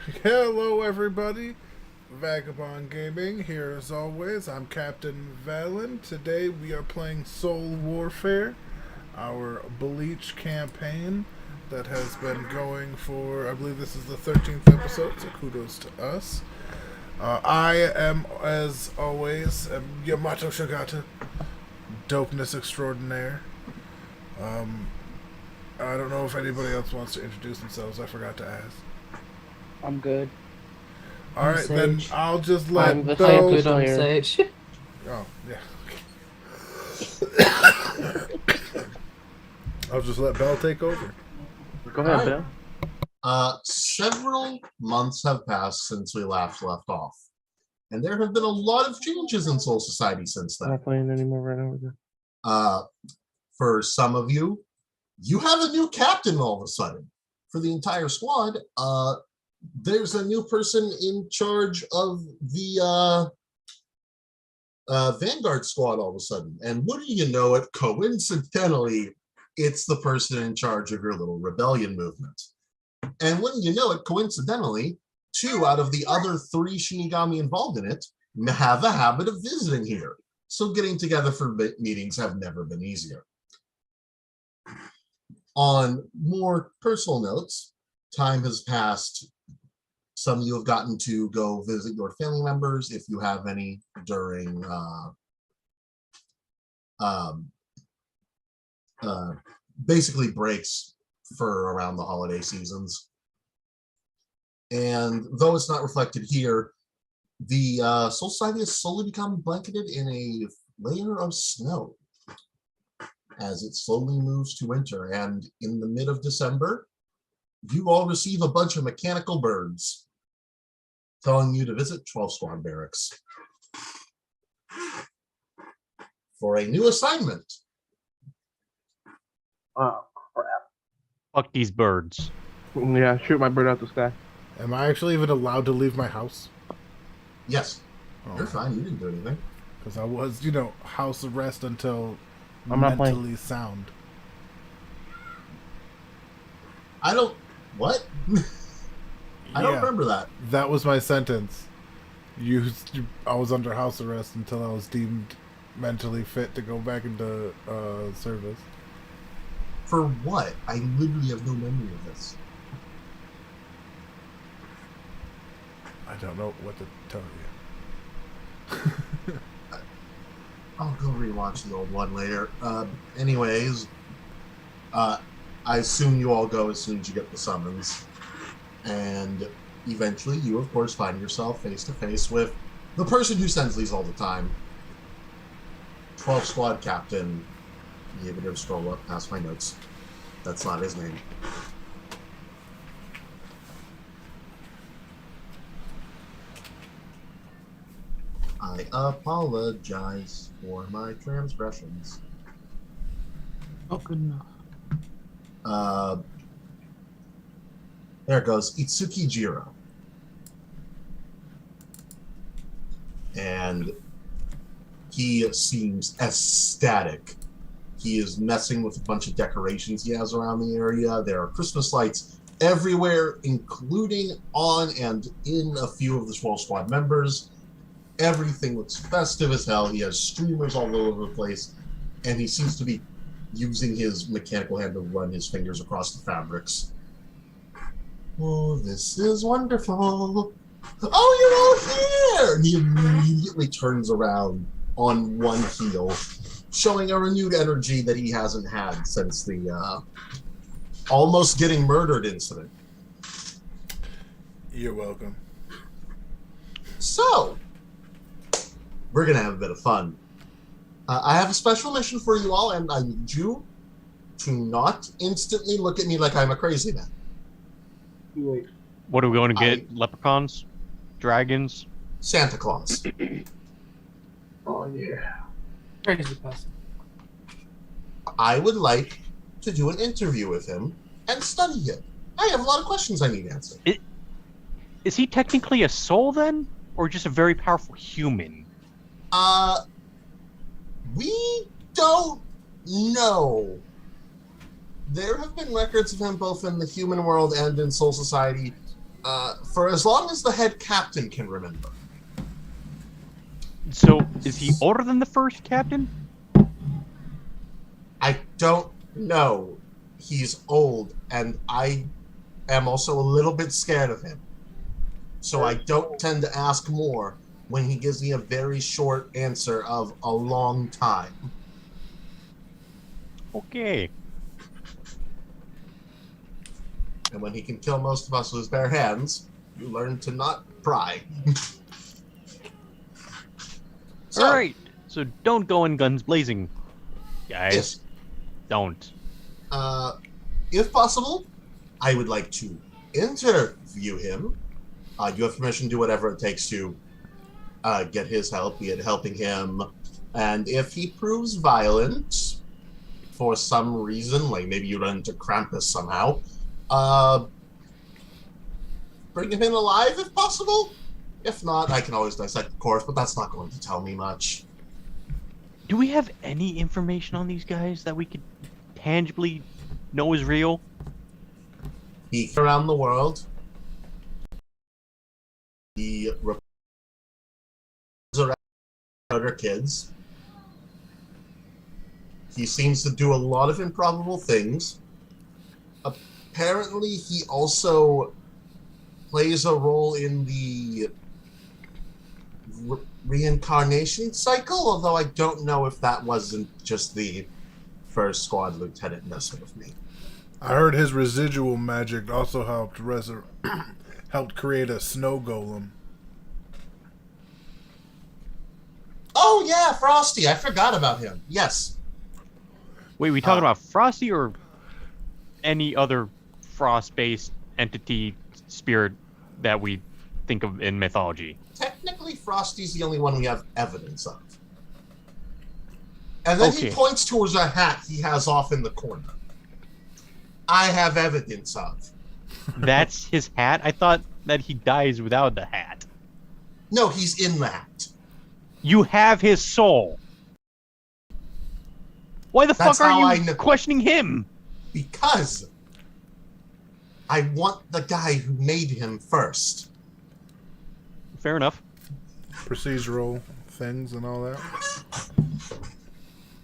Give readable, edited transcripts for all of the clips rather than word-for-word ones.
Hello, everybody. Vagabond Gaming here as always. I'm Captain Valen. Today we are playing Soul Warfare, our BLEACH campaign that has been going for, I believe this is the 13th episode, so kudos to us. I am, as always, Yamato Shagata, dopeness extraordinaire. I don't know if anybody else wants to introduce themselves. I forgot to ask. I'm good. All right, then Sage. I'll just I'm let I'm Bell. good on Slayer. Sage. Oh yeah, I'll just let Bell take over. Go ahead, Alright. Bill. Several months have passed since we last left off, and there have been a lot of changes in Soul Society since I'm then. not playing anymore right now. For some of you, you have a new captain all of a sudden. For the entire squad, there's a new person in charge of the Vanguard squad all of a sudden. And wouldn't you know it, coincidentally, it's the person in charge of your little rebellion movement. And wouldn't you know it, coincidentally, 2 out of the other 3 Shinigami involved in it have a habit of visiting here. So getting together for meetings have never been easier. On more personal notes, time has passed. Some of you have gotten to go visit your family members, if you have any, during basically breaks for around the holiday seasons. And though it's not reflected here, the Soul Society has slowly become blanketed in a layer of snow as it slowly moves to winter. And in the mid of December, you all receive a bunch of mechanical birds telling you to visit 12 Squad Barracks for a new assignment. Oh, crap. Fuck these birds. Yeah, shoot my bird out the sky. Am I actually even allowed to leave my house? Yes, Oh, you're fine. You didn't do anything. because I was, house arrest until I'm not playing. mentally sound. I don't. What? I don't Yeah, remember that. that was my sentence. I was under house arrest until I was deemed mentally fit to go back into service. For what? I literally have no memory of this. I don't know what to tell you. I'll go rewatch the old one later. Anyways, I assume you all go as soon as you get the summons. And eventually you, of course, find yourself face to face with the person who sends these all the time. 12 Squad Captain. You able to scroll up past my notes. That's not his name. I apologize for my transgressions. Not good enough. There it goes. Itsuki Jiro. And he seems ecstatic. He is messing with a bunch of decorations he has around the area. There are Christmas lights everywhere, including on and in a few of the 12 Squad members. Everything looks festive as hell. He has streamers all over the place, and he seems to be using his mechanical hand to run his fingers across the fabrics. Oh, this is wonderful. Oh, you're all here! And he immediately turns around on one heel, showing a renewed energy that he hasn't had since the almost getting murdered incident. You're welcome. So, we're going to have a bit of fun. I have a special mission for you all, and I need you to not instantly look at me like I'm a crazy man. Wait. What are we going to get? Leprechauns? Dragons? Santa Claus. Oh, yeah. Crazy person. I would like to do an interview with him and study him. I have a lot of questions I need answered. Is he technically a soul then? Or just a very powerful human? We don't know. There have been records of him both in the human world and in Soul Society. For as long as the head captain can remember. So, is he older than the first captain? I don't know. He's old, and I am also a little bit scared of him. So I don't tend to ask more when he gives me a very short answer of a long time. Okay. And when he can kill most of us with his bare hands, you learn to not pry. So, Alright. So don't go in guns blazing, guys. Yes. Don't. If possible, I would like to interview him. You have permission to do whatever it takes to get his help, be it helping him. And if he proves violent for some reason, like maybe you run into Krampus somehow, bring him in alive if possible. If not, I can always dissect the corpse, but that's not going to tell me much. Do we have any information on these guys that we could tangibly know is real? He around the world. He resurrects other kids. He seems to do a lot of improbable things. Apparently, he also plays a role in the reincarnation cycle, although I don't know if that wasn't just the first squad lieutenant messing with me. I heard his residual magic also helped helped create a snow golem. Oh yeah, Frosty! I forgot about him. Yes. Wait, we talking about Frosty or any other frost-based entity spirit that we think of in mythology? Technically, Frosty's the only one we have evidence of. And then he points towards a hat he has off in the corner. I have evidence of. That's his hat? I thought that he dies without the hat. No, he's in the hat. You have his soul. Why the That's fuck how are I you know. questioning him? Because I want the guy who made him first. Fair enough. Procedural things and all that.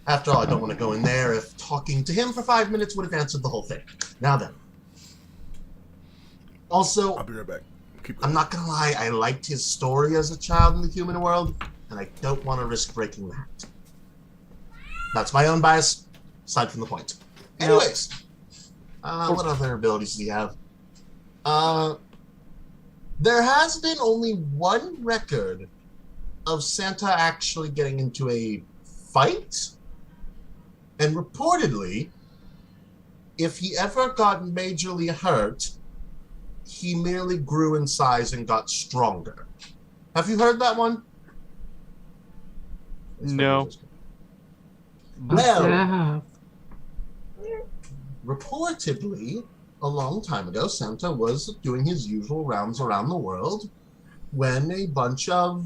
After all, I don't want to go in there if talking to him for 5 minutes would have answered the whole thing. Now then. Also, I'll be right back. Keep I'm going. not gonna lie, I liked his story as a child in the human world, and I don't want to risk breaking that. That's my own bias, aside from the point. Anyways, what other abilities does he have? There has been only one record of Santa actually getting into a fight, and reportedly, if he ever got majorly hurt, he merely grew in size and got stronger. Have you heard that one? No. Well, Yeah. reportedly, a long time ago, Santa was doing his usual rounds around the world when a bunch of,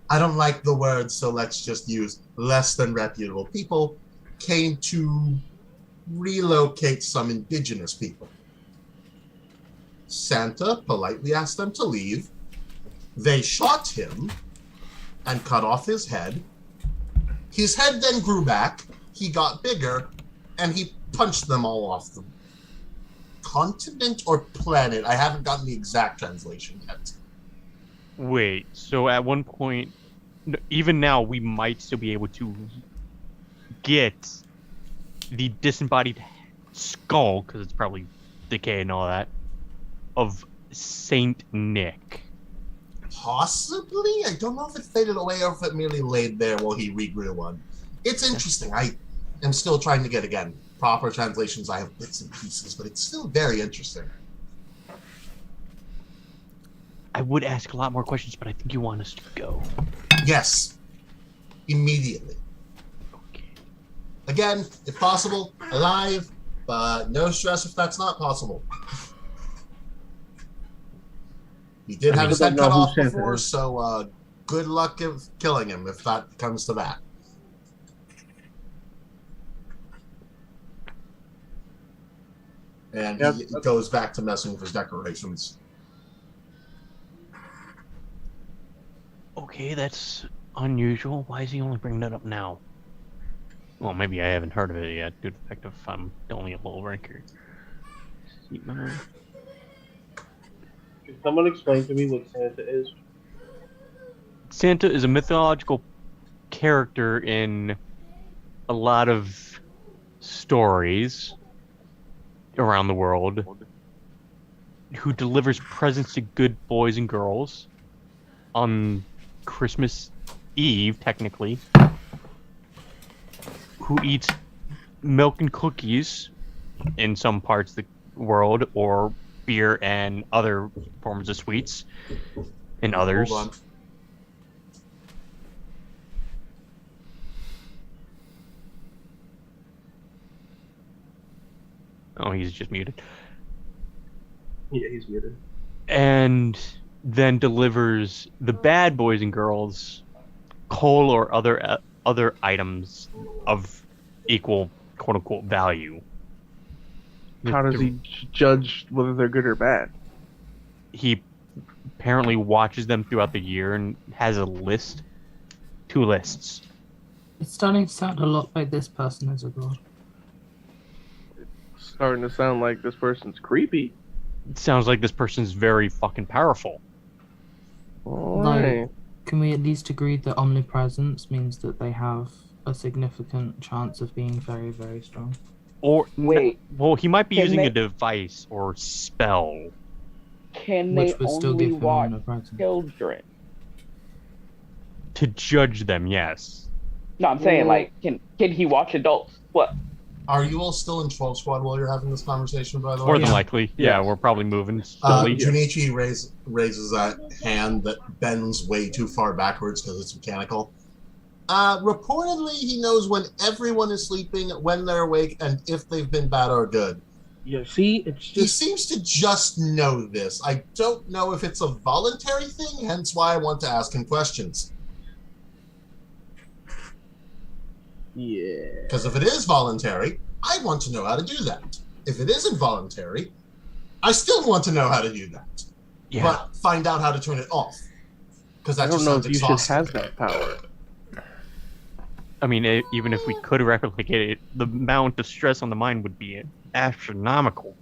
I don't like the word, so let's just use less than reputable people, came to relocate some indigenous people. Santa politely asked them to leave. They shot him and cut off his head. His head then grew back, he got bigger, and he punched them all off the continent or planet. I haven't gotten the exact translation yet. Wait, so at one point, even now, we might still be able to get the disembodied skull, because it's probably decay and all that, of Saint Nick. Possibly? I don't know if it faded away or if it merely laid there while he regrew one. It's interesting. I am still trying to get, again, proper translations. I have bits and pieces, but it's still very interesting. I would ask a lot more questions, but I think you want us to go. Yes. Immediately. Okay. Again, if possible, alive, but no stress if that's not possible. He did have his head cut off before, so good luck of killing him if that comes to that. And Yeah, he goes back to messing with his decorations. Okay, that's unusual. Why is he only bringing that up now? Well, maybe I haven't heard of it yet, due to the fact of I'm only a low ranker. Can someone explain to me what Santa is? Santa is a mythological character in a lot of stories around the world who delivers presents to good boys and girls on Christmas Eve, technically, who eats milk and cookies in some parts of the world, or beer and other forms of sweets in others. Hold on. Oh, he's just muted. Yeah, he's muted. And then delivers the bad boys and girls coal or other items of equal quote unquote value. How does he judge whether they're good or bad? He apparently watches them throughout the year and has a list, 2 lists. It's starting to sound a lot like this person is a god. Starting to sound like this person's creepy. It sounds like this person's very fucking powerful. Alright. Like, can we at least agree that omnipresence means that they have a significant chance of being very, very strong? Or Wait, well, he might be can using they- a device or spell. can they Which would still only give him watch omnipresence. children? To judge them, yes. No, I'm saying Mm. like, can he watch adults? What? Are you all still in 12 Squad while you're having this conversation, by the way? More than Yeah. likely. Yeah, Yes. we're probably moving slowly. Junichi raises that hand that bends way too far backwards because it's mechanical. Reportedly, he knows when everyone is sleeping, when they're awake, and if they've been bad or good. Yeah, see, it's He just seems to just know this. I don't know if it's a voluntary thing, hence why I want to ask him questions. yeah. Because if it is voluntary, I want to know how to do that. If it isn't voluntary, I still want to know how to do that. Yeah. But find out how to turn it off. Because that I don't just know sounds if you should exhausting. have that power. I mean, even if we could replicate it, the amount of stress on the mind would be astronomical.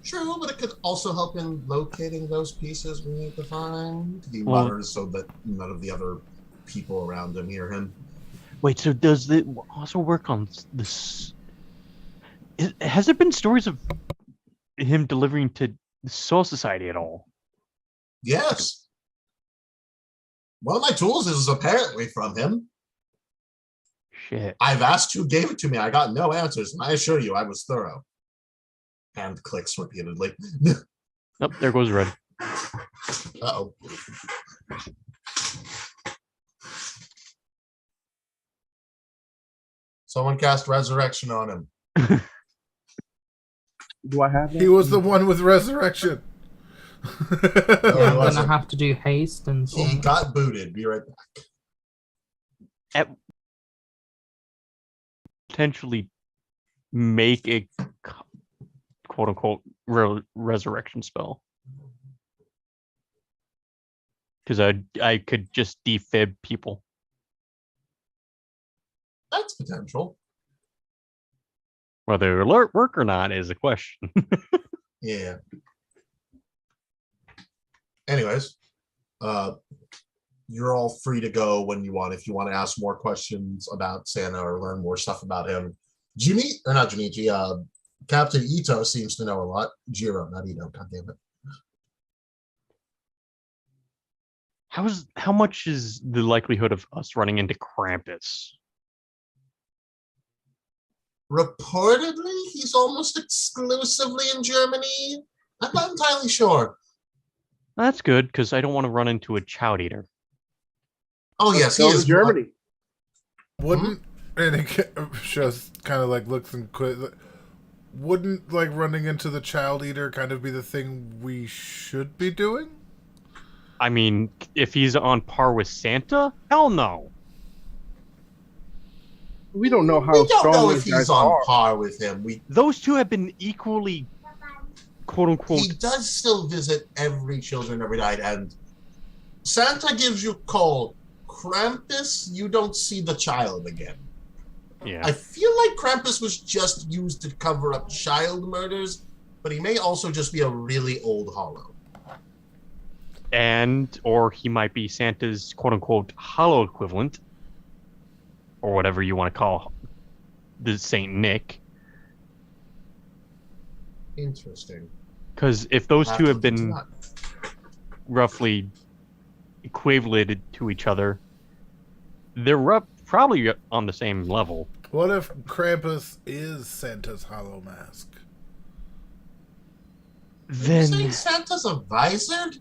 True, but it could also help in locating those pieces we need to find. He Well- mutters so that none of the other people around him hear him. Wait, so does it also work on this? Has there been stories of him delivering to the Soul Society at all? Yes. One of my tools is apparently from him. Shit. I've asked who gave it to me. I got no answers, and I assure you I was thorough. Hand clicks repeatedly. Oh, there goes Red. Uh-oh. Someone cast resurrection on him. Do I have that? He was the one with resurrection. No, Yeah, he I'm gonna wasn't. have to do haste and so He on. got booted. Be right back. Potentially make a quote unquote resurrection spell. Because I could just defib people. That's potential. Whether alert work or not is a question. Yeah. Anyways, you're all free to go when you want. If you want to ask more questions about Santa or learn more stuff about him, Captain Ito seems to know a lot. Jiro, not Ito. God damn it. How much is the likelihood of us running into Krampus? Reportedly, he's almost exclusively in Germany. I'm not entirely sure. That's good, because I don't want to run into a child eater. Oh yes, he Go to is. Germany. Wouldn't and it just kind of like looks and quit. Wouldn't like running into the child eater kind of be the thing we should be doing? I mean, if he's on par with Santa, hell no. We don't know how We don't strong know these if he's guys on are. par with him. Those two have been equally, quote unquote. He does still visit every children every night, and Santa gives you coal. Krampus, you don't see the child again. Yeah. I feel like Krampus was just used to cover up child murders, but he may also just be a really old hollow. Or he might be Santa's quote unquote hollow equivalent, or whatever you want to call the Saint Nick. Interesting. Because if those two have been Not- roughly equated to each other, they're probably on the same level. What if Krampus is Santa's hollow mask? Are you Then saying Santa's a vizard?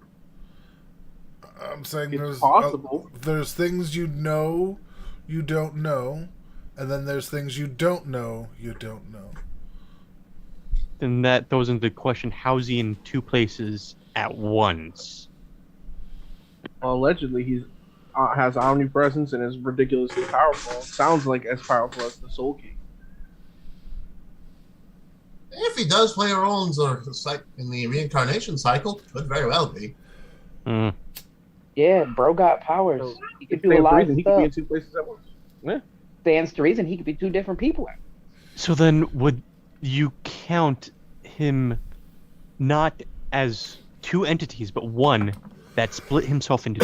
I'm saying It's possible. there's things you know you don't know, and then there's things you don't know you don't know. that throws into the question: how's he in two places at once? Well, allegedly, he's has omnipresence and is ridiculously powerful. Sounds like as powerful as the Soul King. If he does play a role in the reincarnation cycle, could very well be. Hmm. Yeah, bro got powers. So, He could Stands do a to lot reason of he could be in stuff. 2 places at once. Stands to reason he could be two different people. So then, would you count him not as two entities, but one that split himself into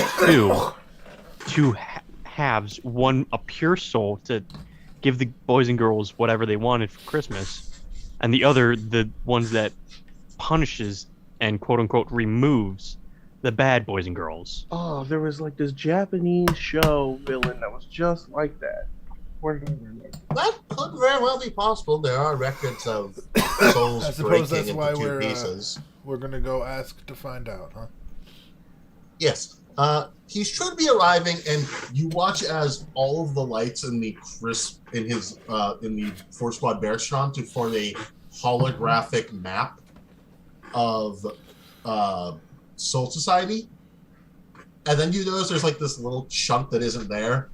two halves? One a pure soul to give the boys and girls whatever they wanted for Christmas, and the other the ones that punishes and quote unquote removes the bad boys and girls. Oh, there was like this Japanese show villain that was just like that. Where did I learn that? That could very well be possible. There are records of souls I suppose that's breaking why into two we're pieces. we're gonna go ask to find out, huh? Yes. He's sure to be arriving, and you watch as all of the lights in the in the Four Squad Bear restaurant to form a holographic map of Soul Society. And then you notice there's like this little chunk that isn't there.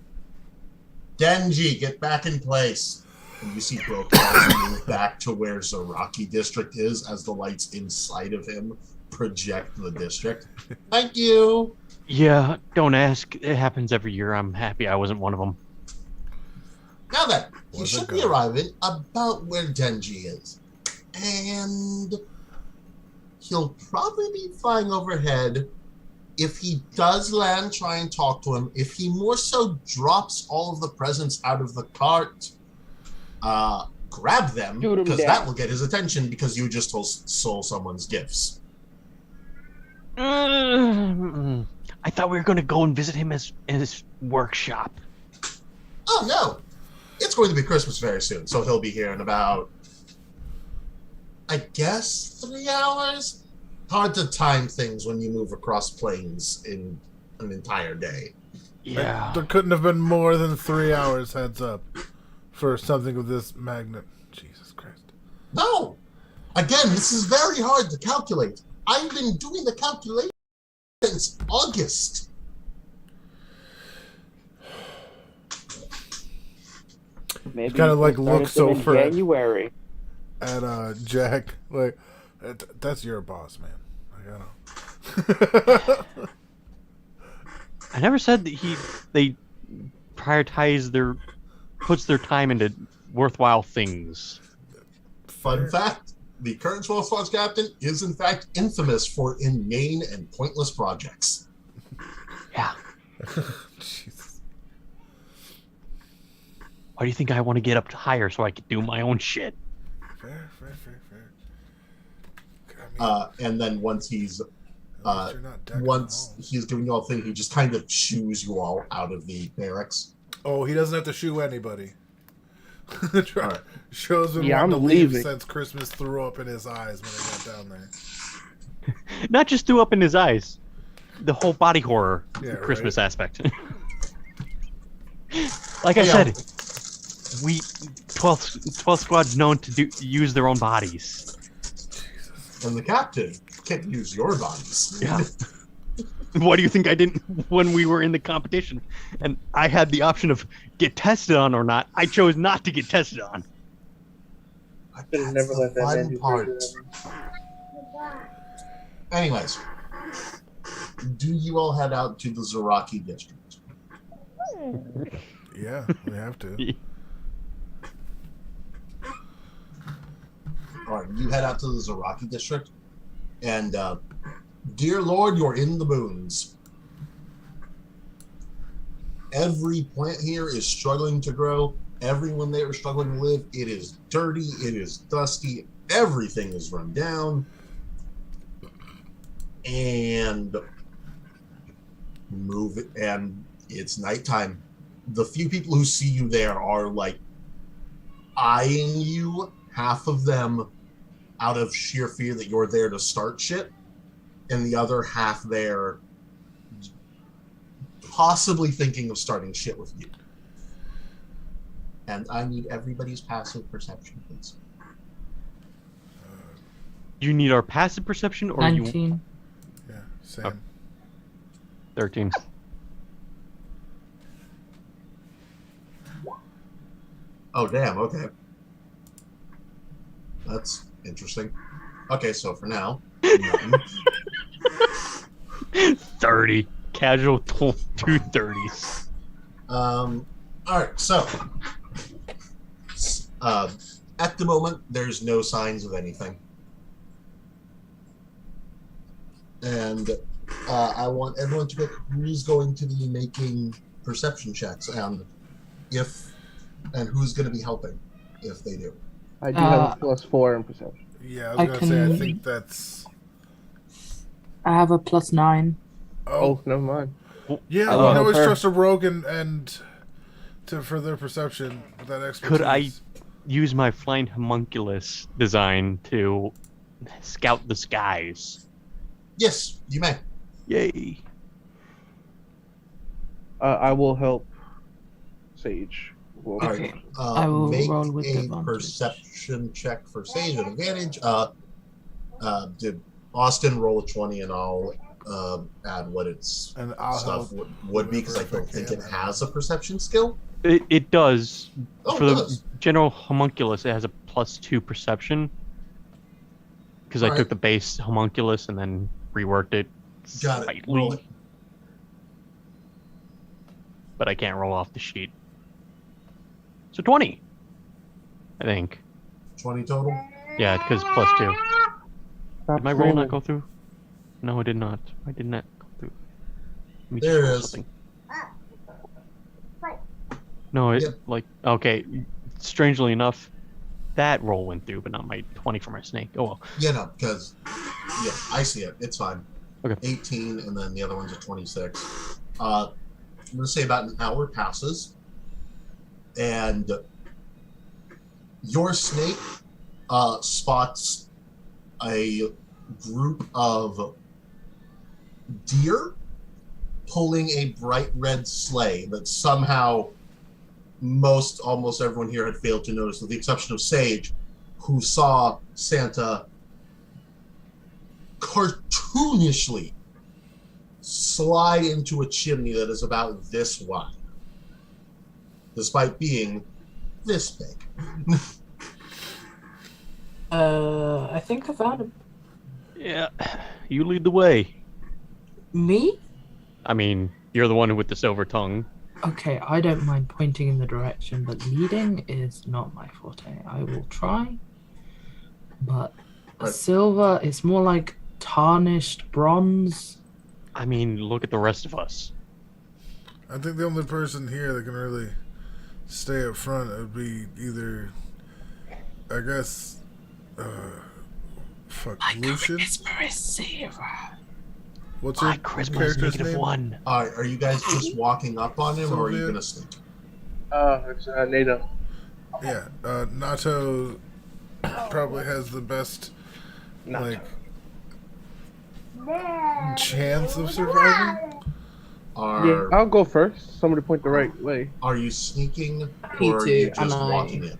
Denji, get back in place. And you see Brokaw move back to where Zaraki District is as the lights inside of him project the district. Thank you. Yeah, don't ask. It happens every year. I'm happy I wasn't one of them. Now then, he Where's it should be going? arriving about where Denji is. And he'll probably be flying overhead. If he does land, try and talk to him. If he more so drops all of the presents out of the cart, grab them, Shoot 'em because down. that will get his attention because you just stole someone's gifts. I thought we were going to go and visit him in his workshop. Oh, no. It's going to be Christmas very soon, so he'll be here in about, I guess, 3 hours? Hard to time things when you move across planes in an entire day. Yeah. There couldn't have been more than 3 hours, heads up, for something of this magnet. Jesus Christ. No! Again, this is very hard to calculate. I've been doing the calculation since August. Maybe Kinda you like can start looks them so in fresh. January. And Jack, like, that's your boss, man. Like, I don't. I never said that they puts their time into worthwhile things. Fun fact, the current 12 Squad's captain is in fact infamous for inane and pointless projects. Yeah. Jesus. Why do you think I want to get up higher so I can do my own shit? Fair. I mean, And then once he's at least you're not decking once the halls. he's doing all thing, he just kind of shoos you all out of the barracks. Oh, he doesn't have to shoe anybody. Alright. Shows him Yeah, wanting I'm to leave leaving. since Christmas threw up in his eyes when he got down there. Not just threw up in his eyes. The whole body horror Yeah, Christmas right. aspect. Like I Yeah. said, we 12th squad's known to use their own bodies. And the captain can't use your bodies. Yeah. Why do you think I didn't when we were in the competition? And I had the option of get tested on or not. I chose not to get tested on. Should have That's never the let that man fun do part. whatever. Anyways, do you all head out to the Zaraki district? Yeah, we have to. All right, you head out to the Zaraki district, and dear Lord, you're in the boons. Every plant here is struggling to grow. Everyone there is struggling to live. It is dirty. It is dusty. Everything is run down. And it's nighttime. The few people who see you there are like eyeing you, half of them out of sheer fear that you're there to start shit, and the other half there possibly thinking of starting shit with you. And I need everybody's passive perception, please. You need our passive perception or 19. Yeah, same. Oh. 13. Oh, damn, okay. That's interesting. Okay, so for now, nothing. 30. Casual 230s. Alright, so at the moment there's no signs of anything. And I want everyone to pick who's going to be making perception checks and who's going to be helping if they do. I do have a +4 in perception. Yeah, I was gonna say, I think that's... I have a +9. Oh, never mind. Yeah, I we will can always help her. trust a rogue for their perception with that expertise. Could I use my flying homunculus design to scout the skies? Yes, you may. Yay. I will help Sage. Well, All right. I will Make roll with a advantage. perception check for Sage at advantage. Did Austin roll a 20 and I'll add what its And I'll stuff help would be because I whoever don't think it can. has a perception skill. It does. Oh, For it the does. general homunculus, it has a +2 perception. Because I Alright. took the base homunculus and then reworked it Got it. slightly. Roll it. But I can't roll off the sheet. So 20, I think. 20 total. Yeah, because +2. stop Did my roll not screaming. go through? No, it did not. I did not go through. Let me There just roll it is. something. No, it Yep. okay. Strangely enough, that roll went through, but not my 20 for my snake. Oh well. Yeah, no, because yeah, I see it. It's fine. Okay. 18, and then the other one's a 26. I'm gonna say about an hour passes, and your snake spots a group of deer pulling a bright red sleigh that somehow almost everyone here had failed to notice, with the exception of Sage, who saw Santa cartoonishly slide into a chimney that is about this wide, despite being this big. I think I found him. Yeah, you lead the way. Me? I mean, you're the one with the silver tongue. Okay, I don't mind pointing in the direction, but leading is not my forte. I will try, but Right. silver is more like tarnished bronze. I mean, look at the rest of us. I think the only person here that can really stay up front would be either, I guess, Lucian. What's your My charisma is character's name? -1. Are you guys just walking up on him, or are you Sylvia? gonna sneak? It's Nado. Yeah, Nato probably has the best like chance of surviving. Yeah, I'll go first. Somebody point the right way. Are you sneaking, Me or are you too, just and I- walking in?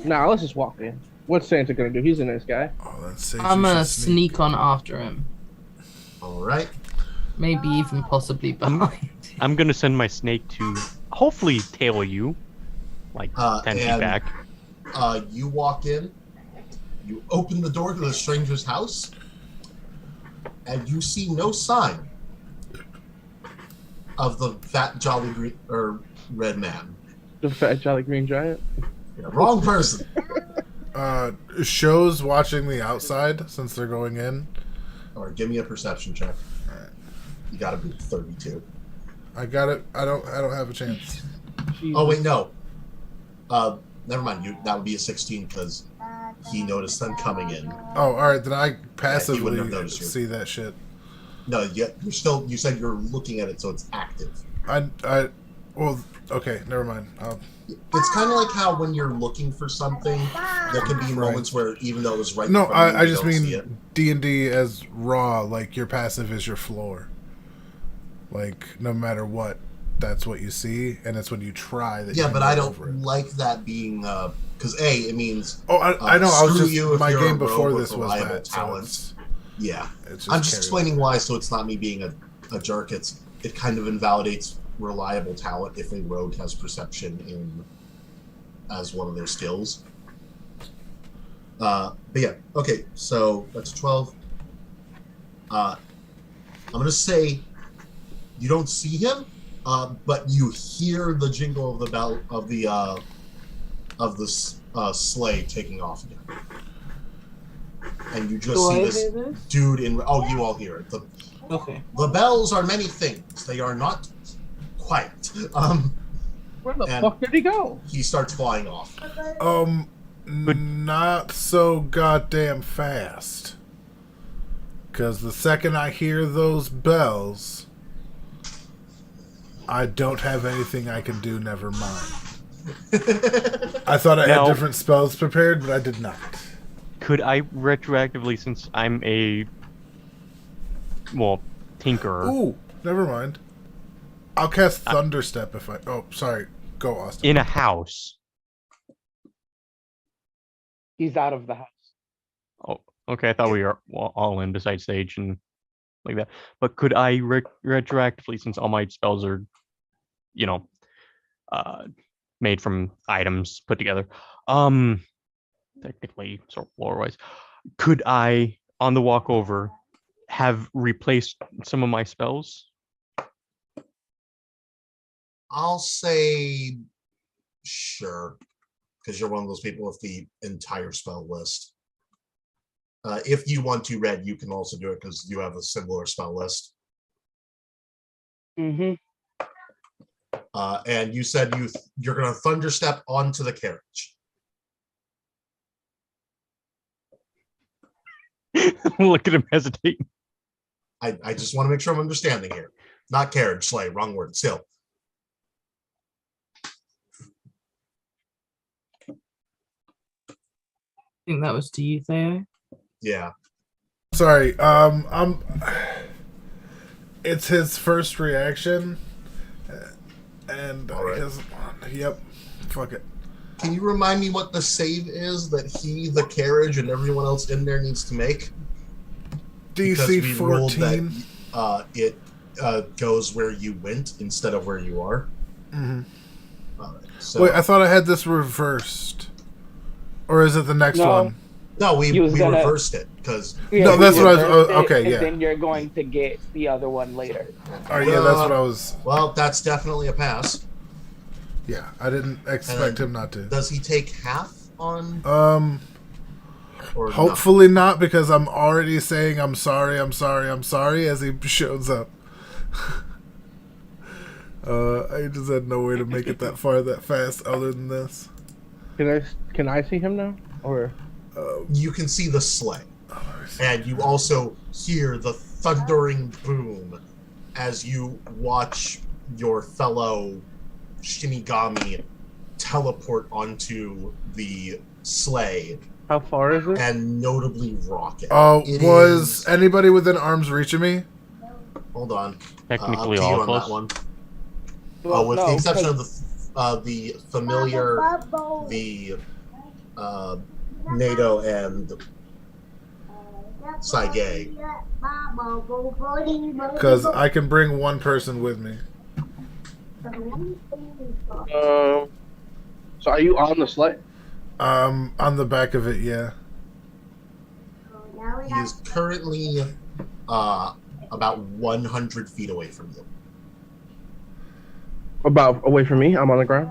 Nah, let's just walk in. What's Santa gonna do? He's a nice guy. Oh, that's safe. I'm gonna sneak on after him. All right. maybe even possibly behind. I'm gonna send my snake to hopefully tail you, like 10 feet and- back. You walk in, you open the door to the stranger's house, and you see no sign of the fat, jolly green or red man. The fat jolly green giant. Yeah, wrong person. Shows watching the outside since they're going in. Or give me a perception check. Alright. You got to be 32. I got it. I don't have a chance. Jesus. Oh wait, no. Never mind. That would be a 16 because he noticed them coming in. Oh, all right. Then I wouldn't passively have noticed you. see that shit. No, you're still. You said you're looking at it, so it's active. Well, okay. Never mind. It's kind of like how when you're looking for something, there can be Right. moments where even though it was right. No, in front of you, I you just don't see mean it. D&D as raw. Like your passive is your floor. Like no matter what, that's what you see, and it's when you try that. Yeah, you but can I go don't over it. like that being because it means Oh, I know. I was screw just you if my you're game a before rogue this with was reliable that. So talent. it's I'm just carried explaining why, so it's not me being a jerk. It kind of invalidates reliable talent if a rogue has perception in as one of their skills. But yeah, okay, so that's 12. I'm gonna say you don't see him, but you hear the jingle of the bell of the sleigh taking off again, and you just Do see I this hear this? dude in. Oh, you all hear it. Okay. The bells are many things. They are not quiet. Where the And- fuck did he go? He starts flying off. not so goddamn fast. Because the second I hear those bells, I don't have anything I can do. Never mind. I thought I Now- had different spells prepared, but I did not. Could I retroactively, since I'm a tinkerer? Ooh, never mind. I'll cast Thunderstep if I. Oh, sorry. Go, Austin. In a house. He's out of the house. Oh, okay. I thought we were all in besides Sage and like that. But could I retroactively, since all my spells are, made from items put together, technically, sort of lore-wise, could I, on the walk over, have replaced some of my spells? I'll say sure, because you're one of those people with the entire spell list. If you want to, Red, you can also do it because you have a similar spell list. Mm-hmm. And you said you're going to thunderstep onto the carriage. Look at him hesitate. I just want to make sure I'm understanding here. Not carriage, sleigh, wrong word. Still. I think that was to you, Theo. Yeah. Sorry. It's his first reaction, and Alright. Yep. Fuck it. Can you remind me what the save is that the carriage, and everyone else in there needs to make? Because DC we ruled 14. that it goes where you went instead of where you are. Mhm. All right, so Wait, I thought I had this reversed, or is it the next No. one? no, we You was gonna- reversed it because No, that's what I was- reversed it, okay, and yeah. then you're going to get the other one later. Oh yeah, that's what I was. well, that's definitely a pass. Yeah, I didn't expect him not to. Does he take half on? Or no? Hopefully not, because I'm already saying I'm sorry as he shows up. I just had no way to make it that far that fast other than this. Can I see him now? Or You can see the sleigh, and you also hear the thundering boom as you watch your fellow Shinigami teleport onto the sleigh how far is it? and notably rock it. Oh, It was is- anybody within arm's reach of me? Hold on. Technically, up to you all on of that us. one. Well, With no, the exception 'cause- of the familiar, the NATO, and Saigay. Because I can bring one person with me. So are you on the sleigh? On the back of it, yeah. He is currently about 100 feet away from you. About away from me? I'm on the ground?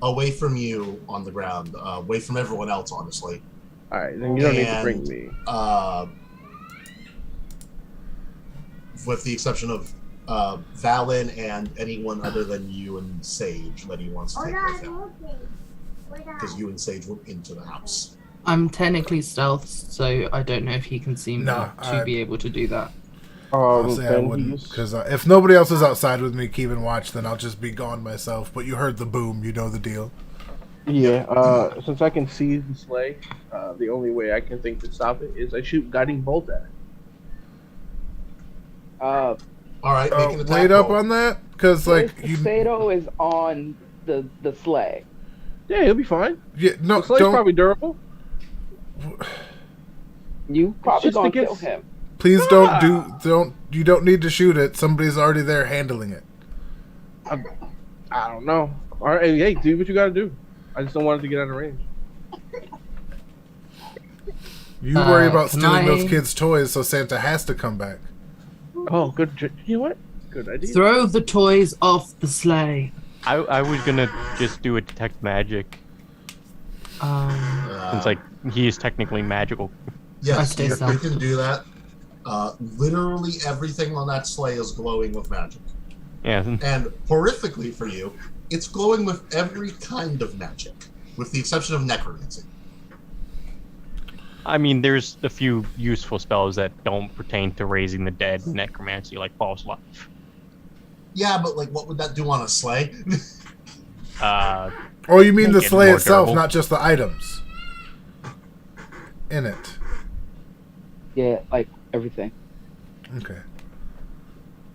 Away from you on the ground. Away from everyone else, honestly. Alright, then you don't need to bring me. With the exception of Valen and anyone other than you and Sage that he wants to take with him. Because you and Sage went into the house. I'm technically stealth, so I don't know if he can see me Nah, to be able to do that. I'll say I wouldn't, because if nobody else is outside with me keeping watch, then I'll just be gone myself. But you heard the boom, you know the deal. Yeah, since I can see the sleigh, the only way I can think to stop it is I shoot guiding bolt at it. Alright, make an attack wait up roll. on that, because like Sato is on the sleigh. Yeah, he'll be fine. Yeah, no, The sleigh's don't. probably durable. You probably just gonna against- kill him. Please you don't need to shoot it. Somebody's already there handling it. I don't know. Alright, hey, do what you gotta do. I just don't want it to get out of range. You worry about can stealing those I- kids' toys, so Santa has to come back. Oh, good. You know what? Good idea. Throw the toys off the sleigh. I was gonna just do a detect magic, since like he is technically magical. I Yes, stay you stealth. can do that. Literally everything on that sleigh is glowing with magic. Yeah. And horrifically for you, it's glowing with every kind of magic, with the exception of necromancy. I mean, there's a few useful spells that don't pertain to raising the dead, necromancy, like false life. Yeah, but like, what would that do on a sleigh? Uh, Oh, you mean the Make it sleigh more itself, durable. not just the items in it. Yeah, like everything. Okay.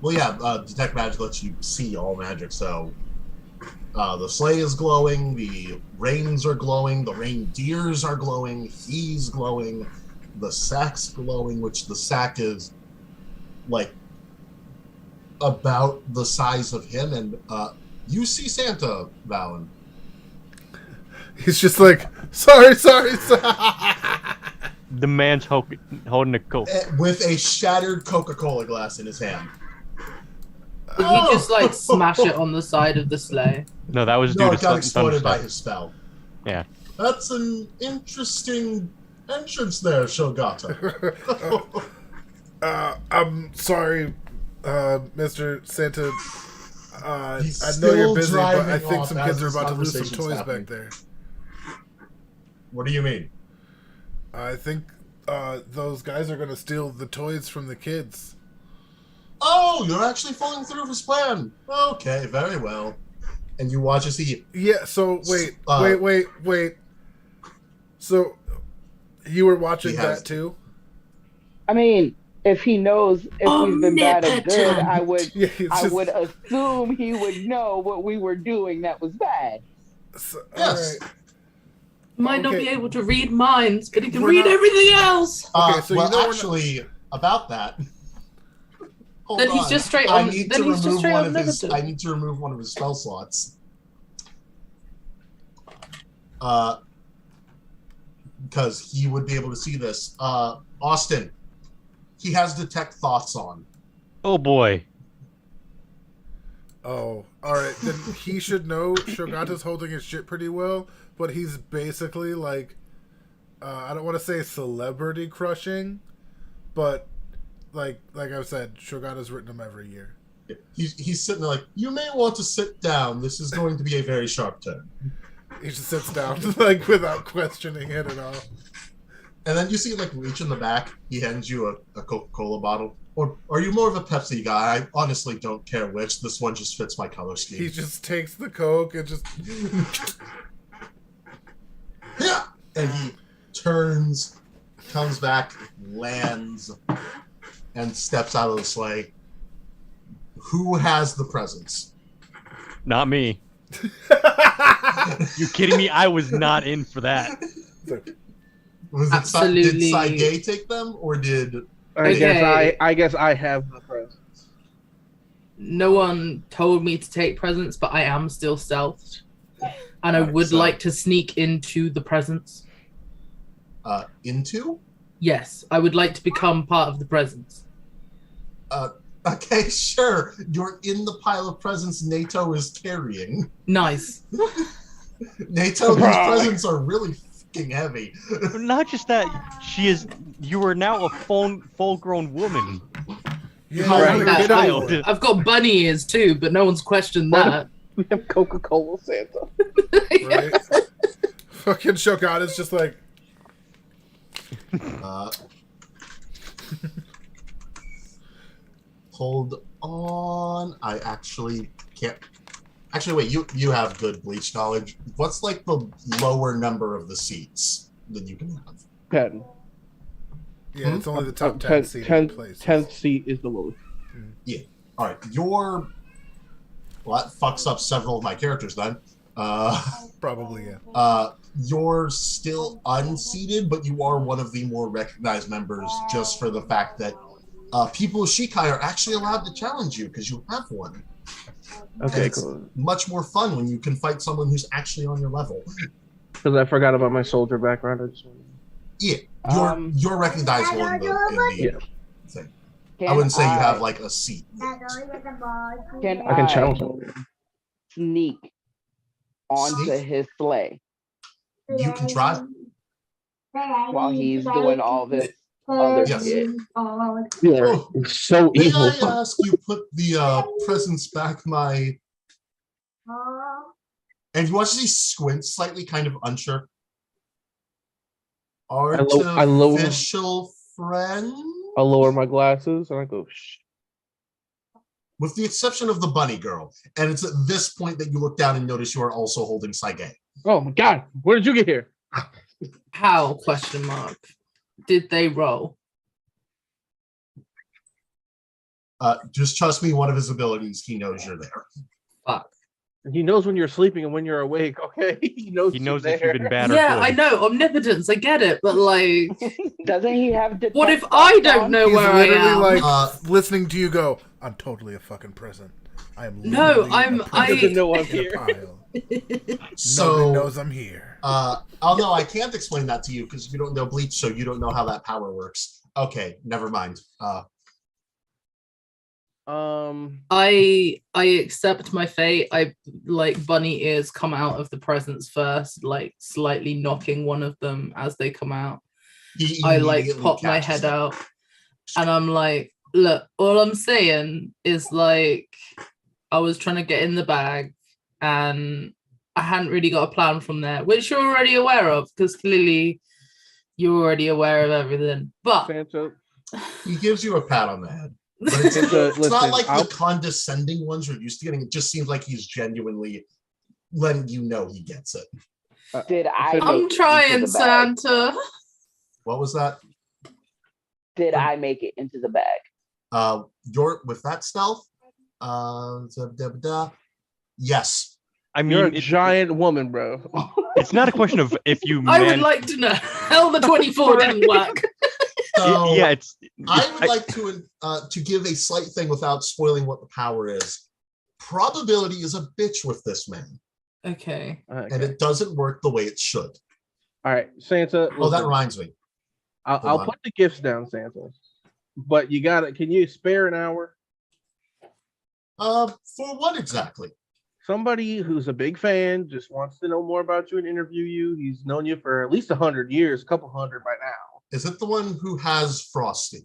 Well, yeah, detect magic lets you see all magic. So the sleigh is glowing, the reins are glowing, the reindeers are glowing, he's glowing, the sack's glowing, which the sack is like about the size of him, and you see Santa, Valen. He's just like, sorry. the man's holding a coat. With a shattered Coca-Cola glass in his hand. Did he just like smash it on the side of the sleigh? No, that was No, due it to got exploded by thunderstruck. his spell. Yeah. That's an interesting entrance there, Shogata. I'm sorry, Mr. Santa. He's I know you're still busy, but I driving think off some as kids are this about to lose some conversation's toys happening. back there. What do you mean? I think those guys are going to steal the toys from the kids. Oh, you're actually following through with his plan. Okay, very well. And you watch as he... Yeah, so wait. So you were watching He has- that too? I mean, if he knows if we've been bad or good, I would Yeah, it's I just- would assume he would know what we were doing that was bad. So, Yes. alright. Might not Okay. be able to read minds, but he can We're read not- everything else. Okay, so you well, know we're not- actually, about that... Hold Then he's on. just straight I on- need then to he's just remove straight one on of his. negative. I need to remove one of his spell slots. Because he would be able to see this. Austin, he has detect thoughts on. Oh boy. Oh, alright. Then he should know Shogata's holding his shit pretty well, but he's basically like, I don't want to say celebrity crushing, but like I've said, Shogata's written them every year. He's sitting there like, you may want to sit down. This is going to be a very sharp turn. He just sits down, like, without questioning it at all. And then you see, like, reach in the back. He hands you a Coca-Cola bottle. Or are you more of a Pepsi guy? I honestly don't care which. This one just fits my color scheme. He just takes the Coke and just... Yeah! And he turns, comes back, lands, and steps out of the sleigh. Who has the presents? Not me. You kidding me? I was not in for that. Absolutely. Did Saige take them, or did? Okay. I guess I have the presents. No one told me to take presents, but I am still stealthed. And I Alright, would so- like to sneak into the presents. Into? Yes, I would like to become part of the presents. Okay, sure. You're in the pile of presents NATO is carrying. Nice. NATO, these presents are really fucking heavy. But not just that, you are now a full-grown woman. Yeah, Right. you're Yeah, a child. child. I've got bunny ears too, but no one's questioned that. We have Coca-Cola Santa. Right? Fucking Shogata's just like, Hold on. I actually can't. Actually, wait. You have good bleach knowledge. What's like the lower number of the seats that you can have? 10. yeah, it's only the top 10 10 seated places. 10th seat is the lowest. All right. Well, that fucks up several of my characters then. Probably, yeah. You're still unseated, but you are one of the more recognized members just for the fact that people with Shikai are actually allowed to challenge you because you have one. Okay, It's cool. much more fun when you can fight someone who's actually on your level. Because I forgot about my soldier background. I just Yeah, Um, you're recognizable in the Yeah. thing. Can I wouldn't say you have like a seat. Can I can challenge him. sneak onto Sneak? his sleigh You can try. while he's doing all this other Yes. shit? You are Oh, so May evil. I ask you put the presents back, my... And you actually squint slightly, kind of unsure. I lower- Artificial friend? I lower my glasses and I go, shh. With the exception of the bunny girl. And it's at this point that you look down and notice you are also holding Saige. Oh my god, where did you get here? How? Question mark. Did they roll? Just trust me, one of his abilities, he knows you're there. Fuck. He knows when you're sleeping and when you're awake, okay? He knows He you're knows if there. you've been bad or Yeah, good. I know omnipotence. I get it, but like, Doesn't he have detect what if I don't on? know He's where I literally am? like listening to you go, I'm totally a fucking present. I am No, literally I'm- a I- present Doesn't know I'm in a here. pile. So, Nobody knows I'm here. oh no, I can't explain that to you because you don't know Bleach, so you don't know how that power works. Okay, never mind. I accept my fate. I like bunny ears come out of the presents first, like slightly knocking one of them as they come out. He I like immediately pop my catches head it. out and I'm like, look, all I'm saying is like I was trying to get in the bag and I hadn't really got a plan from there, which you're already aware of because clearly you're already aware of everything. But Santa, He gives you a pat on the head. But it's, Santa, it's not listen, like I'll- the condescending ones you're used to getting. It just seems like he's genuinely letting you know he gets it. Did I? Santa- make I'm it trying, into the bag? Santa. What was that? Did I make it into the bag? You're with that stealth? Yes. I you're a mean, giant woman, bro. it's not a question of if you I would manage. like to know how the 24 didn't work. So Yeah, it's. I would like to give a slight thing without spoiling what the power is. Probability is a bitch with this man, Okay. Okay. and it doesn't work the way it should. All right, Santa. Oh, that listen, reminds me. I'll hold on. put the gifts down, Santa. But you got it. Can you spare an hour? For what exactly? Somebody who's a big fan just wants to know more about you and interview you. He's known you for at least 100 years, a couple hundred by now. Is it the one who has Frosty?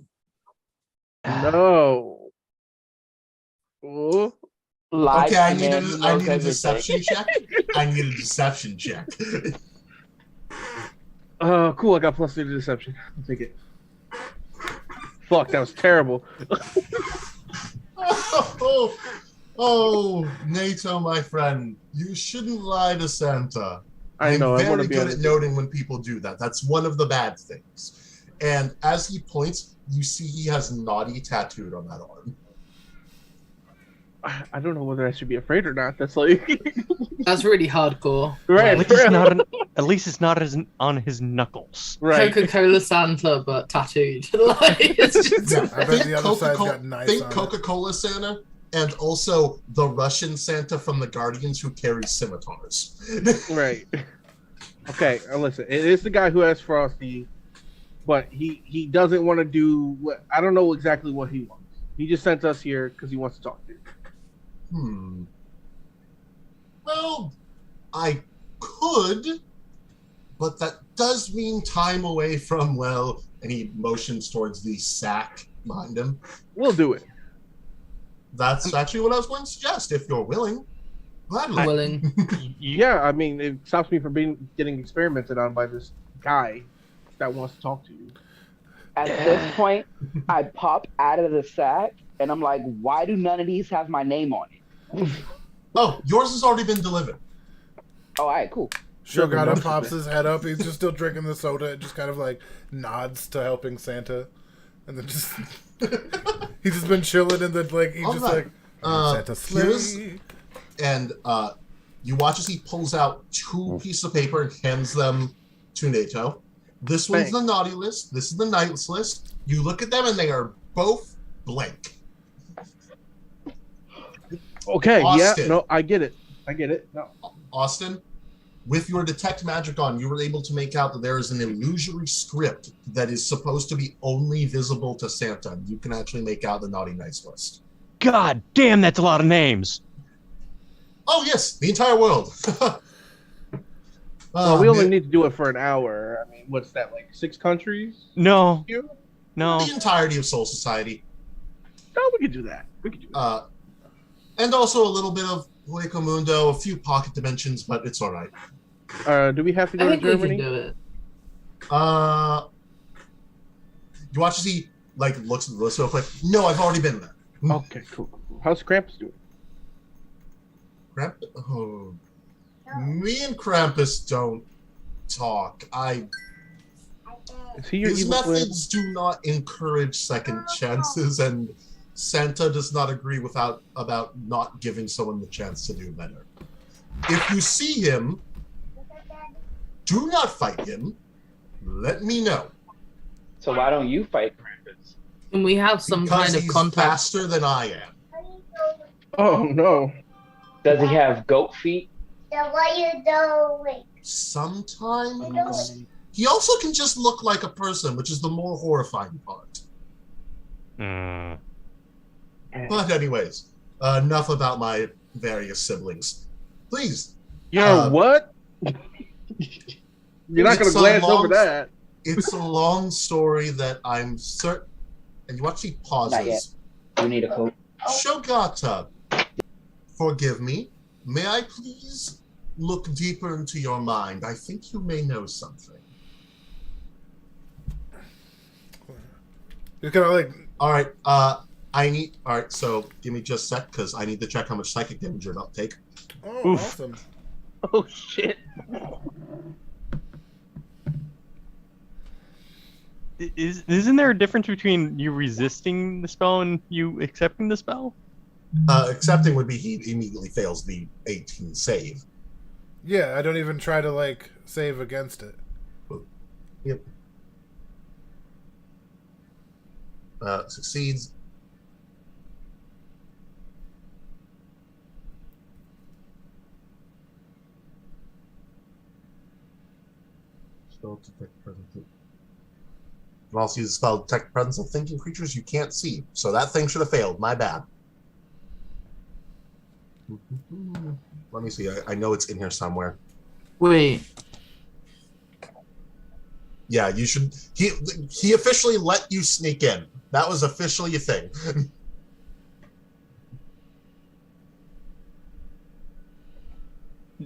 No. Oh, Live Okay, I to need man who a knows everything. deception check. I need a deception check. cool. I got plus 2 to deception. I'll take it. Fuck, that was terrible. Oh, NATO, my friend, you shouldn't lie to Santa. I know. I'm I want very to be good on at the noting when people do that. That's one of the bad things. And as he points, you see he has naughty tattooed on that arm. I don't know whether I should be afraid or not. That's like That's really hardcore. right. Like, At least it's not on his knuckles. Right. Coca-Cola Santa, but tattooed. Like, it's just Yeah, I bet the other side's got nice think on it. Coca-Cola Santa, and also the Russian Santa from the Guardians who carries scimitars. Right. Okay, listen. It is the guy who has Frosty, but he doesn't want to do what I don't know exactly what he wants. He just sent us here because he wants to talk to you. Well, I could, but that does mean time away from, well, and he motions towards the sack behind him. We'll do it. That's actually what I was going to suggest, if you're willing. Gladly. willing. Yeah, I mean, it stops me from getting experimented on by this guy that wants to talk to you. At this point, I pop out of the sack and I'm like, why do none of these have my name on it? Oh, yours has already been delivered. Oh, all right, cool. Shogata pops his head up. He's just still drinking the soda and just kind of like nods to helping Santa. And then just... he's just been chilling and then like, he's All just right. like, Santa here's- sleigh. And you watch as he pulls out two pieces of paper and hands them to Nato. This one's the naughty list. This is the nice list. You look at them and they are both blank. Okay, Austin. yeah, no, I get it. No. Austin, with your detect magic on, you were able to make out that there is an illusory script that is supposed to be only visible to Santa. You can actually make out the naughty nice list. God damn, that's a lot of names. Oh yes, the entire world. Well, we only need to do it for an hour. I mean, what's that, like 6 countries? No, You? no. the entirety of Soul Society. No, we could do that. And also a little bit of Heuco Mundo, a few pocket dimensions, but it's all right. Do we have to go I to think we Germany? can do it. You watch as he like looks at the list real quick. No, I've already been there. Okay, cool. How's Krampus doing? Me and Krampus don't talk. Is he your His evil twin? methods do not encourage second chances, and Santa does not agree about not giving someone the chance to do better. If you see him, do not fight him. Let me know. So why don't you fight Krampus? And we have some Because kind of he's contact. faster than I am. Oh no. Does he have goat feet? So what you doing? Sometimes. He also can just look like a person, which is the more horrifying part. Mm. But anyways, enough about my various siblings. Please, Yo, what? You're not gonna It's a glance long- over that. it's a long story that I'm certain. And you watch he Not yet. pauses. You need a coat. Shogata, forgive me. May I please look deeper into your mind? I think you may know something. You're kind of like, All right. All right. So give me just a sec because I need to check how much psychic damage you're about to take. oh, Oof. awesome. Oh shit. Isn't there a difference between you resisting the spell and you accepting the spell? Accepting would be he immediately fails the 18 save. Yeah, I don't even try to like save against it. Yep. Succeeds. Spell detect presence. You can also use the spell detect presence of thinking creatures you can't see. So that thing should have failed. My bad. Let me see. I know it's in here somewhere. Wait. Yeah, you should. He officially let you sneak in. That was officially a thing.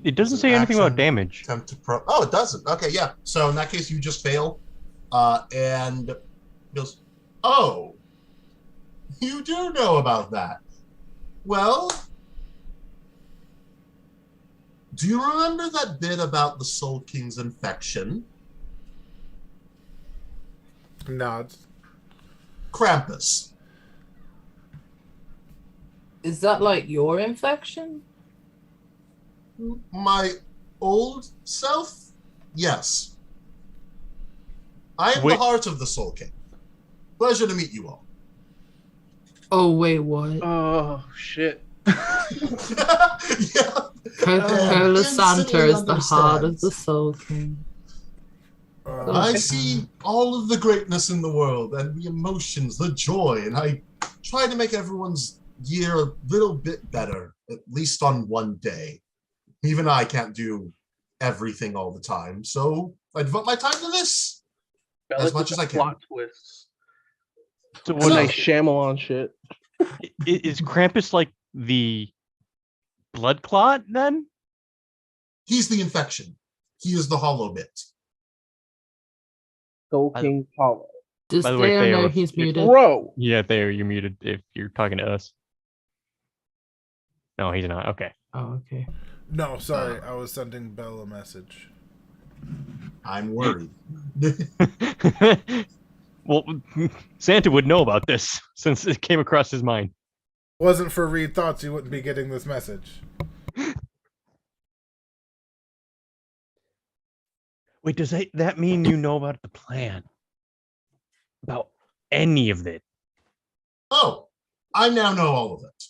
It doesn't say anything about Action. damage. Attempt to Oh, it doesn't. Okay, yeah. So in that case, you just fail, and he goes, "Oh, you do know about that? Well, do you remember that bit about the Soul King's infection? Nods. Krampus. Is that like your infection? My old self? Yes. I am Wait. the heart of the Soul King. Pleasure to meet you all. Oh wait, what? Oh shit. Yeah. Coca-Cola instantly Santa is the heart of understands. the Soul King. I see all of the greatness in the world and the emotions, the joy, and I try to make everyone's year a little bit better, at least on one day. Even I can't do everything all the time, so I devote my time to this as much as I can. Plot twists. So One nice Shyamalan shit. is Krampus like the blood clot then? He's the infection. He is the hollow bit. Soul King Hollow. Does By the way, Theo Theo, know if- he's if- muted? Bro. Yeah, there you're muted if you're talking to us. No, he's not. Okay. Oh, okay. No, sorry, I was sending Belle a message. I'm worried. Well, Santa would know about this since it came across his mind. Wasn't for Reed Thoughts, you wouldn't be getting this message. Wait, does that mean you know about the plan? About any of it? Oh, I now know all of it.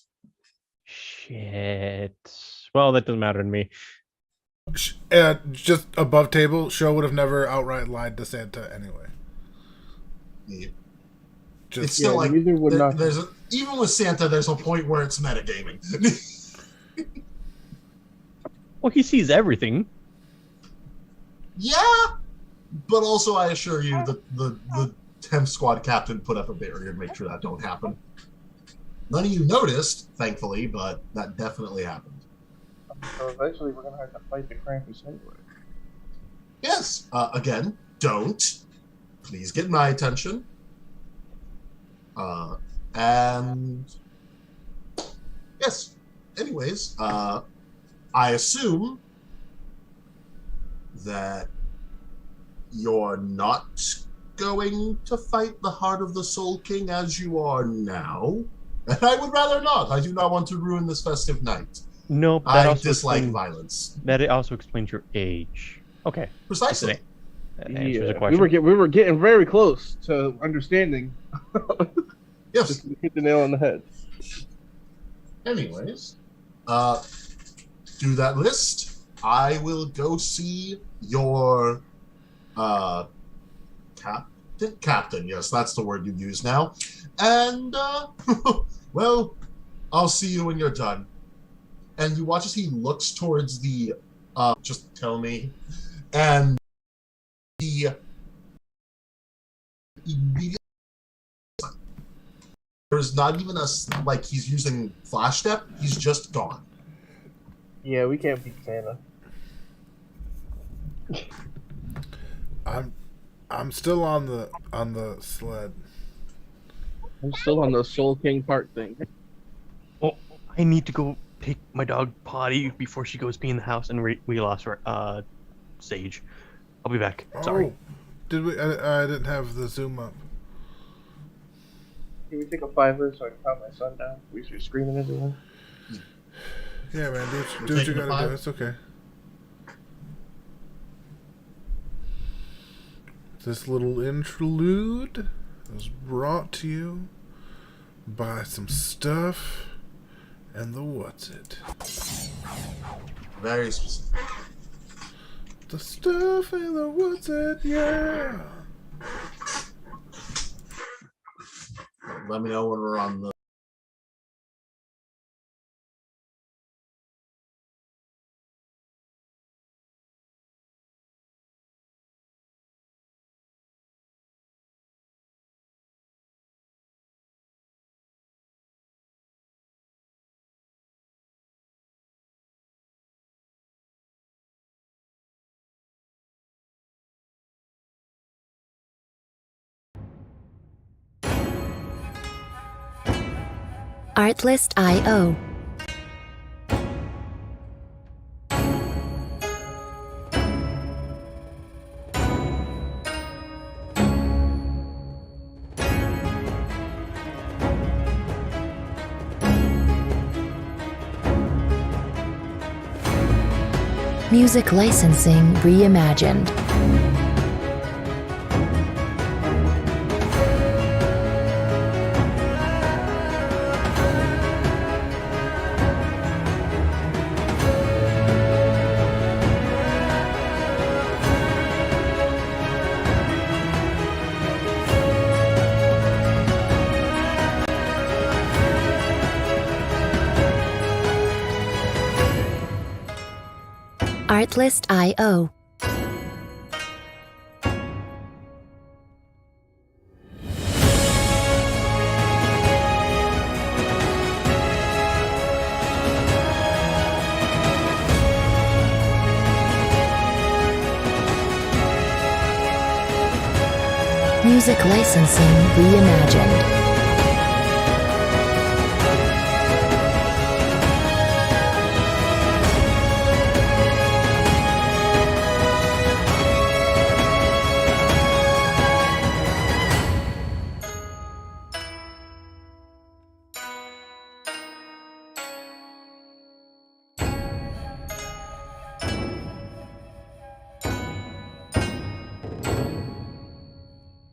Shit. Well, that doesn't matter to me. Just above table, Show would have never outright lied to Santa anyway. Yeah. Just It's still like neither would not. Even with Santa, there's a point where it's metagaming. Well, he sees everything. Yeah, but also I assure you that the 10th squad captain put up a barrier to make sure that don't happen. None of you noticed, thankfully, but that definitely happened. So eventually we're gonna have to fight the Krampus anyway. Yes. Again, don't. Please get my attention. And yes. Anyways, I assume that you're not going to fight the heart of the Soul King as you are now. And I would rather not. I do not want to ruin this festive night. No, that I also dislike explains, violence. that also explains your age. Okay. Precisely. That answers the We question. were getting very close to understanding. Yes. Just hit the nail on the head. Anyways, do that list. I will go see your captain. Yes, that's the word you use now. And well, I'll see you when you're done. And you watch as he looks towards the just tell me, and he immediately. There's not even like he's using flash step. He's just gone. Yeah, we can't beat Santa. I'm still on the sled. I'm still on the Soul King part thing. Well, I need to go take my dog potty before she goes pee in the house, and we lost our Sage. I'll be back. Sorry. Oh, did we? I didn't have the zoom up. Can we take a 5-er so I can calm my son down? We start screaming everywhere. Yeah, man, do what you taking the gotta do. 5? It's okay. This little interlude was brought to you by some stuff and the what's it. Very specific. The stuff and the what's it, yeah. Let me know when we're on the. Artlist.io. Music licensing reimagined. Artlist.io. Music licensing reimagined.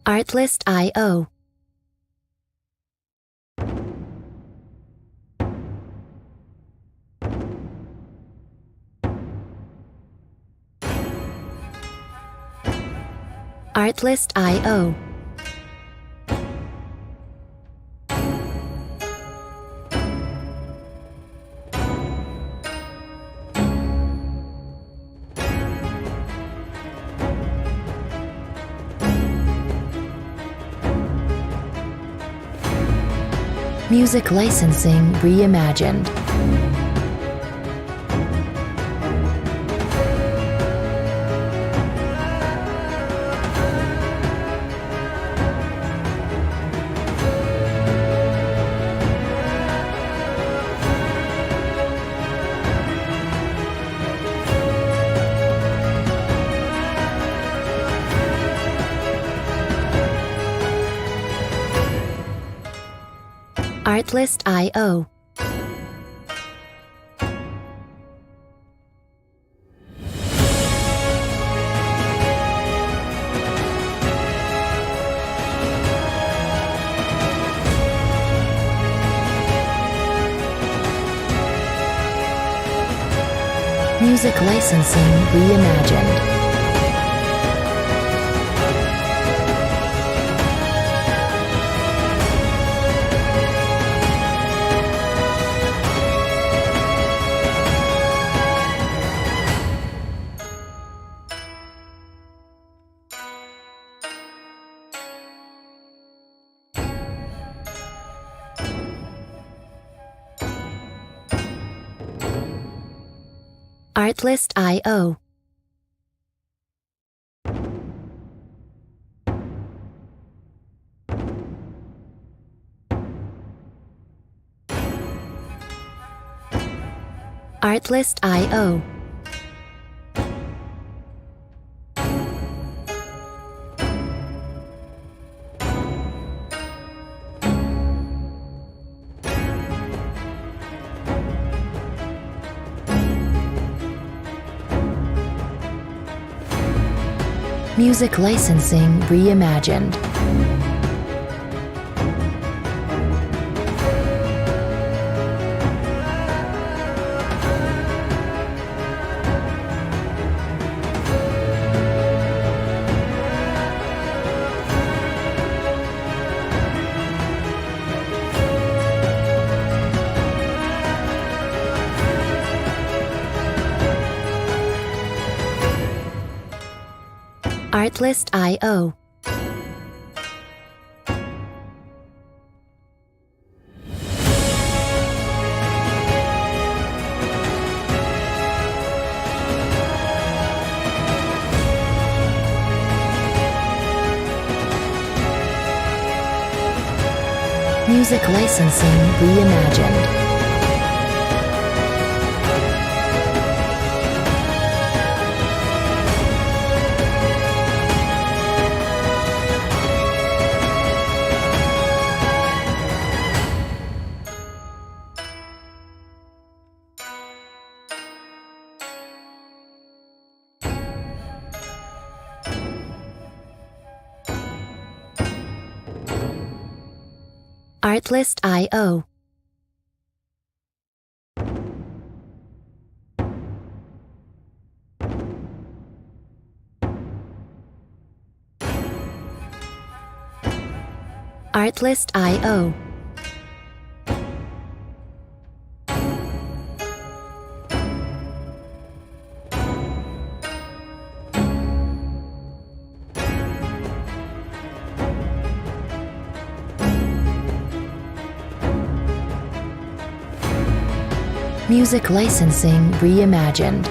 Artlist.io. Artlist.io. Music licensing reimagined. Artlist.io. Music licensing reimagined. Artlist.io. Artlist.io. Music licensing reimagined. Artlist.io. Music licensing reimagined. Artlist.io. Artlist.io. Music licensing reimagined.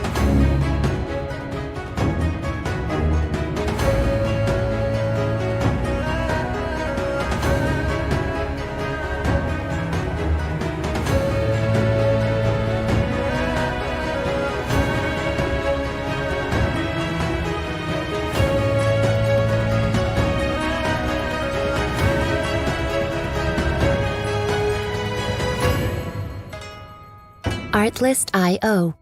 Artlist.io.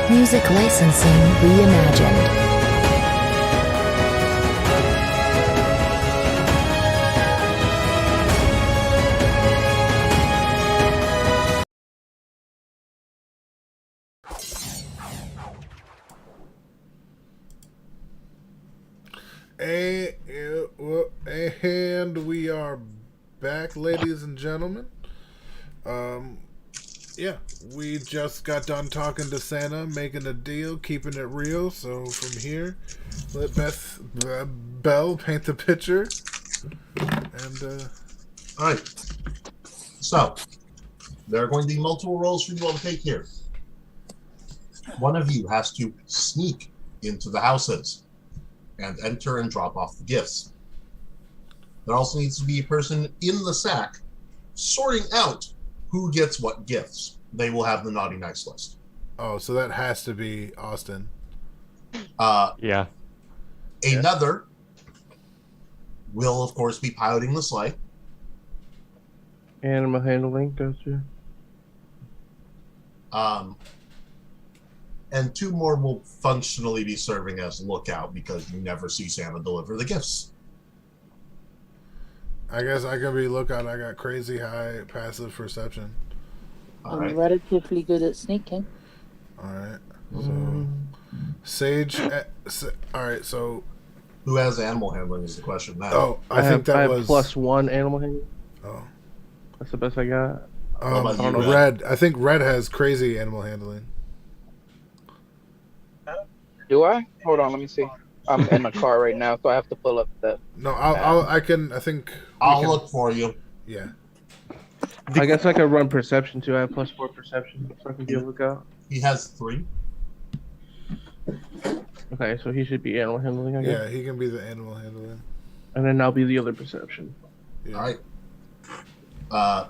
Music licensing reimagined. And we are back, ladies and gentlemen. Yeah, we just got done talking to Santa, making a deal, keeping it real. So from here, let Belle paint the picture. And All right. So there are going to be multiple roles for you all to take here. One of you has to sneak into the houses and enter and drop off the gifts. There also needs to be a person in the sack sorting out who gets what gifts. They will have the naughty nice list. oh, so that has to be Austin. Yeah. Another will, of course, be piloting the sleigh. Animal handling, gotcha. And two more will functionally be serving as lookout because you never see Santa deliver the gifts. I guess I can be lookout. I got crazy high passive perception. All I'm right. relatively good at sneaking. All right. So Sage. All right. So Who has animal handling is the question now. oh, I think I that have was +1 animal handling. Oh, That's the best I got. about you, Red. I think Red has crazy animal handling. Do I? Hold on, let me see. I'm in the car right now, so I have to pull up the. No, I think. I'll look for you. Yeah. I guess I could run perception too. I have +4 perception, so I can be a lookout. He has 3. Okay, so he should be animal handling, I guess. Yeah, he can be the animal handling. And then I'll be the other perception. Yeah. All right.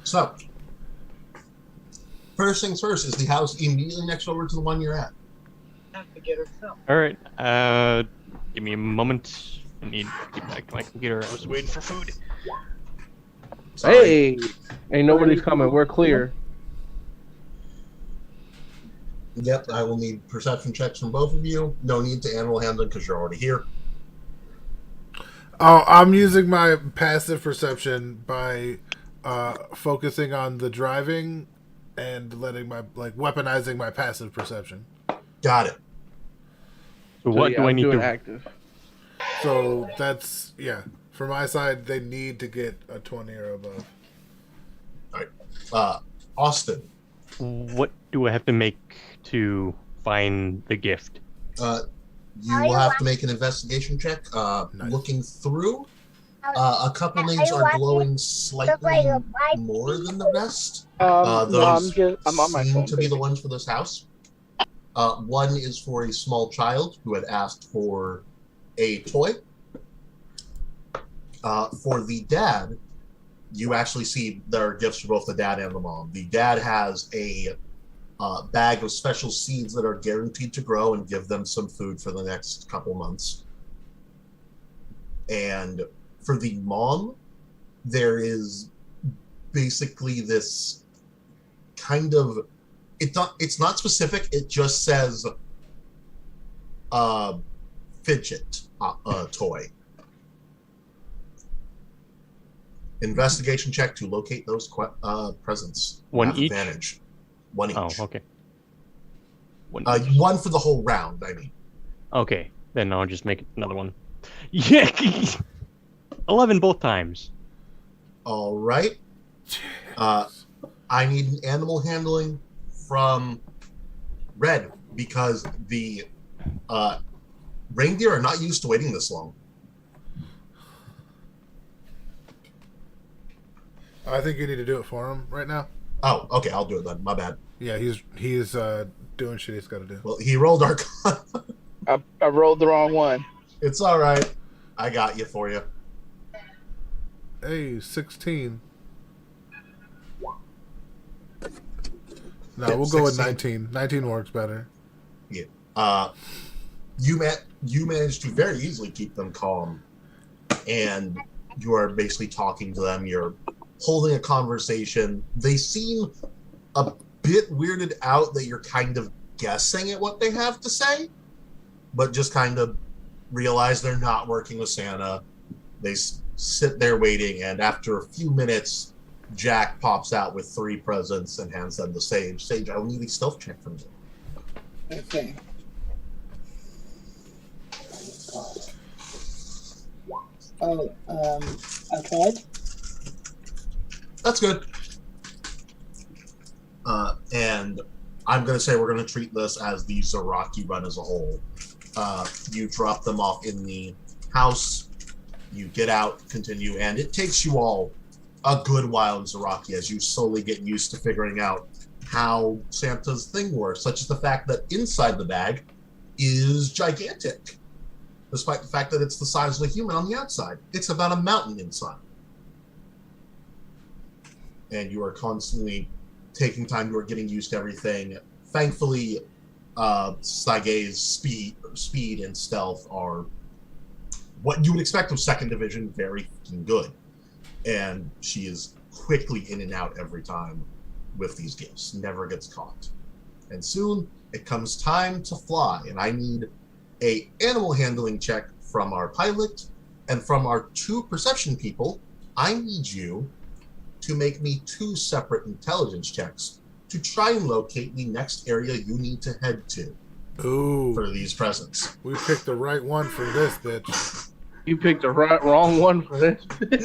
So, first things first is the house immediately next over to the one you're at. All right. Give me a moment. I need to get back to my computer. I was waiting for food. Sorry. Hey! Ain't nobody's coming. We're clear. Yep, I will need perception checks from both of you. No need to animal handling because you're already here. Oh, I'm using my passive perception by focusing on the driving and letting my weaponizing my passive perception. Got it. So what do I I'm need doing to? active. So that's For my side, they need to get a 20 or above. All right. Austin. What do I have to make to find the gift? You will have to make an investigation check. Nice. Looking through, a couple names are glowing slightly more than the rest. No, Those I'm on my seem phone. to be the ones for this house. One is for a small child who had asked for a toy. For the dad, you actually see there are gifts for both the dad and the mom. The dad has a bag of special seeds that are guaranteed to grow and give them some food for the next couple months. And for the mom, there is basically this kind of it's not specific. It just says fidget toy. Investigation check to locate those presents. One each? Advantage. One each. Oh, okay. One for the whole round, I mean. Okay, then I'll just make another one. Yeah! 11 both times. All right. I need an animal handling from Red because the reindeer are not used to waiting this long. I think you need to do it for him right now. Oh, okay, I'll do it then. My bad. Yeah, he's doing shit he's got to do. Well, he rolled Arcana. I rolled the wrong one. It's all right. I got you for you. Hey, 16. No, we'll go with 19. 19 works better. Yeah. You managed to very easily keep them calm, and you are basically talking to them. You're holding a conversation. They seem a bit weirded out that you're kind of guessing at what they have to say, but just kind of realize they're not working with Santa. They sit there waiting, and after a few minutes, Jack pops out with 3 presents and hands them to Sage. Sage, I will need a stealth check from you. Okay. Oh, I tried. That's good. And I'm going to say we're going to treat this as the Zaraki run as a whole. You drop them off in the house, you get out, continue, and it takes you all a good while in Zaraki as you slowly get used to figuring out how Santa's thing works, such as the fact that inside the bag is gigantic, despite the fact that it's the size of a human on the outside. It's about a mountain inside. And you are constantly taking time, you are getting used to everything. Thankfully, Sage's speed and stealth are what you would expect of 2nd Division, very fucking good. And she is quickly in and out every time with these gifts, never gets caught. And soon it comes time to fly, and I need a animal handling check from our pilot and from our 2 perception people. I need you to make me 2 separate intelligence checks to try and locate the next area you need to head to. Ooh, for these presents. We picked the right one for this, bitch. You picked the wrong one for this.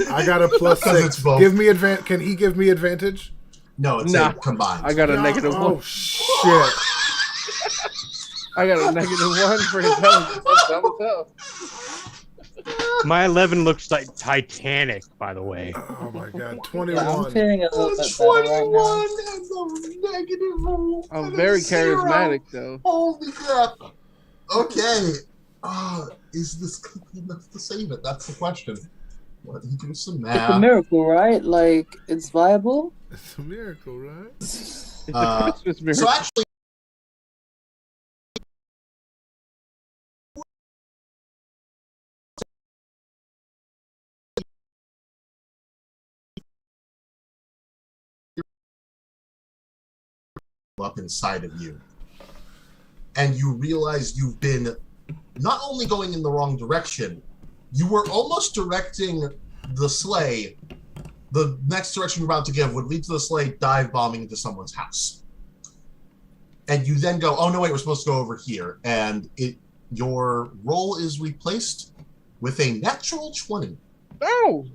I got a +6. Give me advantage. Can he give me advantage? No, it's combined. I got a -1. Oh shit! I got a -1 for intelligence. That's dumb as hell. My 11 looks like Titanic, by the way. Oh my god, 21. Yeah, I'm feeling a little bit better right now. And the -1. I'm very charismatic, though. Holy crap! Okay. Is this enough to save it? That's the question. Let me do some math. It's a miracle, right? Like, it's viable? It's a miracle, right? It's a Christmas miracle. So actually, up inside of you, and you realize you've been not only going in the wrong direction, you were almost directing the sleigh. The next direction you're about to give would lead to the sleigh dive bombing into someone's house. And you then go, oh no, wait, we're supposed to go over here. And your roll is replaced with a natural 20. Oh,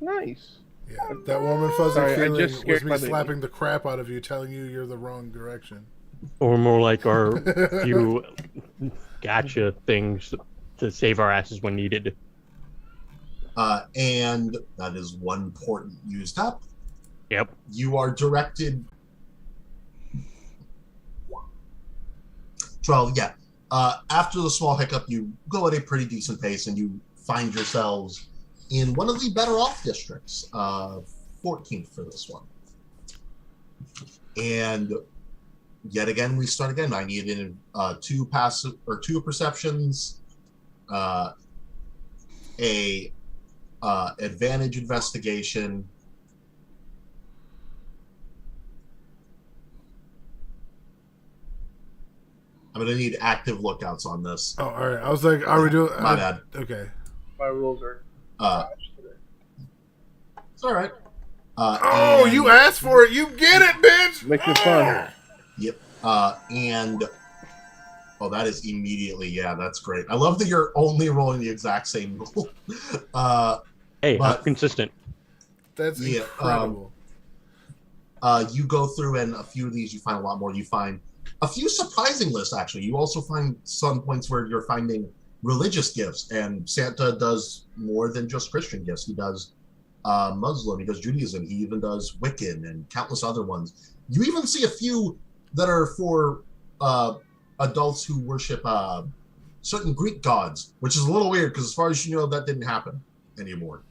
nice. Yeah, that warm and fuzzy Sorry, I feeling just scared was me my slapping the crap out of you, telling you you're the wrong direction. Or more like our few gotcha things to save our asses when needed. And that is 1 port used up. Yep. You are directed. Well, yeah. After the small hiccup, you go at a pretty decent pace, and you find yourselves in one of the better off districts, 14th for this one. And yet again, we start again. I need 2 perceptions. a advantage investigation. I'm gonna need active lookouts on this. Oh, all right. I was like, are we doing? My bad. Okay. My rules are. It's all right. Oh, you asked for it. You get it, bitch. Makes it fun. Yep. And that is immediately. Yeah, that's great. I love that you're only rolling the exact same rule. Hey, but- I'm consistent. That's Yeah, incredible. You go through, and a few of these you find a lot more. You find a few surprising lists, actually. You also find some points where you're finding religious gifts, and Santa does more than just Christian gifts. He does Muslim, he does Judaism, he even does Wiccan and countless other ones. You even see a few that are for adults who worship certain Greek gods, which is a little weird because as far as you know, that didn't happen anymore.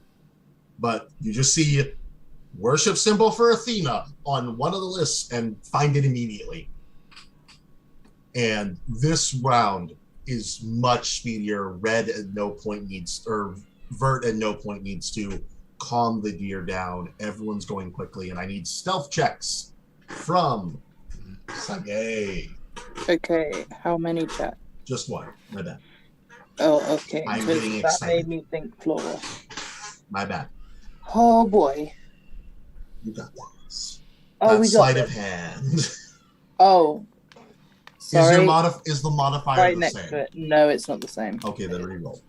But you just see worship symbol for Athena on one of the lists and find it immediately. And this round is much speedier. Red at no point needs, or Vert at no point needs to calm the deer down. Everyone's going quickly, and I need stealth checks from Sage. Okay, how many chat? Just one. My bad. Oh, okay. I'm 'cause getting that excited. made me think Flora. My bad. Oh boy. You got this. Oh, That's we got sleight this. of hand. Oh. Sorry. Is the modifier right the next same? to it. No, it's not the same. Okay, then reroll.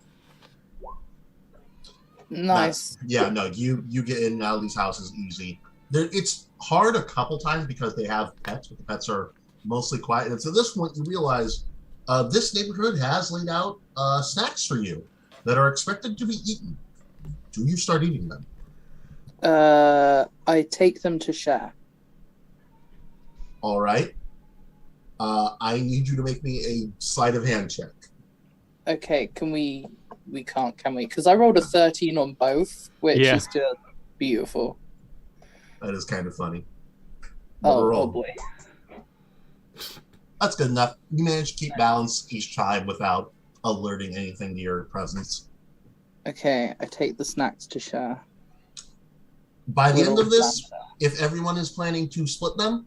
Nice. Yeah, no, you get in and out of these houses easy. It's hard a couple times because they have pets, but the pets are mostly quiet. And so this point, you realize this neighborhood has laid out snacks for you that are expected to be eaten. Do you start eating them? I take them to share. All right. I need you to make me a sleight of hand check. Okay, can we? We can't, can we? Because I rolled a 13 on both, which Yeah. is just beautiful. That is kind of funny. Oh, Roll. oh boy. That's good enough. You manage to keep balance each time without alerting anything to your presence. Okay, I take the snacks to share. By the end of this, Santa. if everyone is planning to split them,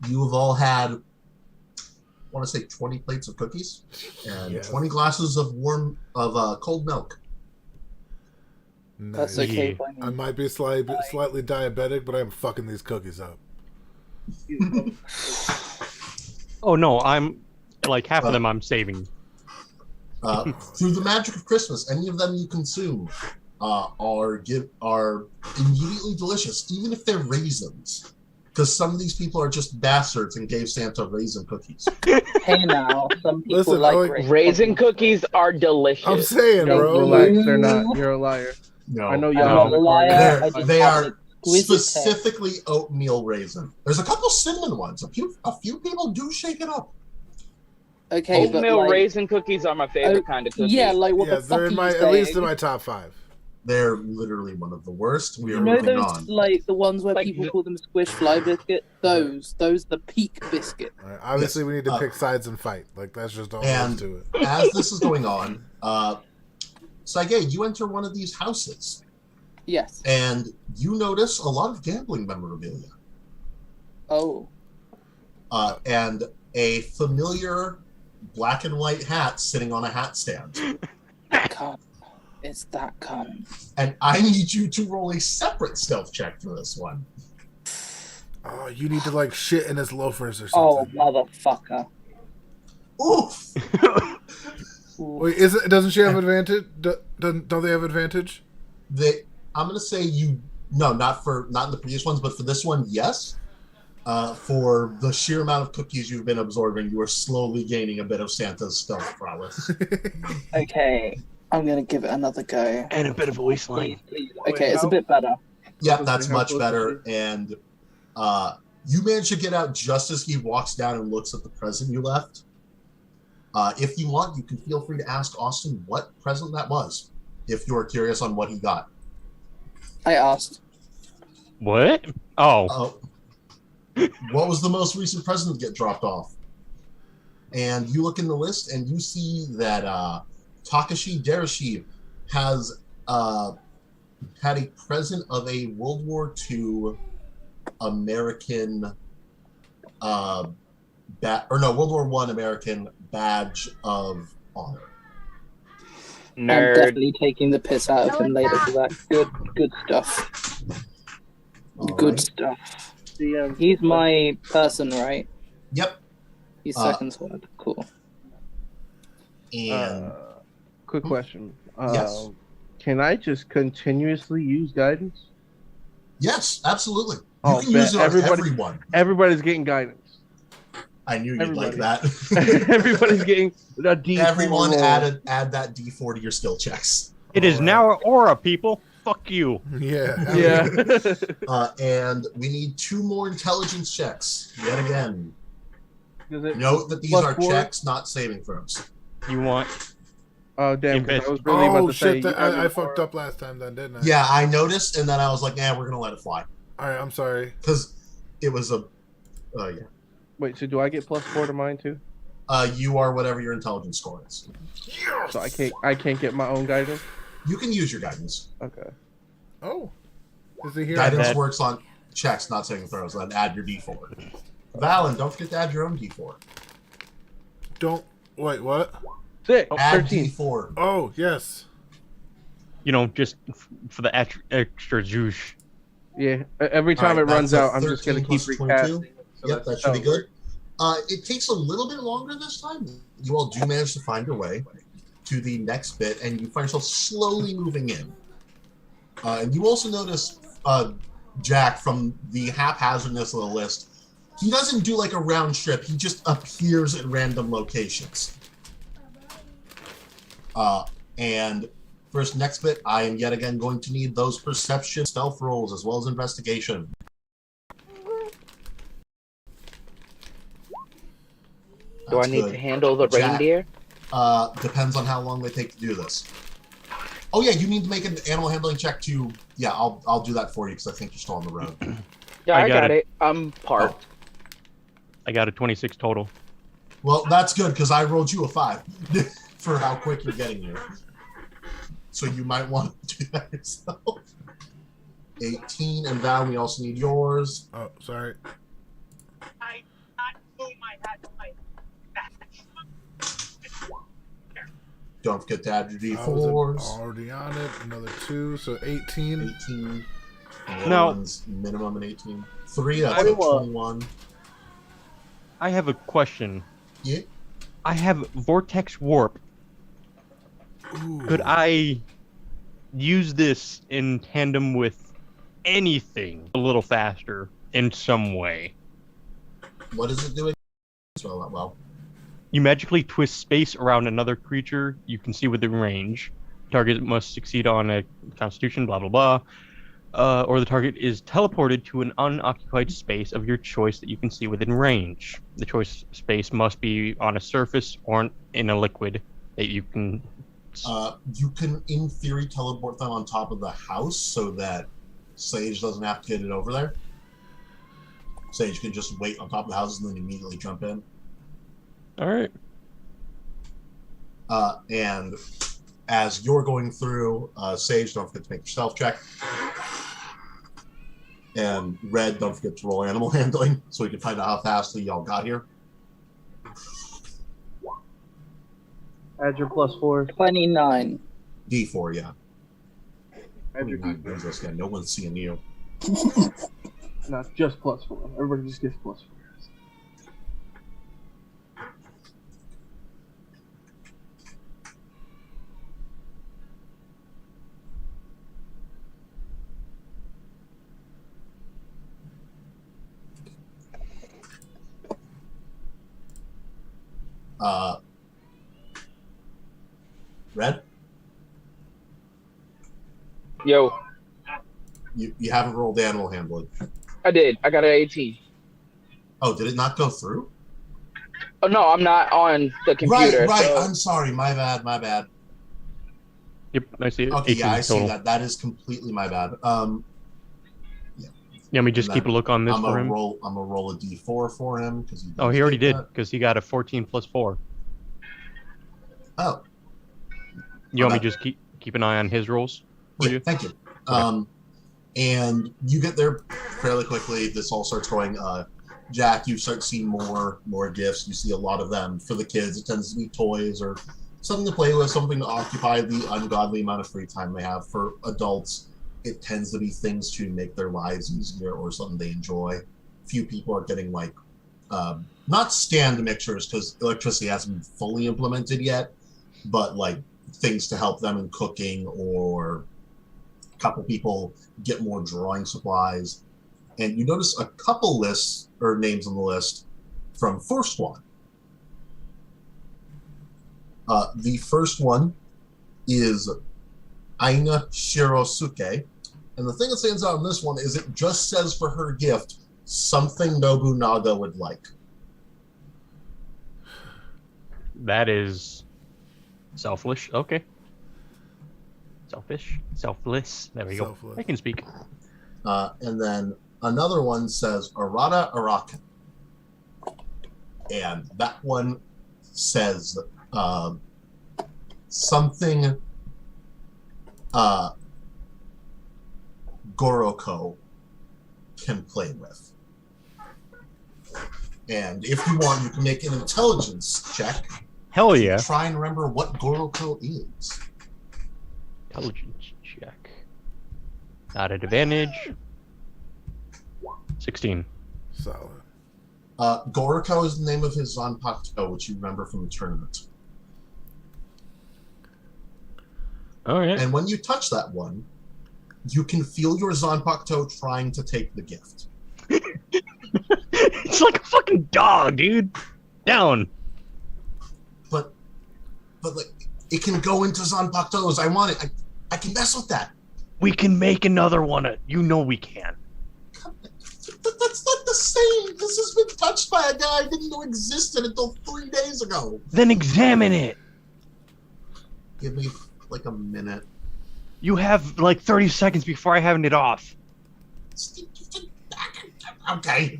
you have all had, I want to say 20 plates of cookies and Yes. 20 glasses of cold milk. That's Nice. okay Yeah. by me. I might be slightly diabetic, but I'm fucking these cookies up. Oh no, I'm like half of them I'm saving. Through the magic of Christmas, any of them you consume are immediately delicious, even if they're raisins. Because some of these people are just bastards and gave Santa raisin cookies. Hey now, some people Listen, like I like- Raisin cookies are delicious. I'm saying, No, bro. Relax, Like, they're not. You're a liar. No, I know you No. have I'm a liar. They're- I just they have are an exquisite taste. specifically oatmeal raisin. There's a couple cinnamon ones. A few people do shake it up. Okay, but Oatmeal like, raisin cookies are my favorite kind of cookie. yeah, like what yeah, the fuck they're are in my you at least in saying? my top 5. They're literally one of the worst. We are You know moving those on. like the ones where Like people the- call them squish fly biscuit? Those the peak biscuit. All right, obviously, Yes. we need to pick sides and fight. Like that's just all there is And- to it. As this is going on, Saige, you enter one of these houses, Yes. and you notice a lot of gambling memorabilia, Oh. and a familiar black and white hat sitting on a hat stand. Cunt. It's that cunt. And I need you to roll a separate stealth check for this one. Oh, you need to like shit in his loafers or Oh, something. motherfucker. Oof! Wait, doesn't she have advantage? Don't they have advantage? I'm gonna say not in the previous ones, but for this one, yes. For the sheer amount of cookies you've been absorbing, you are slowly gaining a bit of Santa's stealth prowess. Okay, I'm gonna give it another go. And a bit of a waistline. Please. Okay, it's a bit better. Yeah, that's much better. And you manage to get out just as he walks down and looks at the present you left. If you want, you can feel free to ask Austin what present that was, if you're curious on what he got. I asked. What? Oh, What was the most recent present to get dropped off? And you look in the list and you see that Takashi Darashi has had a present of a World War II American World War One American badge of honor. I'm Nerd. definitely taking the piss out of him later for that. Good stuff. All Good right. stuff. The, He's my person, right? Yep. He's second sword. Cool. And quick question. Yes. Can I just continuously use guidance? yes, absolutely. You Oh, can use it on everybody- everyone. Everybody's getting guidance. I knew you'd like everybody. that. Everybody's getting a D4 Everyone roll. add that D4 to your skill checks. It is now an aura, people. Fuck you. Yeah. Yeah. And we need 2 more intelligence checks yet again. Does it Note that these plus are 4? checks, not saving throws. You want? Oh damn! 'Cause I was really Oh about to say shit! you have I your fucked aura. up last time, then, didn't I? Yeah, I noticed, and then I was like, we're gonna let it fly All right, I'm sorry. because it was a. Yeah. Wait, so do I get +4 to mine too? You are whatever your intelligence score is. So I can't get my own guidance. You can use your guidance. Okay. Oh, is he here? Guidance That- works on checks, not saving throws. Then add your D4. Valen, don't forget to add your own D4. Don't wait. What? 6. Add 13. D4. Oh yes. You know, just for the extra juice. Yeah. Every time Alright, it runs that's a out, I'm just gonna 13 keep plus 22. recasting. So Yep, that that's- should be good. It takes a little bit longer this time. You all do manage to find your way to the next bit, and you find yourself slowly moving in. And you also notice Jack, from the haphazardness of the list, he doesn't do like a round trip. He just appears at random locations. And first, next bit, I am yet again going to need those perception stealth rolls as well as investigation. Do I That's need good. to handle the Jack. reindeer? Depends on how long they take to do this. Oh yeah, you need to make an animal handling check to. Yeah, I'll do that for you because I think you're still on the road. Yeah, I I got got it. it. I'm parked. I got a 26 total. Well, that's good because I rolled you a 5 for how quick you're getting here. So you might want to do that yourself. 18, and Val, we also need yours. Oh, sorry. Don't forget to add your I was D4s. already on it. Another 2, so 18. 18. And the No. other one's minimum in 18. 3, that's a 21. 21. I have a question. Yeah. I have Vortex Warp. Ooh. Could I use this in tandem with anything a little faster in some way? What is it doing? Well, You magically twist space around another creature you can see within range. Target must succeed on a Constitution, blah blah blah. Or the target is teleported to an unoccupied space of your choice that you can see within range. The choice space must be on a surface or in a liquid that you can. you can, in theory, teleport them on top of the house so that Sage doesn't have to get it over there. Sage can just wait on top of the houses and then immediately jump in. All right. And as you're going through, Sage, don't forget to make your stealth check. And Red, don't forget to roll animal handling so we can find out how fastly y'all got here. Add your +4. 29. D4, yeah. Add your 29 brings us again. No one's seeing you. Not just +4. Everybody just gets +4. Red, Yo, you haven't rolled animal handling. I did. I got an 18. Oh, did it not go through? Oh no, I'm not on the computer. Right. so- I'm sorry. My bad. Yep, I see it. Okay, 18 yeah, I see total. that. That is completely my bad. Yeah, let me just And keep a look on this I'm for gonna him. roll a D4 for him because Oh, he already did because he got a 14 plus 4. Oh, You want me Okay. to just keep an eye on his rolls? for Yeah, you. thank you. And you get there fairly quickly. This all starts going. Jack, you start seeing more gifts. You see a lot of them for the kids. It tends to be toys or something to play with, something to occupy the ungodly amount of free time they have. For adults, it tends to be things to make their lives easier or something they enjoy. Few people are getting like not stand mixers because electricity hasn't been fully implemented yet, but like things to help them in cooking, or a couple people get more drawing supplies. And you notice a couple lists or names on the list from first one. The first one is Aina Shirosuke. And the thing that stands out on this one is it just says for her gift, something Nobunaga would like. That is selfish. Okay. Selfless. There we go. Selfless. I can speak. And then another one says Arata Arakan. And that one says something Goroko can play with. And if you want, you can make an intelligence check. Hell yeah. Try and remember what Goroko is. Intelligence check. Not at advantage. 16. Solid. Goroko is the name of his Zanpakuto, which you remember from the tournament. All right. And when you touch that one, you can feel your Zanpakuto trying to take the gift. It's like a fucking dog, dude. Down. But like, it can go into Zanpakutos. I want it. I can mess with that. We can make another one. You know we can. That's not the same. This has been touched by a guy I didn't know existed until 3 days ago. Then examine it. Give me like a minute. You have like 30 seconds before I have it off. Okay.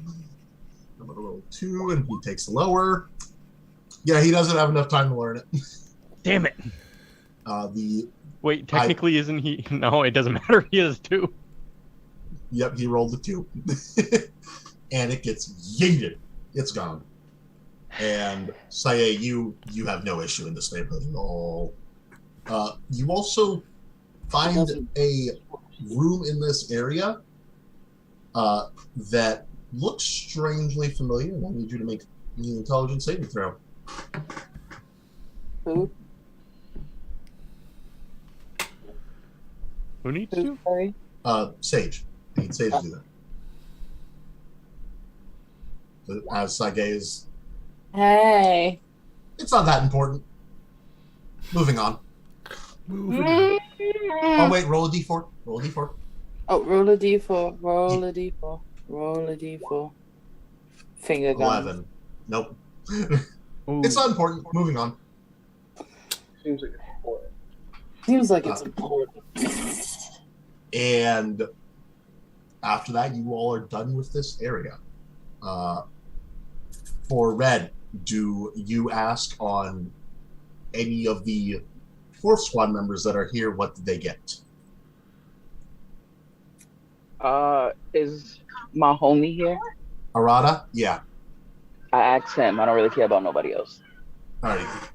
I'm gonna roll 2, and he takes the lower. Yeah, he doesn't have enough time to learn it. Damn it. Wait, technically, isn't he? No, it doesn't matter. He has 2. Yep, he rolled the 2. And it gets yeeted. It's gone. And Saye, you have no issue in this neighborhood at all. You also find a room in this area that looks strangely familiar, and I need you to make an intelligence saving throw. Who? Who needs to? Sorry. Sage. I need Sage to do that. As Sage is... Hey. It's not that important. Moving on. Oh, wait, roll a d4. Roll a d4. Oh, roll a d4. Roll a d4. Roll a d4. Finger gun. 11. Nope. It's not important. Moving on. Seems like it's important. Seems like it's important. And after that, you all are done with this area. For Red, do you ask on any of the 4th squad members that are here, what did they get? Is my homie here? Arata? Yeah. I asked him. I don't really care about nobody else. All right.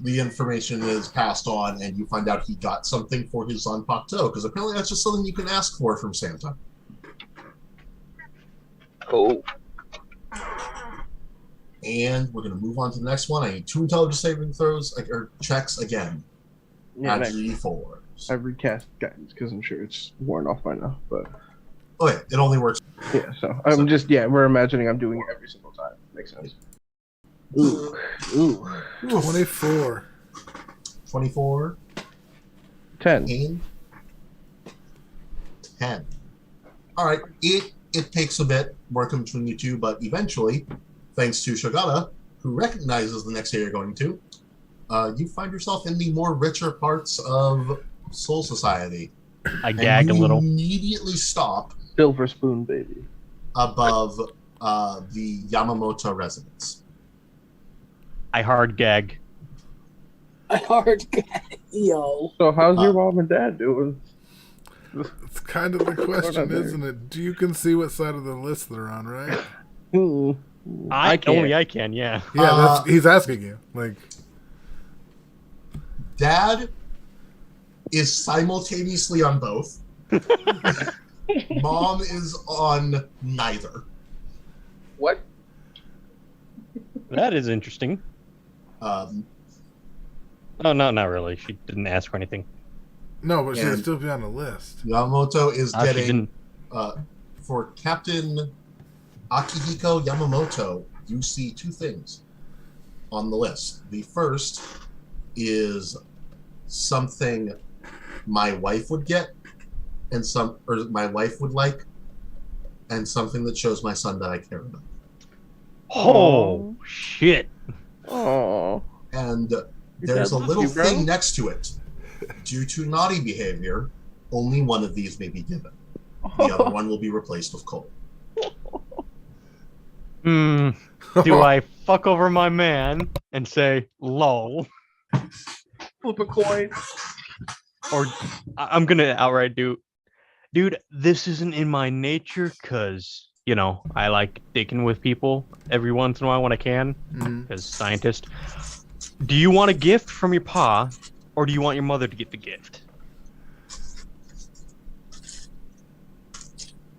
The information is passed on, and you find out he got something for his Zanpakuto, because apparently that's just something you can ask for from Santa. Cool. And we're going to move on to the next one. I need 2 intelligence saving throws, or checks again. Yeah, Add G4. I've recast guidance because I'm sure it's worn off by now. But Oh yeah, it only works. yeah, so I'm just we're imagining I'm doing it every single time. Makes sense. Ooh. 24. 24. 10. 10. All right, it takes a bit working between you two, but eventually, thanks to Shogata, who recognizes the next area you're going to, you find yourself in the more richer parts of Soul Society. I gag a little. Immediately stop Silver spoon, baby. above the Yamamoto residence. I hard gag. I hard gag. Yo. So how's your mom and dad doing? It's kind of the question, isn't it? You can see what side of the list they're on, right? I can't. can, yeah. Yeah, he's asking you. Like, Dad is simultaneously on both. Mom is on neither. What? That is interesting. Um, Oh, no, not really. She didn't ask for anything. no, but she'd And- still be on the list. Yamamoto is She getting didn't. for Captain Akihiko Yamamoto. You see two things on the list. The first is something my wife would get, and my wife would like, and something that shows my son that I care about. Oh, shit. Oh. And there's a dad little loves you, bro. thing next to it. Due to naughty behavior, only one of these may be given. The other one will be replaced with coal. Do I fuck over my man and say, lol? Flip a coin. Or I'm gonna outright do, dude, this isn't in my nature because, you know, I like dicking with people every once in a while when I can, Mhm. because scientist. Do you want a gift from your pa, or do you want your mother to get the gift?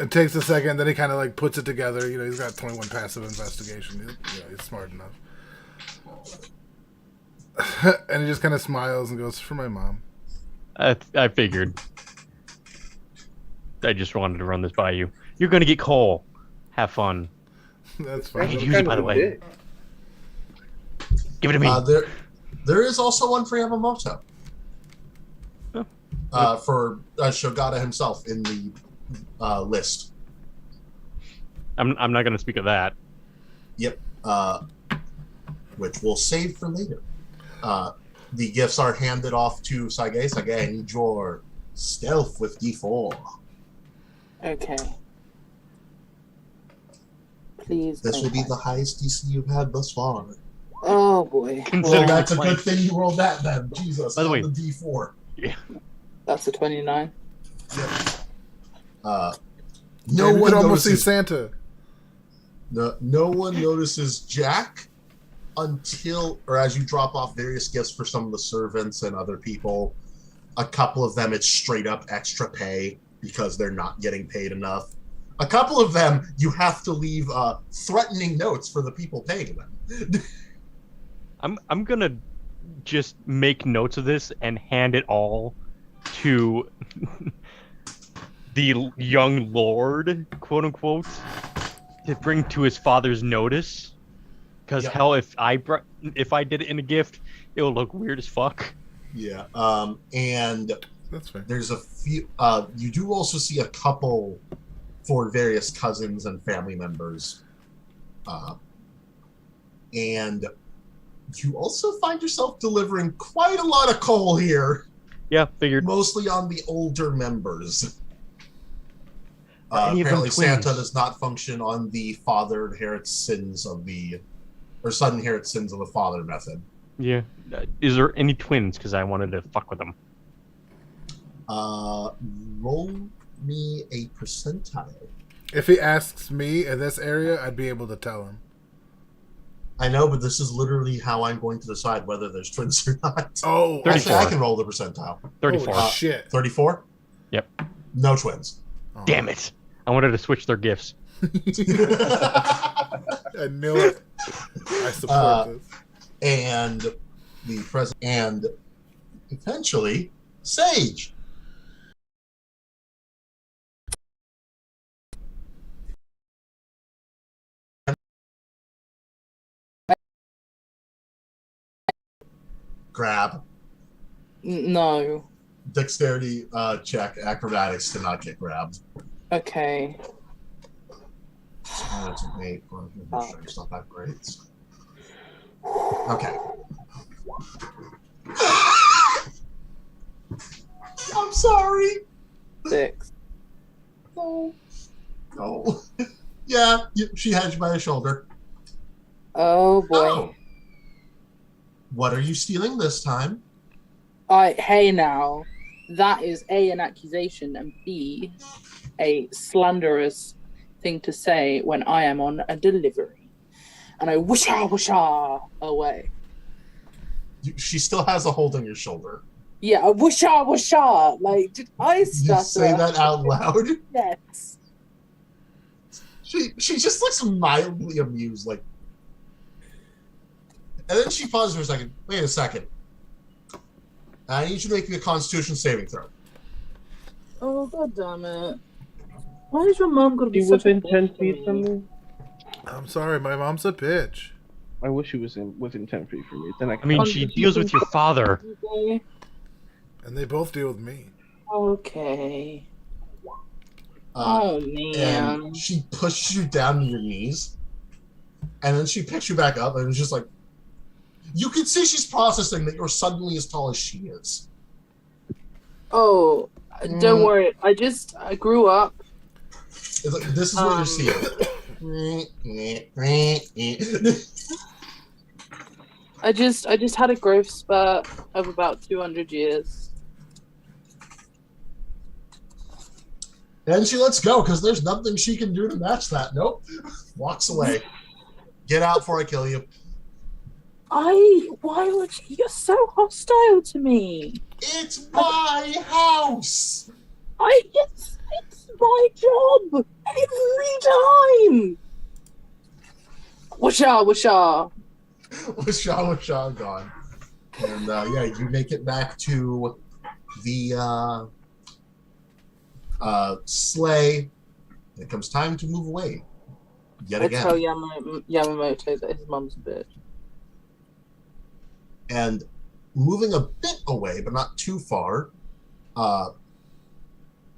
It takes a second, then he kind of like puts it together. You know, he's got 21 passive investigation. He's smart enough. And he just kind of smiles and goes, "For my mom." I figured. I just wanted to run this by you. You're gonna get coal. Have fun. That's I fine. could use it, by the way. Give it to me. There is also one for Yamamoto. For Shogata himself in the list. I'm not gonna speak of that. Yep. Which we'll save for later. The gifts are handed off to Sage. Sage, I need your stealth with D4. Okay. Please. This will be don't- the highest DC you've had thus far. Oh boy. Well, Considering that's a it's good like- thing you rolled that then. Jesus. By the way- on the D4. That's a 29. Yep. No No, you one could almost see notices. Santa. No one notices Jack until, or as you drop off various gifts for some of the servants and other people. A couple of them, it's straight up extra pay because they're not getting paid enough. A couple of them, you have to leave threatening notes for the people paying them. I'm gonna just make notes of this and hand it all to the young lord, quote unquote, to bring to his father's notice. Because Yep. hell, if I did it in a gift, it would look weird as fuck. Yeah. And That's fair. there's a few. You do also see a couple for various cousins and family members. And you also find yourself delivering quite a lot of coal here, Yeah, figured. mostly on the older members. Are any of them Apparently, Santa twins? does not function on the father inherits sins of the, or son inherits sins of the father method. Yeah. Is there any twins? Because I wanted to fuck with them. Roll me a percentile. If he asks me in this area, I'd be able to tell him. I know, but this is literally how I'm going to decide whether there's twins or not. Oh, Actually, I 34. can roll the percentile. 34. Holy shit. 34? Yep. No twins. Oh. Damn it. I wanted to switch their gifts. I knew it. I support this. And the president, and eventually, Sage. Grab. No. Dexterity check, acrobatics to not get grabbed. Okay. That's an 8. Well, your strength's not that great. Okay. I'm sorry. 6. No. No. Yeah, she had you by the shoulder. Oh boy. Oh. What are you stealing this time? Hey now. that is A, an accusation, and B, a slanderous thing to say when I am on a delivery. And I whoosha away. She still has a hold on your shoulder. Yeah, whoosha. Like, did I stutter? You say that out loud? Yes. She just looks mildly amused, like. And then she pauses for a second. Wait a second. I need you to make me a Constitution saving throw. Oh, god damn it. Why is your mom gonna be She such within a 10 bitch to feet from me. I'm sorry, my mom's a bitch. I wish she was within 10 feet from me. Then I I mean, she deals with your father. Okay. And they both deal with me. Okay. Oh, man. And she pushes you down to your knees. And then she picks you back up and it's just like, you can see she's processing that you're suddenly as tall as she is. Oh, don't worry. I grew up. It's like, this is what you're seeing. I just had a growth spurt of about 200 years. And she lets go because there's nothing she can do to match that. Nope. Walks away. Get out before I kill you. Why would you're so hostile to me? It's my house. It's my job every time. Whoosha. Washa, gone. And yeah, you make it back to the sleigh. It comes time to move away. Yet I again. tell Yamamoto that his mom's a bitch. And moving a bit away, but not too far,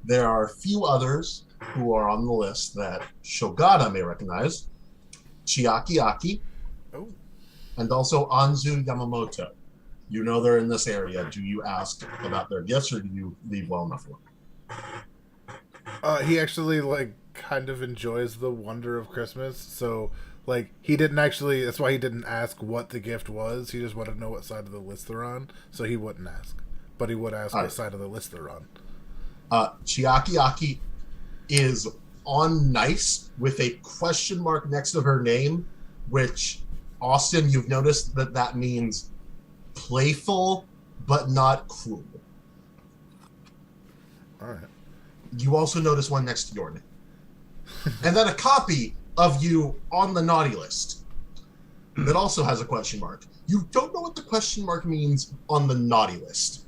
there are a few others who are on the list that Shogata may recognize. Chiaki Aki, Oh. and also Anzu Yamamoto. You know they're in this area. Do you ask about their gifts, or do you leave well enough for them? He actually, like, kind of enjoys the wonder of Christmas, so, like, he didn't actually, that's why he didn't ask what the gift was. He just wanted to know what side of the list they're on, so he wouldn't ask. But he would ask what side of the list they're on. Chiaki Aki is on nice with a question mark next to her name, which, Austin, you've noticed that means playful, but not cruel. All right. You also notice one next to your name. And then a copy of you on the naughty list that also has a question mark. You don't know what the question mark means on the naughty list.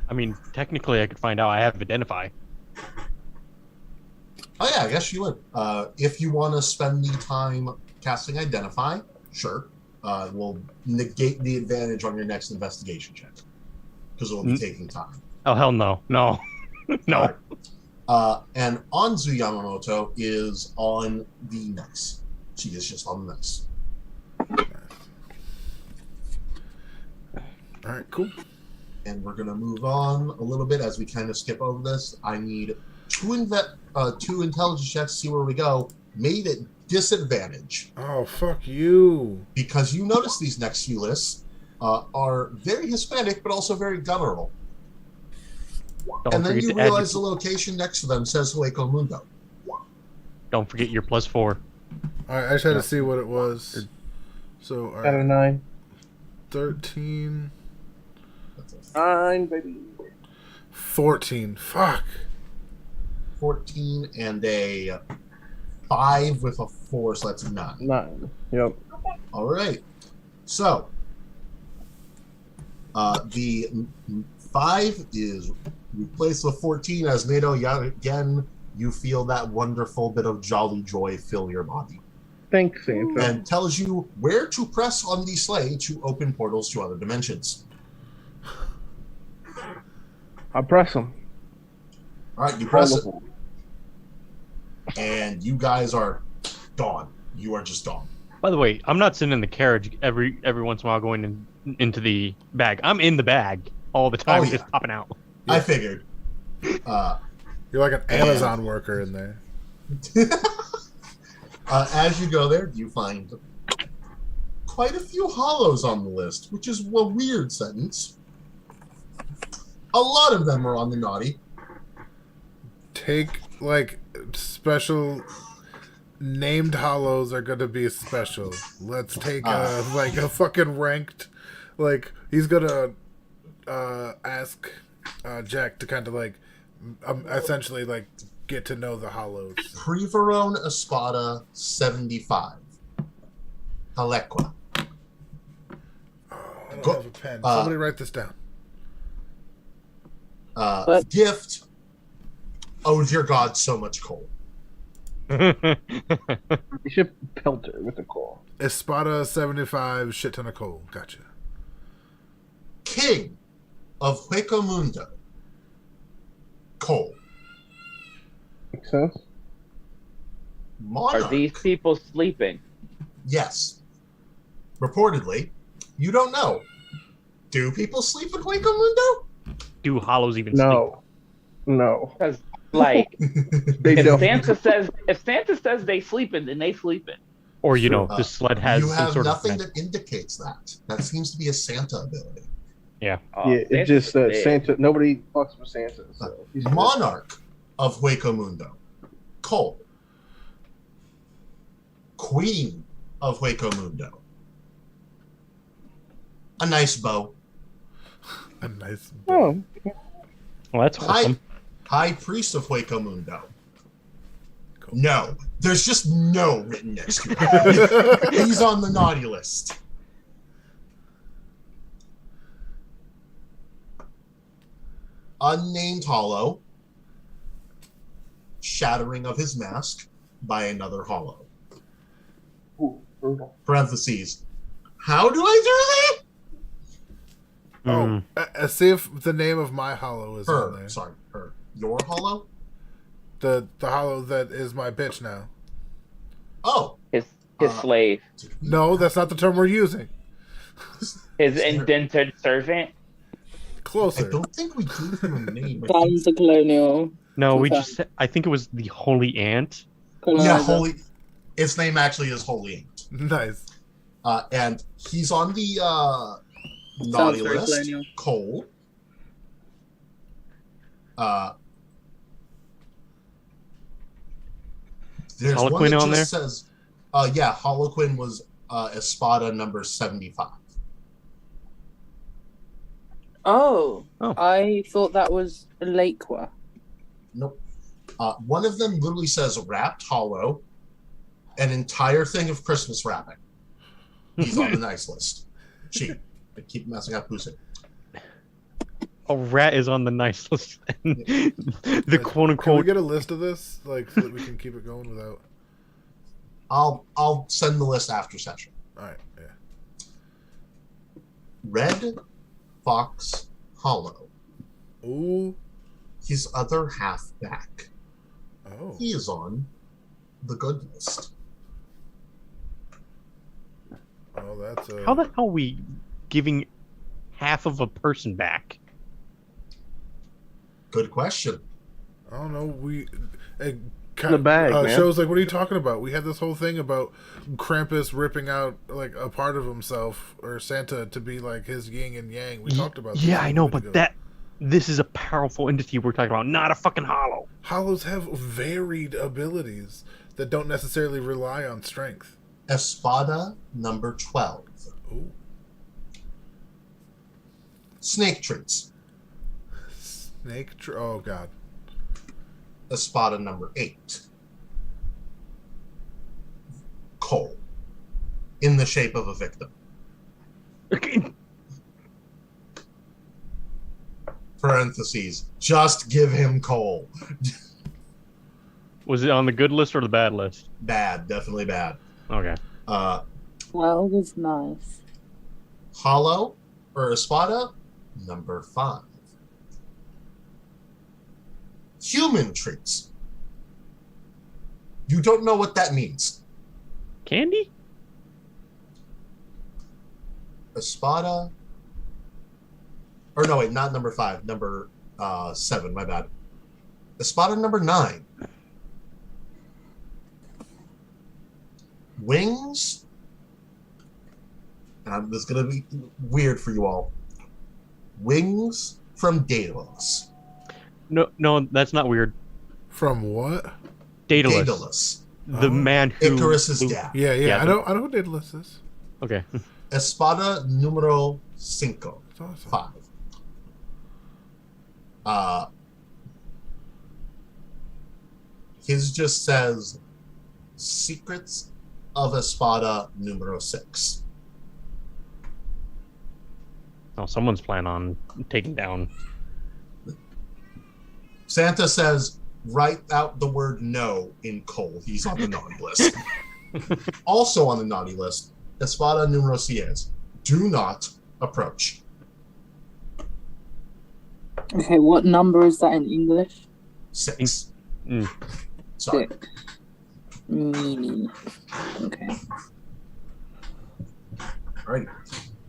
I mean, technically, I could find out. I have Identify. Oh yeah, I guess you would. If you want to spend the time casting Identify, sure. We'll negate the advantage on your next investigation check. Because it will be taking time. Oh, hell no. No. No. Right. And Anzu Yamamoto is on the nice. She is just on the nice. All right, cool. And we're going to move on a little bit as we kind of skip over this. I need two intelligence checks to see where we go. Made at disadvantage. Oh, fuck you. Because you notice these next few lists are very Hispanic, but also very guttural. And then you realize the location next to them says Heuco Mundo. Don't forget your +4. All right, I just had to see what it was. So, all Out of right, 9. 13, 9, baby. 14. Fuck. 14 and a 5 with a 4, so that's 9. 9. Yep. All right. So, the 5 is replaced with 14 as Nato. Again, you feel that wonderful bit of jolly joy fill your body. Thanks, Santa. And tells you where to press on the sleigh to open portals to other dimensions. I'll press them. All right, you press it. And you guys are gone. You are just gone. By the way, I'm not sitting in the carriage every once in a while going into the bag. I'm in the bag all the time, just popping out. Yeah. I figured. You're like an Amazon worker in there. As you go there, you find quite a few hollows on the list, which is a weird sentence. A lot of them are on the naughty. Take like special named hollows are gonna be special. Let's take like a fucking ranked. Like he's gonna ask Jack to kind of like essentially like get to know the hollows. Privarone Espada 75. Alequa. Oh, I don't have a pen. Somebody write this down. Gift. Oh dear God, so much coal. You should pelt her with a coal. Espada 75, shit ton of coal. Gotcha. King of Heuco Mundo. Coal. Makes sense. Monarch. Are these people sleeping? Yes. Reportedly. You don't know. Do people sleep in Heuco Mundo? Do hollows even sleep? No. Because like, They if don't. Santa says they sleeping, then they sleeping. Or, you know, the sled has You some have sort nothing of... that indicates that. That seems to be a Santa ability. Yeah. Oh, Yeah, it's just Santa. Nobody fucks with Santa. So he's good. Monarch of Heuco Mundo. Cole. Queen of Heuco Mundo. A nice bow. A nice. Oh, Well, that's awesome. High Priest of Heuco Mundo. No. There's just no written next to it. He's on the naughty list. Unnamed hollow. Shattering of his mask by another hollow. ooh, brutal. Parentheses. How do I do Mm. See if the name of my hollow is that? on there. Sorry, her. Your hollow? The hollow that is my bitch now. Oh. His Uh, slave, No, that's not the term we're using. his indentured servant. I Closer. don't think we gave him a name. Sounds a colonial. No, we Okay. just said, I think it was the Holy Ant. Yeah, colonizer. Holy. Its name actually is Holy Ant. Nice. And he's on the naughty Sounds very list. colonial. Cole. There's one Harlequin that on just says, yeah, Harlequin was Espada number 75. Oh, Oh. I thought that was Lakewa. Nope. One of them literally says wrapped hollow, an entire thing of Christmas wrapping. He's on the nice list. Cheap. I keep messing up Pussy. A rat is on the nice list. The quote Can we unquote. get a list of this, like, so that we can keep it going without? I'll send the list after session. All right. Yeah. Red Fox Hollow. Ooh. His other half back. Oh. He is on the good list. Oh, that's a. How the hell are we giving half of a person back? Good question. I don't know. The bag, man. Shows like, what are you talking about? We had this whole thing about Krampus ripping out like a part of himself, or Santa to be like his yin and yang. We talked about. This Yeah, a I know, minute but ago. this is a powerful entity we're talking about, not a fucking hollow. Hollows have varied abilities that don't necessarily rely on strength. Espada number 12. Ooh. Snake trees. Oh god. Espada number 8. Coal. In the shape of a victim. Parentheses. Just give him coal. Was it on the good list or the bad list? Bad. Definitely bad. Okay. 12 is nice. Hollow or Espada number 5. Human trees. You don't know what that means. Candy? Espada. Or no, wait, not number 5. Number 7. My bad. Espada number 9. Wings. This is gonna be weird for you all. Wings from Daedalus. No, that's not weird. From what? Daedalus. Daedalus. The man who Icarus's dad. Yeah. I know who Daedalus is. Okay. Espada numero 5. That's awesome. 5. His just says Secrets of Espada numero 6. Oh, someone's planning on taking down. Santa says, write out the word no in coal. He's on the naughty list. Also on the naughty list, Espada numero 6. Do not approach. Okay, what number is that in English? 6. Mm. Sorry. 6. Meanie. Okay. Alright.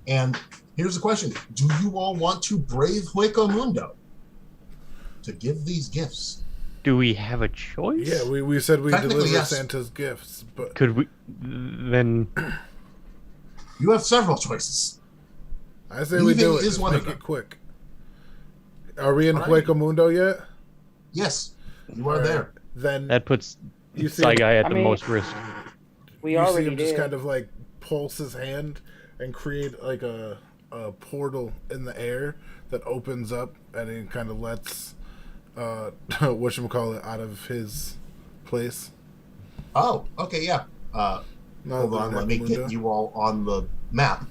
And here's the question. Do you all want to brave Heuco Mundo to give these gifts? Do we have a choice? Yeah, we said we Technically, deliver yes. Santa's gifts, but Could we then? You have several choices. I say we do Leaving it. is Just one of make them. it quick. Are we in Alright. Heuco Mundo yet? Yes, you are Alright. there. Then That puts You see- Saigai at I the mean- most risk. We you see already him just did. kind of like pulse his hand and create like a portal in the air that opens up and it kind of lets whatchamacallit out of his place. Oh, okay, yeah. Not Hold on, the let me Heuco get Mundo. you all on the map.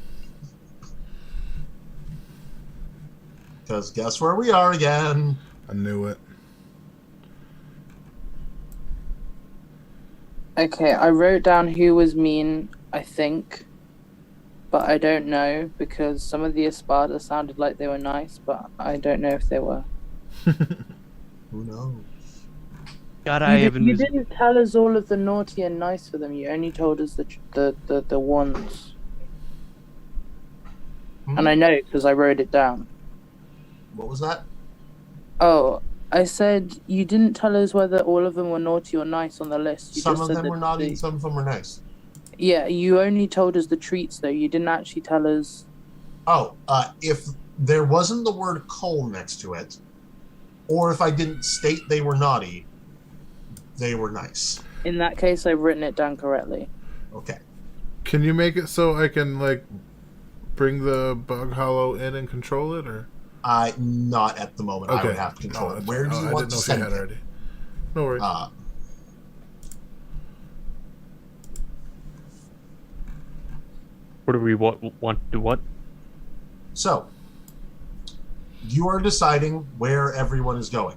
Because guess where we are again? I knew it. Okay, I wrote down who was mean, I think, but I don't know because some of the Espada sounded like they were nice, but I don't know if they were. Who knows? God, I haven't. You didn't tell us all of the naughty and nice for them. You only told us the ones, and I know because I wrote it down. What was that? Oh, I said you didn't tell us whether all of them were naughty or nice on the list. You Some just of said them that were naughty they- and some of them were nice. Yeah, you only told us the treats though. You didn't actually tell us. Oh, if there wasn't the word coal next to it, or if I didn't state they were naughty, they were nice. In that case, I've written it down correctly. Okay. Can you make it so I can like bring the bug hollow in and control it, or? Not at the moment. I would have to control it. that's Where fine. do you I want didn't to know if you send had it? already. No worries. What do we want to do? What? So, you are deciding where everyone is going.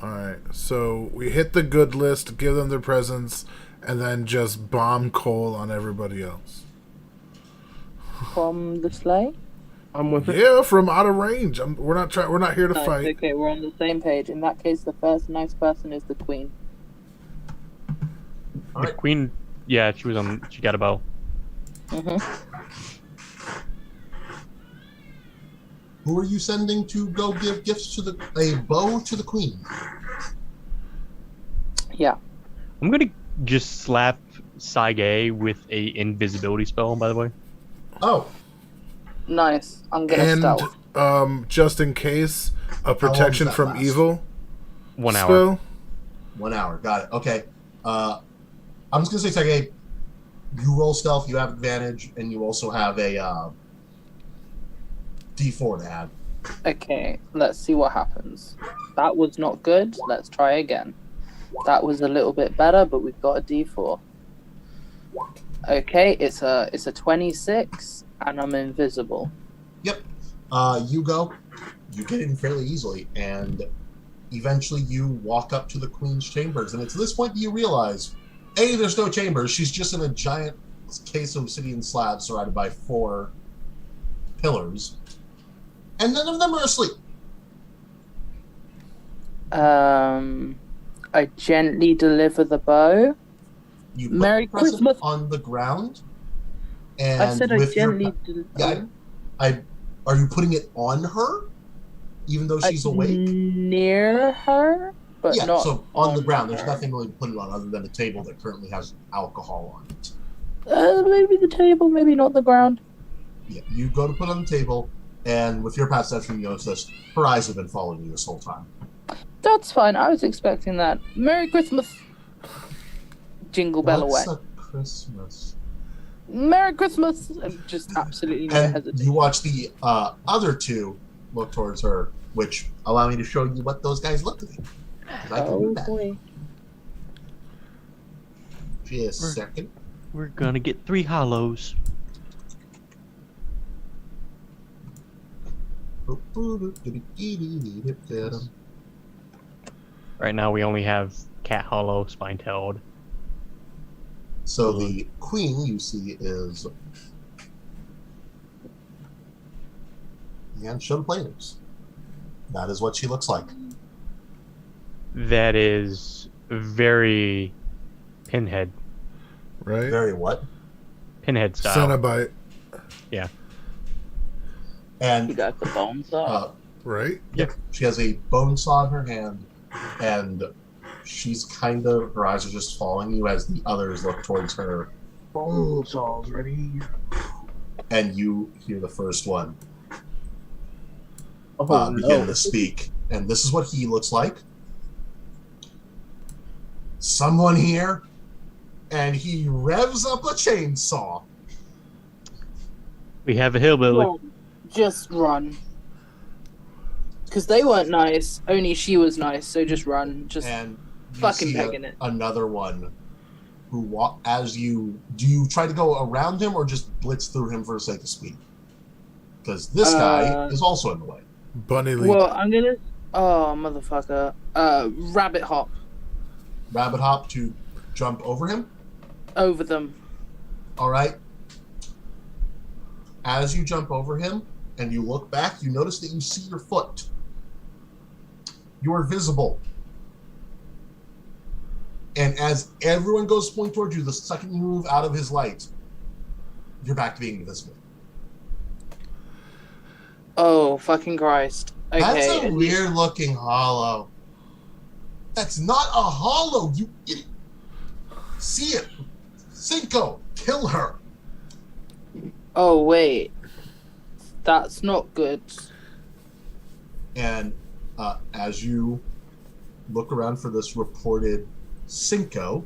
Alright, so we hit the good list, give them their presents, and then just bomb coal on everybody else. From the sleigh? I'm with it. Yeah, from out of range. We're not here to Nice, fight. okay, we're on the same page. In that case, the first nice person is the queen. All The right. queen. Yeah, she was on. She got a bow. Who are you sending to go give gifts to a bow to the queen? Yeah. I'm gonna just slap Saigai with a invisibility spell. By the way. Oh, Nice. I'm gonna stealth. Just in case, a protection that from last? evil 1 hour. spell. 1 hour. Got it. Okay. I'm just gonna say, Sege, you roll stealth. You have advantage, and you also have a D4 to add. Okay, let's see what happens. That was not good. Let's try again. That was a little bit better, but we've got a D4. Okay, it's a 26, and I'm invisible. Yep. You go. You get in fairly easily, and eventually you walk up to the queen's chambers. And it's at this point that you realize, A, there's no chambers. She's just in a giant case of obsidian slabs surrounded by 4 pillars. And none of them are asleep. I gently deliver the bow. You put Merry the present Christmas. on the ground. And I said I with your gently Yeah, are you putting it on her, even though she's awake? near her, but Yeah, not so on the ground. her. There's nothing really to put it on other than a table that currently has alcohol on it. Maybe the table, maybe not the ground. Yeah, you go to put it on the table, and with your perception, you notice this. Her eyes have been following you this whole time. That's fine. I was expecting that. Merry Christmas. Jingle bell What's away. a Christmas? Merry Christmas. And just absolutely no And hesitation. you watch the other two look towards her, which allow me to show you what those guys look like. 'Cause I can do that. Boy. Just a second. We're gonna get 3 hollows. Right now we only have cat hollow, spine-tailed. So the queen you see is and show the players. That is what she looks like. That is very Pinhead. Right? Very what? Pinhead style. Cenobite. Yeah. You And got the bones up. Right? she has a bone saw in her hand, and she's kind of, her eyes are just following you as the others look towards her, Bone saws ready. and you hear the first one Oh, begin to speak. And this is what he looks like. Someone here, and he revs up a chainsaw. We have a hillbilly. Run. Just run. Because they weren't nice. Only she was nice. So just run. Just And you fucking see pegging it. another one who as you do you try to go around him or just blitz through him for the sake of speed? Because this guy is also in the way. Bunny leap. Well, I'm gonna. Oh, motherfucker. Rabbit hop Rabbit hop to jump over him. over them. All right. As you jump over him and you look back, you notice that you see your foot. You are visible. And as everyone goes to point towards you, the second you move out of his light, you're back to being invisible. Oh, fucking Christ. Okay. That's a weird looking hollow. That's not a hollow, you idiot. See it. Cinco, kill her. Oh, wait. That's not good. And as you look around for this reported Cinco,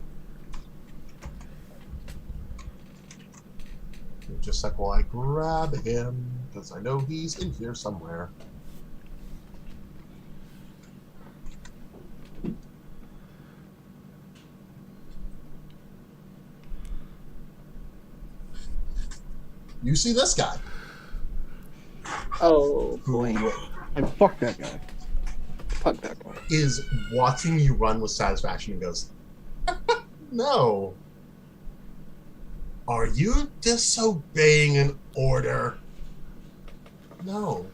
just like while I grab him, because I know he's in here somewhere. You see this guy Oh, who boy. And fuck that guy. Fuck that guy. is watching you run with satisfaction and goes, no. Are you disobeying an order? No.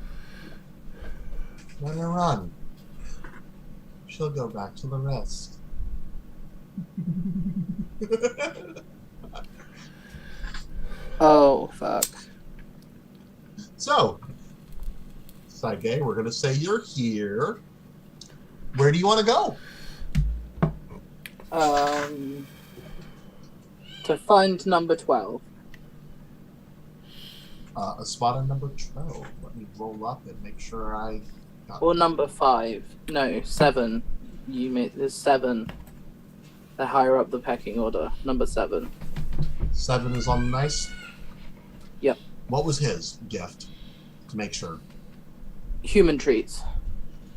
Let her run. She'll go back to the rest. Oh, fuck. So, Saige, we're going to say you're here. Where do you want to go? To find number 12. A spot on number 12. Let me roll up and make sure I got Or number 5. No, 7. You made there's 7. They're higher up the pecking order. Number 7. 7 is on nice. Yep. What was his gift? To make sure. Human treats.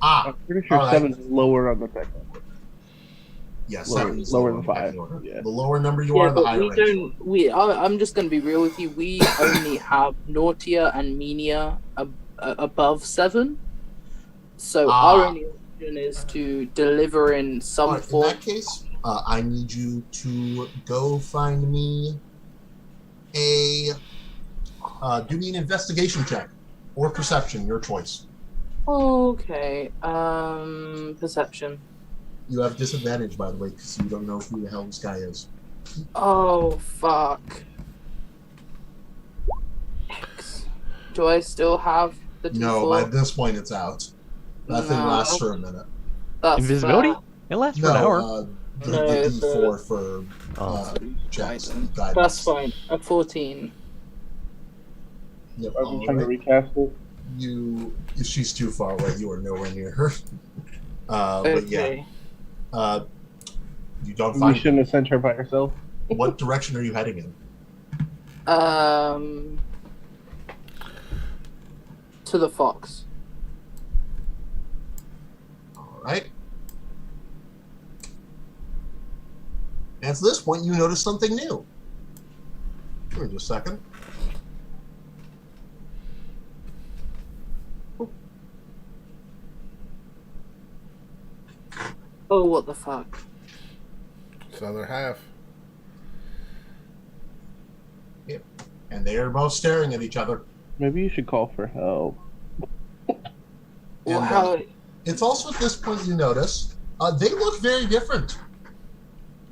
I'm pretty sure All right. 7's lower on the pecking order. Yeah, Lower- 7 is lower on than the pecking 5, order. yeah. The lower number you Yeah, are, the but higher we rank. don't. I'm just gonna be real with you. We only have Naughtia and Menia above 7. So our only option is to deliver in some Alright, in form. that case, I need you to go find me a. Do me an investigation check or perception, your choice. Okay. Perception. You have disadvantage, by the way, because you don't know who the hell this guy is. Oh fuck. X. Do I still have the No, D4? by this point it's out. That thing No. lasts for a minute. That's Invisibility? fair. It lasts for No, an hour. the No, D4 for Oh. checks. Guidance. Guidance. That's fine. A 14. Yep. I'm just trying to recast it. If she's too far away, you are nowhere near her. But yeah, you don't We find shouldn't her. have sent her by herself. What direction are you heading in? To the fox. All right. And to this point, you notice something new. Give me just a second. Oh, what the fuck? It's the other half. Yep. And they are both staring at each other. Maybe you should call for help. Well, And, how? it's also at this point you notice they look very different.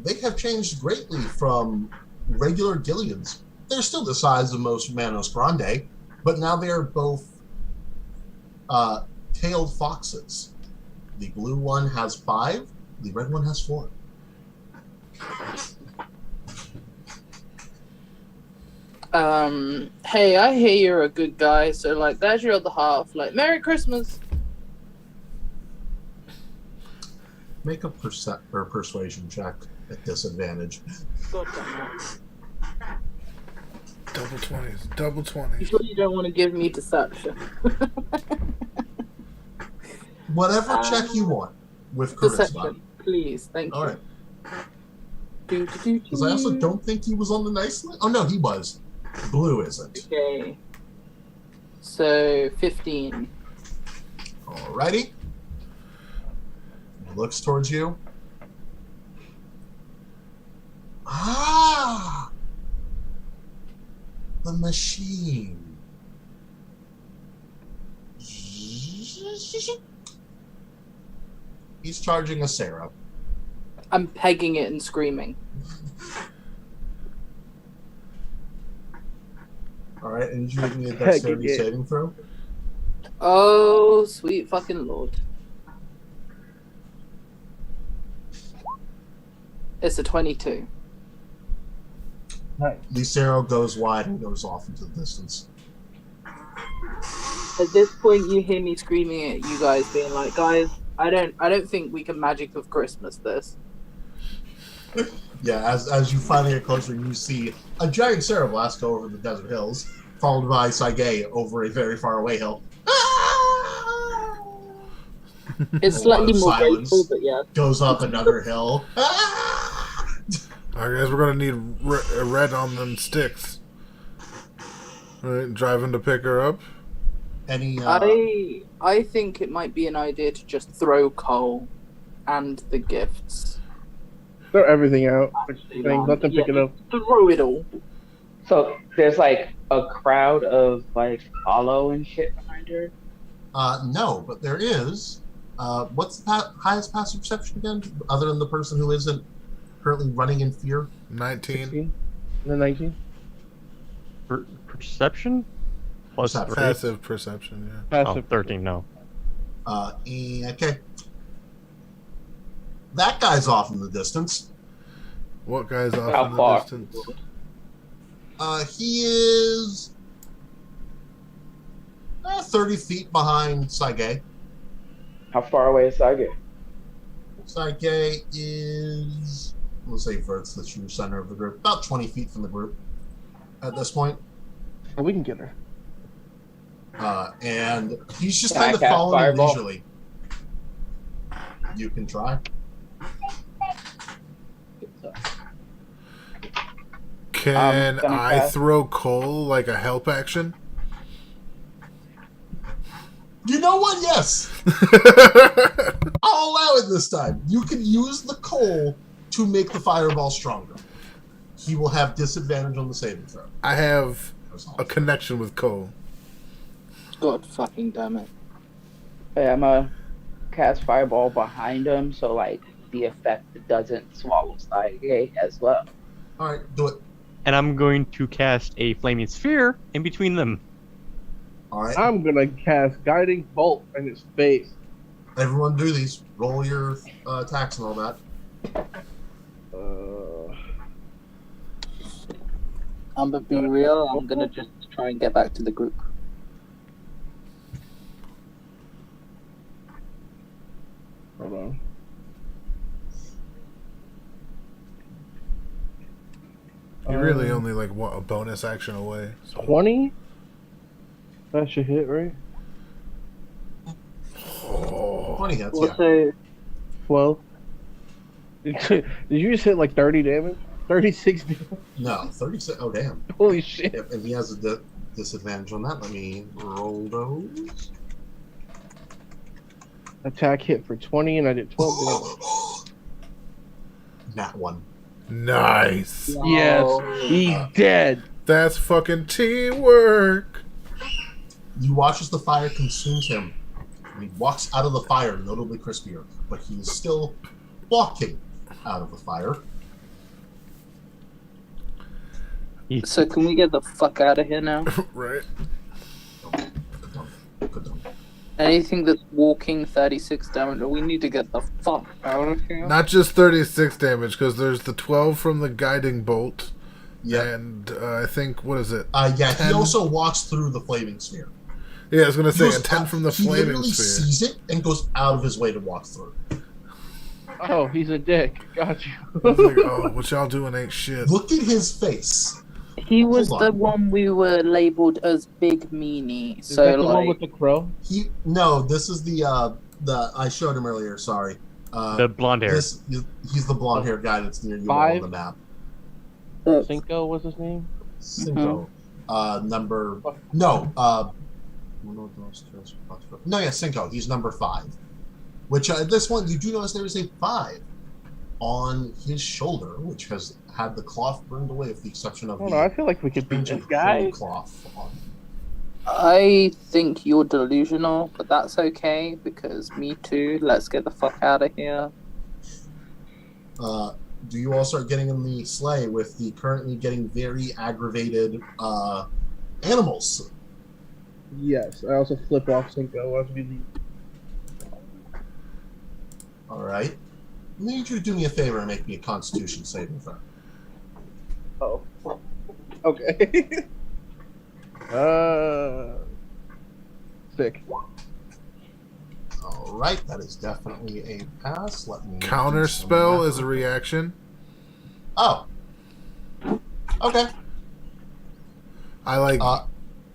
They have changed greatly from regular Gileads. They're still the size of most Manos Grande, but now they are both tailed foxes. The blue one has 5, the red one has 4. Hey, I hear you're a good guy, so like, there's your other half. Like, Merry Christmas. Make a persuasion check at disadvantage. God damn it. Double 20s. Double You 20s. sure you don't want to give me deception? Whatever check you want with charisma. Deception, please. Thank you. All right. Because I also don't think he was on the nice list. Oh no, he was. Blue isn't. Okay. So 15. Alrighty. He looks towards you. Ah! The machine. He's charging a Sarah. I'm pegging it and screaming. Alright, and you make me a dexterity Pegging it. saving throw? Oh, sweet fucking lord. It's a 22. Nice. The Sarah goes wide and goes off into the distance. At this point, you hear me screaming at you guys, being like, "Guys, I don't think we can magic of Christmas this." Yeah, as you finally get closer, you see a giant Sarah blast go over the desert hills, followed by Saigay over a very far away hill. It's A slightly lot of more silence. graceful, but yeah. Goes up another hill. I guess we're gonna need red on them sticks. Right, driving to pick her up. Any I think it might be an idea to just throw coal and the gifts. Throw everything out. Actually, Let them pick it up. Throw it all. So there's like a crowd of like hollow and shit behind her. no, but there is. What's the highest passive perception again? Other than the person who isn't currently running in fear? 19. 16? And then 19? Perception? Plus Perception. 3. Passive perception, yeah. Oh, Passive. 13, no. Okay. That guy's off in the distance. What guy's off How in the far? distance? He is 30 feet behind Saigay. How far away is Saga? Saigay is, let's say Vert's the true center of the group, about 20 feet from the group at this point. Oh, we can get her. And he's just Can I kind of cast following Fireball? leisurely. You can try. Can gonna I cast- throw coal like a help action? You know what? Yes. I'll allow it this time. You can use the coal to make the fireball stronger. He will have disadvantage on the saving throw. I have That's all. a connection with coal. God fucking damn it. Hey, I'm gonna cast Fireball behind him so like the effect doesn't swallow Saga as well. All right, do it. And I'm going to cast a flaming sphere in between them. All right, I'm gonna cast Guiding Bolt in his face. everyone do these. Roll your attacks and all that. I'm gonna be real. I'm gonna just try and get back to the group. Hold on. You're really only like what, a bonus action away. So. 20? That should hit, right? Oh. 20 hits, We'll yeah. say 12. Did you just hit like 30 damage? 36 damage? No, 36. Oh, damn. Holy shit. Yep, and he has a disadvantage on that. Let me roll those. Attack hit for 20 and I did 12 damage. Nat 1. Nice. Yes, he's dead. That's fucking teamwork. You watch as the fire consumes him. And he walks out of the fire, notably crispier, but he is still walking out of the fire. so. Can we get the fuck out of here now? Right. Good done. Anything that's walking 36 damage, we need to get the fuck out of here. Not just 36 damage, because there's the 12 from the guiding bolt. Yeah. And I think, what is it? Yeah, 10? he also walks through the flaming sphere. Yeah, I was going to He say, goes a 10 out- from the he flaming literally sphere. sees it and goes out of his way to walk through. Oh, he's a dick. Got you. I was like, oh, what y'all doing ain't shit. Look at his face. He was Hold the on. one we were labeled as Big Meanie. Is So that the like, one with the crow? No, this is the I showed him earlier. Sorry. The blonde hair. He's the blonde haired guy that's near you 5? on the map. Cinco was his name? Cinco. Number Cinco. He's number 5. Which this one you do notice there is a 5 on his shoulder, which has had the cloth burned away, with the exception of I don't know. I feel like we could beat this guy. cloth on. I think you're delusional, but that's okay because me too. Let's get the fuck out of here. Do you all start getting in the sleigh with the currently getting very aggravated animals? Yes, I also flip off Cinco as we leave. All right. I need you to do me a favor and make me a Constitution saving throw. Oh. Okay. Sick. All right, that is definitely a pass. Let me Counter do some spell math. as a reaction. Oh. Okay. I like.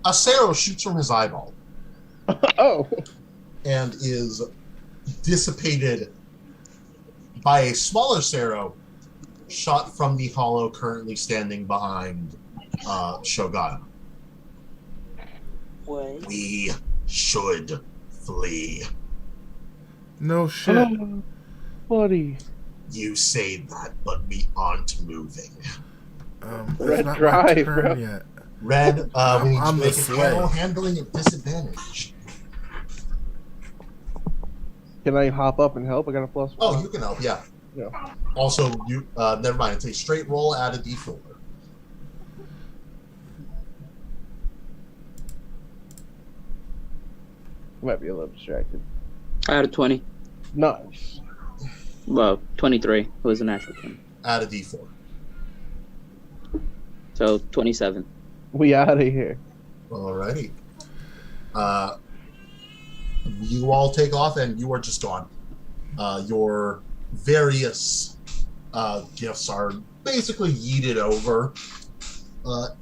A Sarrow shoots from his eyeball Oh. and is dissipated by a smaller Sarrow shot from the hollow currently standing behind Shogun. Wait. We should flee. No shit. Oh, buddy. You say that, but we aren't moving. It's Red not my drive, turn bro. yet. Red, we need I'm to the make a slave. panel handling at disadvantage. Can I hop up and help? I got a +1. Oh, you can help, yeah. Yeah. Also, you never mind. It's a straight roll, add a d4. Might be a little distracted. I had a 20. Nice. Well, 23. It was a natural 20. Add a d4. So 27. We out of here. Alrighty. You all take off, and you are just gone. Your various gifts are basically yeeted over,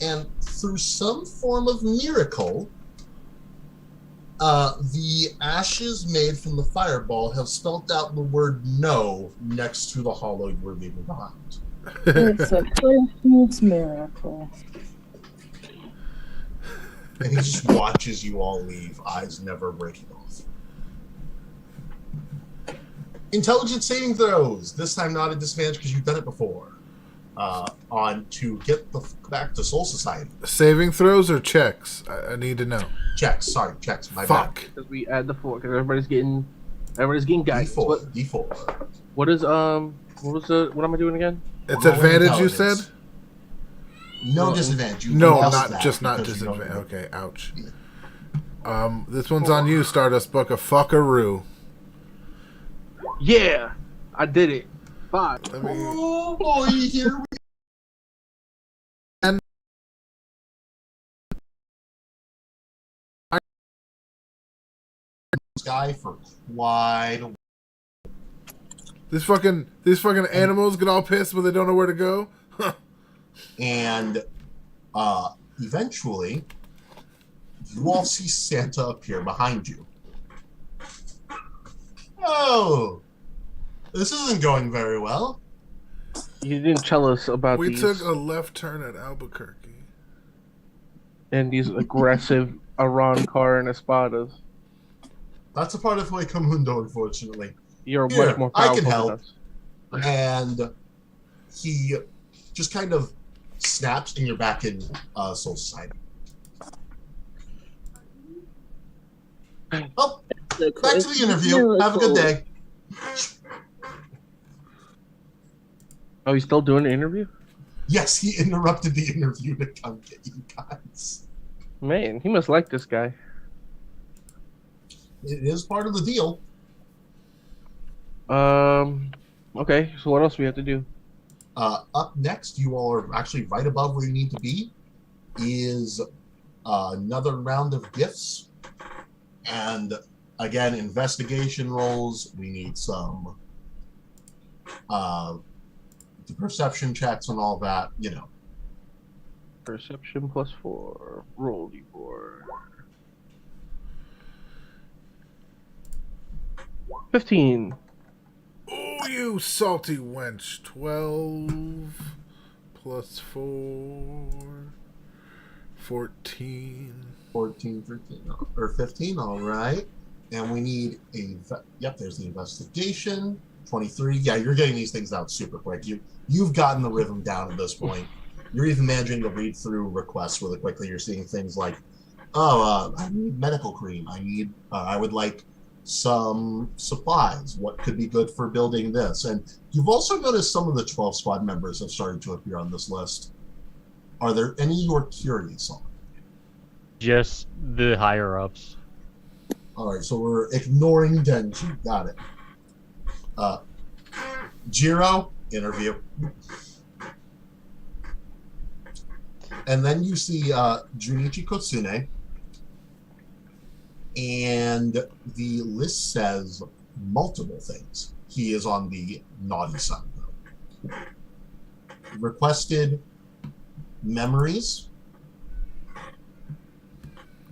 and through some form of miracle, the ashes made from the fireball have spelt out the word "no" next to the hollow you were leaving behind. It's a Christmas miracle. And he just watches you all leave, eyes never breaking off. Intelligence saving throws. This time not a disadvantage because you've done it before. On to get back to Soul Society. Saving throws or checks? I need to know. Checks. Sorry, checks. My Fuck. Because we add the 4. Because everybody's getting guidance. bad. D4. What am I doing again? It's Roll advantage, you said? intelligence. No disadvantage. You No, lost not that just not because you don't disadvantage. know. Okay, ouch. This one's on you, Stardust Book of Fuckaroo. Yeah, I did it. 5. Let me- Oh boy, here we sky for quite a while. These fucking animals get all pissed, but they don't know where to go. And eventually, you all see Santa appear behind you. Oh, this isn't going very well. You didn't tell us about We these took a left turn at Albuquerque. and these aggressive Iran car and espadas. That's a part of Heuco Mundo, unfortunately. You're Here, much more I powerful can than help. us. And he just kind of snaps, and you're back in Soul Society. Oh, back to the interview. Have a good day. Oh, he's still doing the interview? Yes, he interrupted the interview to come get you guys. Man, he must like this guy. It is part of the deal. Okay, so what else do we have to do? Up next, you all are actually right above where you need to be, is another round of gifts. And again, investigation rolls. We need some the perception checks and all that, you know. Perception +4. Roll d4. 15. Oh, you salty wench. 12 plus 4. 14. 14, 13, or 15, all right. And we need a, yep, there's the investigation. 23, yeah, you're getting these things out super quick. You've gotten the rhythm down at this point. You're even managing to read through requests really quickly. You're seeing things like, oh, I need medical cream. I would like some supplies. What could be good for building this? And you've also noticed some of the 12 squad members have started to appear on this list. Are there any you're curious on? Just the higher ups. All right, so we're ignoring Denji. Got it. Jiro, interview. And then you see Junichi Kotsune. And the list says multiple things. He is on the naughty side, though. Requested memories,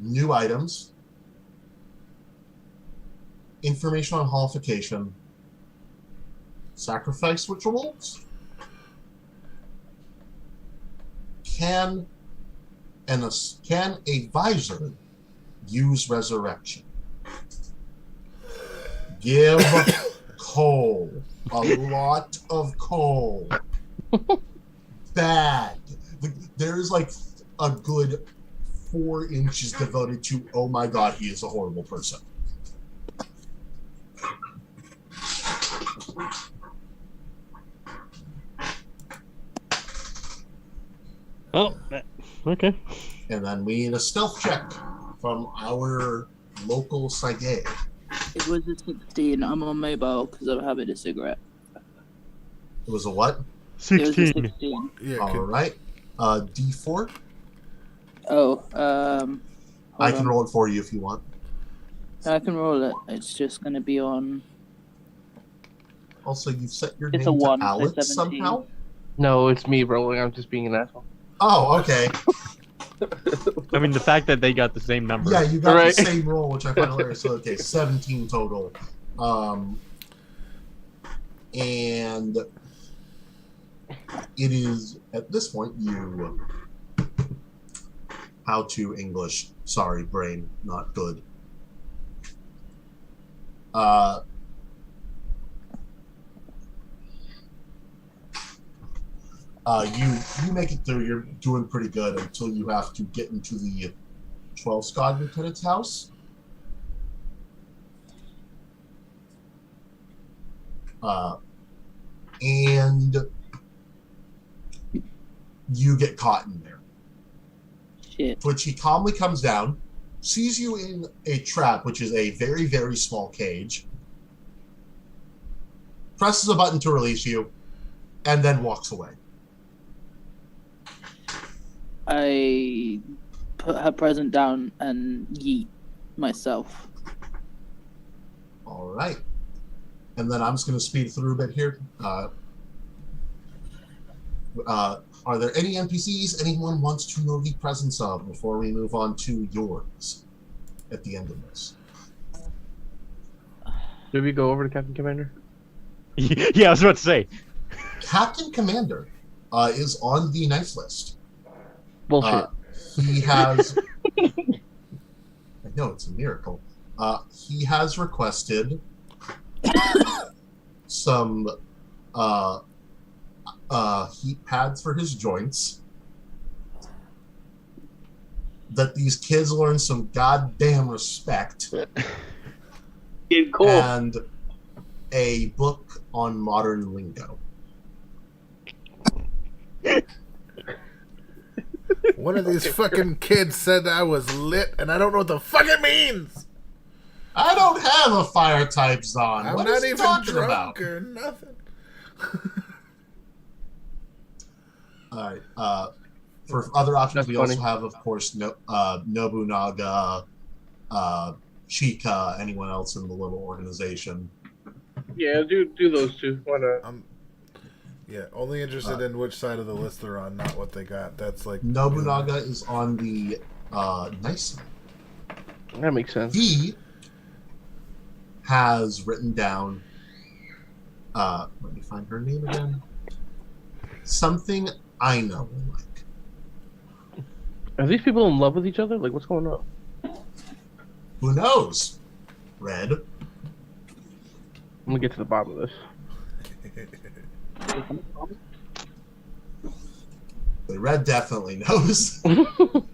new items, information on holification, sacrifice rituals, can a visor use resurrection? Give coal. A lot of coal. Bad. There's like a good 4 inches devoted to, oh my god, he is a horrible person. Oh, okay. And then we need a stealth check from our local Saige. It was a 16. I'm on mobile because I'm having a cigarette. It was a what? It was a 16. 16. Yeah, All right. D4. Oh, I can on. roll it for you if you want. I can roll it. It's just going to be on. Also, you've set your It's name a 1, to so Alex 17. somehow? No, it's me rolling. I'm just being an asshole. Oh, okay. I mean, the fact that they got the same number. Yeah, you got Right. the same roll, which I find hilarious. So, okay, 17 total. And it is, at this point, you... How to English. Sorry, brain. Not good. You make it through. You're doing pretty good until you have to get into the 12 Scod Lieutenant's house. And you get caught in there. Shit. Which he calmly comes down, sees you in a trap, which is a very, very small cage, presses a button to release you, and then walks away. I put her present down and yeet myself. All right. And then I'm just going to speed through a bit here. Are there any NPCs anyone wants to know the presence of before we move on to yours at the end of this? Did we go over to Captain Commander? Yeah, I was about to say. Captain Commander is on the nice list. Bullshit. He has... I know, it's a miracle. He has requested some heat pads for his joints, that these kids learn some goddamn respect, Cool. and a book on modern lingo. One of these fucking kids said I was lit, and I don't know what the fuck it means. I don't have a fire type Zon. I'm What not is he even talking drunk about? or nothing. All right. For other options, That's we funny. also have, of course, Nobunaga, Chika, anyone else in the little organization. Yeah, do those two. Why not? Yeah, only interested in which side of the list they're on, not what they got. That's like Nobunaga is on the nice side. That makes sense. He has written down, let me find her name again. Something I know like. Are these people in love with each other? Like, what's going on? Who knows? Red. I'm gonna get to the bottom of this. But Red definitely knows. The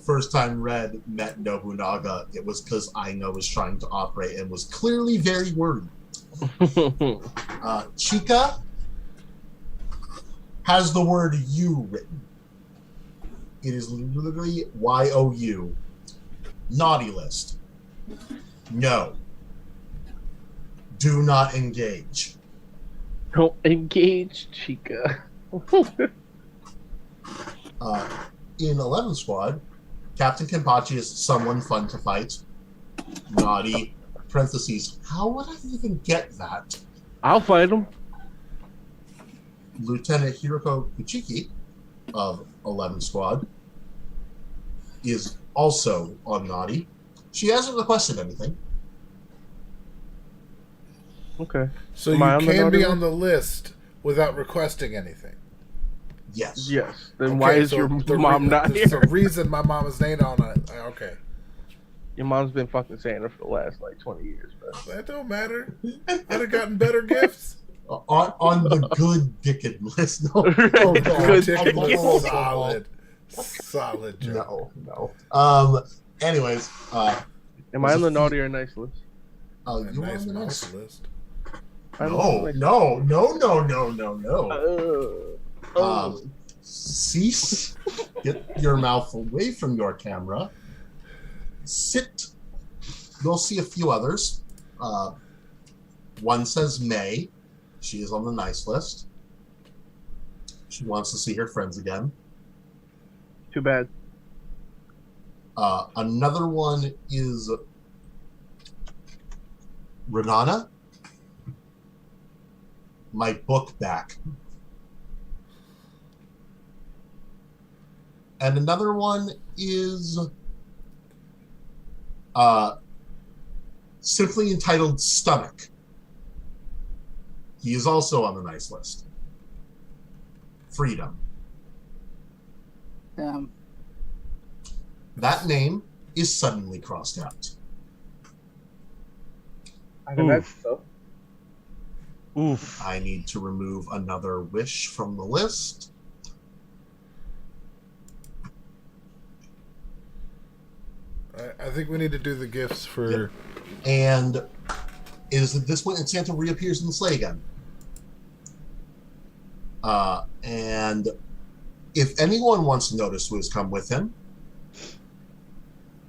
first time Red met Nobunaga, it was because Aino was trying to operate and was clearly very worried. Chika has the word "you" written. It is literally Y-O-U. Naughty list. No. Do not engage. Don't engage, Chica. In 11 Squad, Captain Kenpachi is someone fun to fight. Naughty. Parentheses. How would I even get that? I'll fight him. Lieutenant Hiroko Kuchiki of 11 Squad is also on Naughty. She hasn't requested anything. Okay. So Am you I on the can be naughty on the list without requesting anything. Yes. Yes. Then Okay, why is so your the mom not There's here? a reason my mom is named on it. Okay. Your mom's been fucking saying it for the last like 20 years, bro. That don't matter. I'd have gotten better gifts. On the good Dickon list. No, Right, no, the no. good Chicken was Dickon. solid. Solid joke. No. Anyways, Am I on the naughty or nice list? you Nice on the mouse nice? list. I'm on the No. Cease. Get your mouth away from your camera. Sit. You'll see a few others. One says May. She is on the nice list. She wants to see her friends again. Too bad. Another one is Renana. My book back. And another one is simply entitled Stomach. He is also on the nice list. Freedom. That name is suddenly crossed out. I think that's so. Oof. I need to remove another wish from the list. I think we need to do the gifts for. Yep. And is at this point, and Santa reappears in the sleigh again. And if anyone wants to notice who has come with him,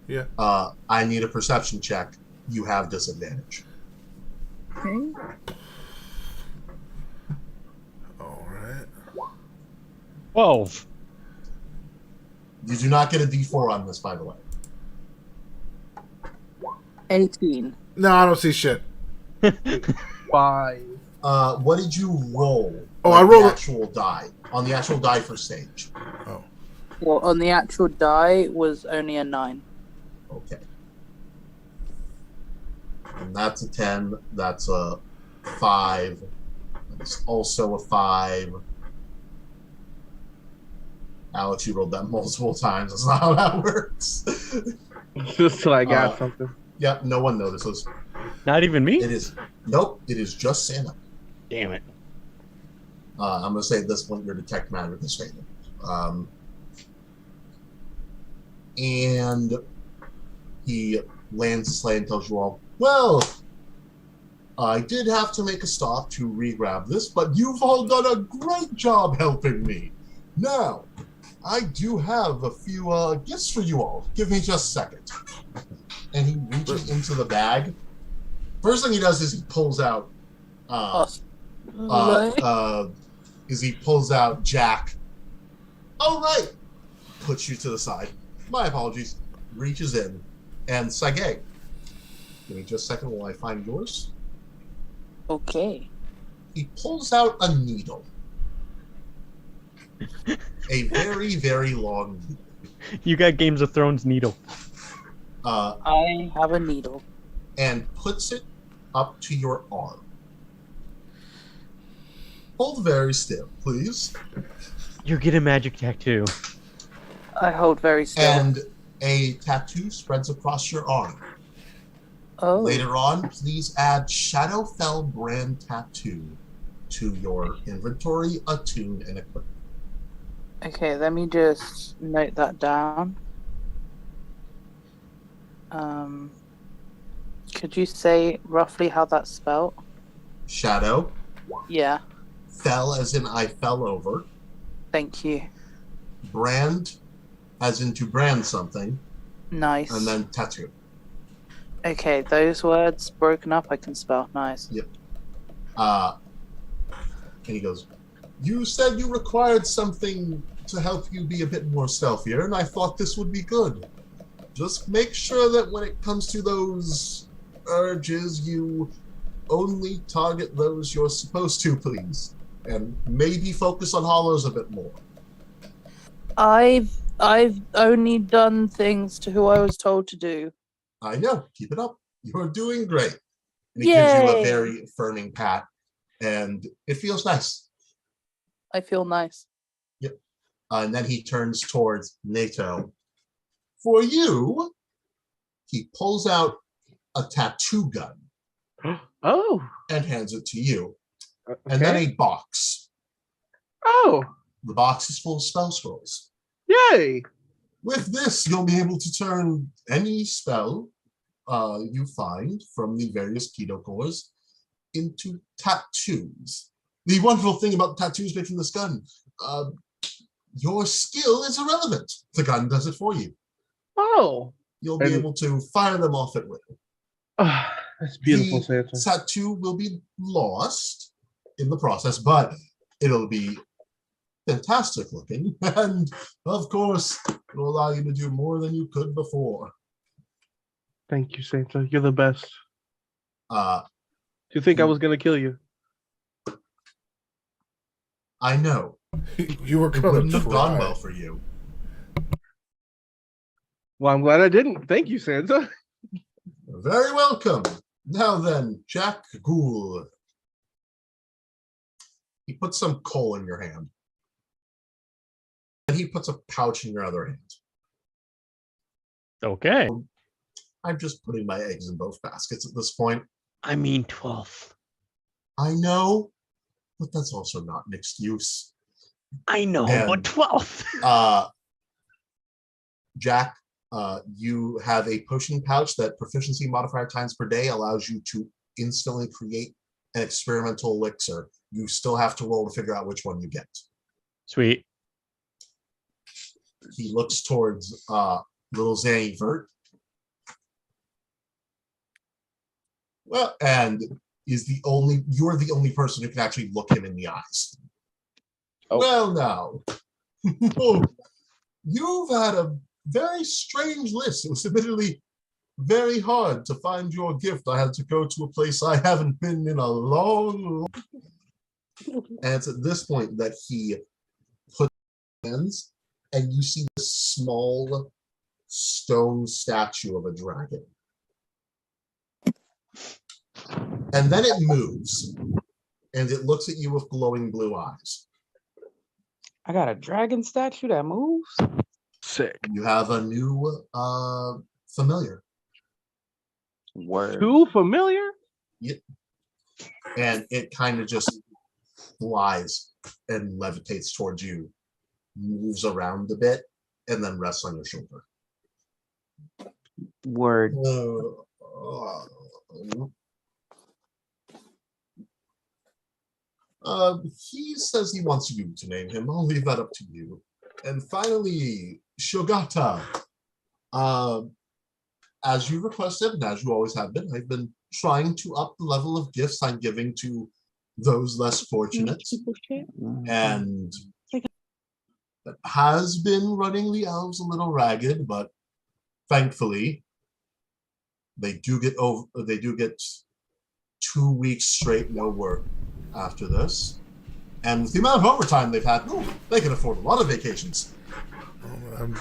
Yeah. I need a perception check. You have disadvantage. Okay. All right. 12. You do not get a D4 on this, by the way. 18. No, I don't see shit. 5. What did you roll? Oh, Like I rolled the a- actual die. On the actual die for stage. Well, on the actual die was only a 9. Okay. And that's a 10. That's a 5. That's also a 5. Alex, you rolled that multiple times. That's not how that works. Just till I got something. Yep, no one notices. Not even me? It is. Nope, it is just Santa. Damn it. I'm going to say at this point your detect matter is failing. And he lands the sleigh and tells you all, well, I did have to make a stop to re-grab this, but you've all done a great job helping me. Now, I do have a few gifts for you all. Give me just a second. And he reaches into the bag. First thing he does is he pulls out Jack. Oh, right. Puts you to the side. My apologies. Reaches in. And Sage. Give me just a second while I find yours. Okay. He pulls out a needle. A very, very long needle. You got Games of Thrones needle. I have a needle. And puts it up to your arm. Hold very still, please. You're getting magic tattoo. I hold very still. And a tattoo spreads across your arm. Oh. Later on, please add Shadowfell brand tattoo to your inventory, attune, and equip. Okay, let me just note that down. Could you say roughly how that's spelled? Shadow. Yeah. Fell as in I fell over. Thank you. Brand as in to brand something. Nice. And then tattoo. Okay, those words broken up I can spell. Nice. Yep. And he goes, you said you required something to help you be a bit more stealthier, and I thought this would be good. Just make sure that when it comes to those urges, you only target those you're supposed to, please. And maybe focus on hollows a bit more. I've only done things to who I was told to do. I know. Keep it up. You're doing great. And he gives you a very affirming pat, and it feels nice. I feel nice. Yep. And then he turns towards NATO. For you, he pulls out a tattoo gun. Oh. And hands it to you. Okay. And then a box. Oh. The box is full of spell scrolls. Yay. With this, you'll be able to turn any spell you find from the various keto cores into tattoos. The wonderful thing about tattoos making this gun, your skill is irrelevant. The gun does it for you. Oh. You'll be able to fire them off at will. That's beautiful, Santa. The tattoo will be lost in the process, but it'll be fantastic looking. And of course, it'll allow you to do more than you could before. Thank you, Santa. You're the best. Do you think I was going to kill you? I know. You were it wouldn't have gone well for you. Well, I'm glad I didn't. Thank you, Santa. Very welcome. Now then, Jack Ghoul. He puts some coal in your hand. And he puts a pouch in your other hand. Okay. I'm just putting my eggs in both baskets at this point. I mean 12th. I know, but that's also not an excuse. I know, but 12th. Jack, you have a potion pouch that proficiency modifier times per day allows you to instantly create an experimental elixir. You still have to roll to figure out which one you get. Sweet. He looks towards little Zanny Vert. Well, and you're the only person who can actually look him in the eyes. Oh. Well, now, you've had a very strange list. It was admittedly very hard to find your gift. I had to go to a place I haven't been in a long. And it's at this point that he puts hands, and you see this small stone statue of a dragon. And then it moves, and it looks at you with glowing blue eyes. I got a dragon statue that moves. Sick. You have a new familiar. Word. Too familiar? Yep. And it kind of just flies and levitates towards you, moves around a bit, and then rests on your shoulder. Word. He says he wants you to name him. I'll leave that up to you. And finally, Shogata. As you requested, and as you always have been, I've been trying to up the level of gifts I'm giving to those less fortunate. And that has been running the elves a little ragged, but thankfully, they do get 2 weeks straight no work after this. And with the amount of overtime they've had, they can afford a lot of vacations. I'm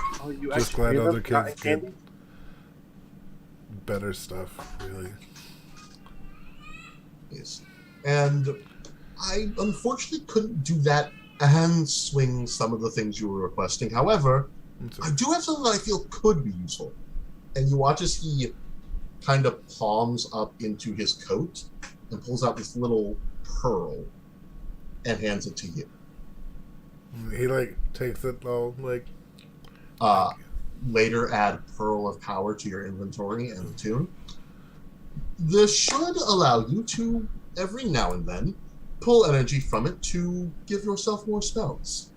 just glad other kids get better stuff, really. Yes. And I unfortunately couldn't do that and swing some of the things you were requesting. However, I do have something that I feel could be useful. And you watch as he kind of palms up into his coat and pulls out this little pearl and hands it to you. He takes it all Later add Pearl of Power to your inventory and attune. This should allow you to, every now and then, pull energy from it to give yourself more spells.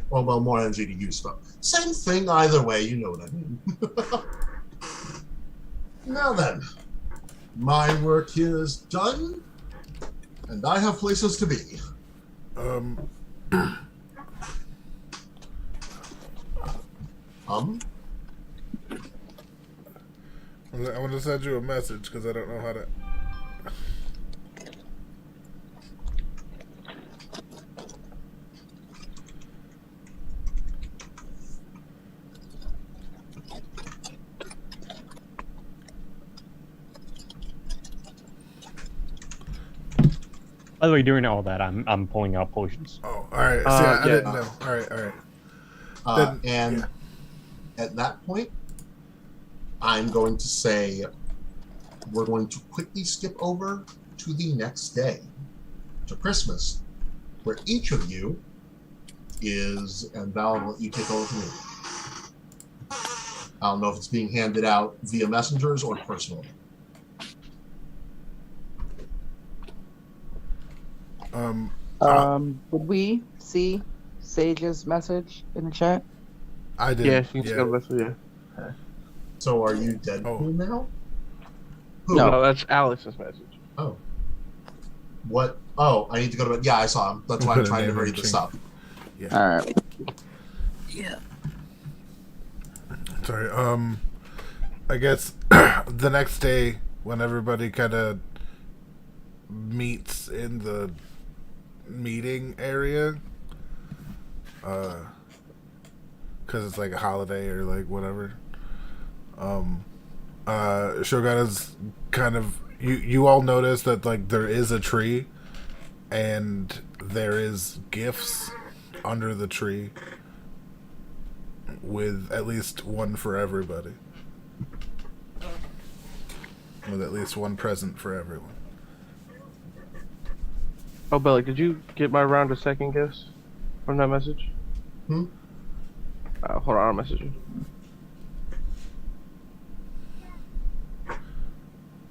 Or, well, more energy to use spells. Same thing either way, you know what I mean. Now then, my work here is done, and I have places to be. I want to send you a message because I don't know how to. By the way, during all that, I'm pulling out potions. Oh, all right. See, I didn't know. All right. And at that point, I'm going to say we're going to quickly skip over to the next day, to Christmas, where each of you is, and Val, I'll let you take over from me. I don't know if it's being handed out via messengers or personally. Would we see Sage's message in the chat? I did. Yeah, she got a message. Yeah. So are you Deadpool now? Who? No, that's Alex's message. Oh. What? Oh, I need to go to bed. Yeah, I saw him. That's why I'm trying to hurry this up. Yeah. All right. Yeah. Sorry. I guess the next day when everybody kind of meets in the meeting area, because it's like a holiday or like whatever. Shogun's kind of you all notice that like there is a tree and there is gifts under the tree with at least one for everybody. With at least one present for everyone. Oh, Belly, did you get my round of second gifts from that message? Hmm? Hold on, I'll message you.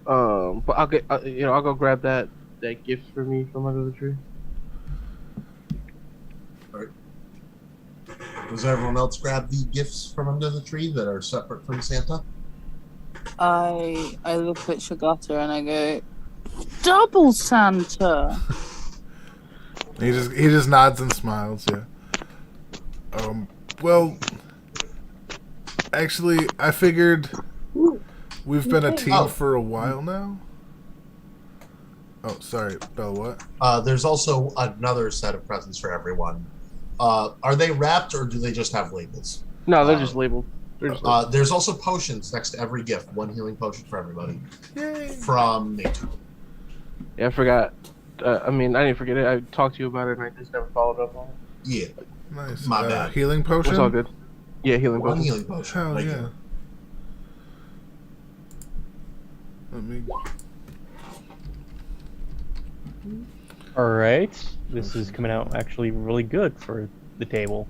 But I'll get, I'll go grab that gift for me from under the tree. All right. Does everyone else grab the gifts from under the tree that are separate from Santa? I look at Shogata and I go, double Santa. He just nods and smiles. Yeah. Well, actually, I figured We've been a team Oh. for a while now. Oh, sorry, Belle, what? There's also another set of presents for everyone. Are they wrapped or do they just have labels? No, they're just labeled. There's also potions next to every gift. 1 healing potion for everybody. Yay. From nature. Yeah, I forgot. I didn't forget it. I talked to you about it and I just never followed up on it. Yeah. Nice. My bad. Healing potion? It's all good. Yeah, healing 1 potion. healing potion. Hell right yeah. here. Let me... All right, this is coming out actually really good for the table.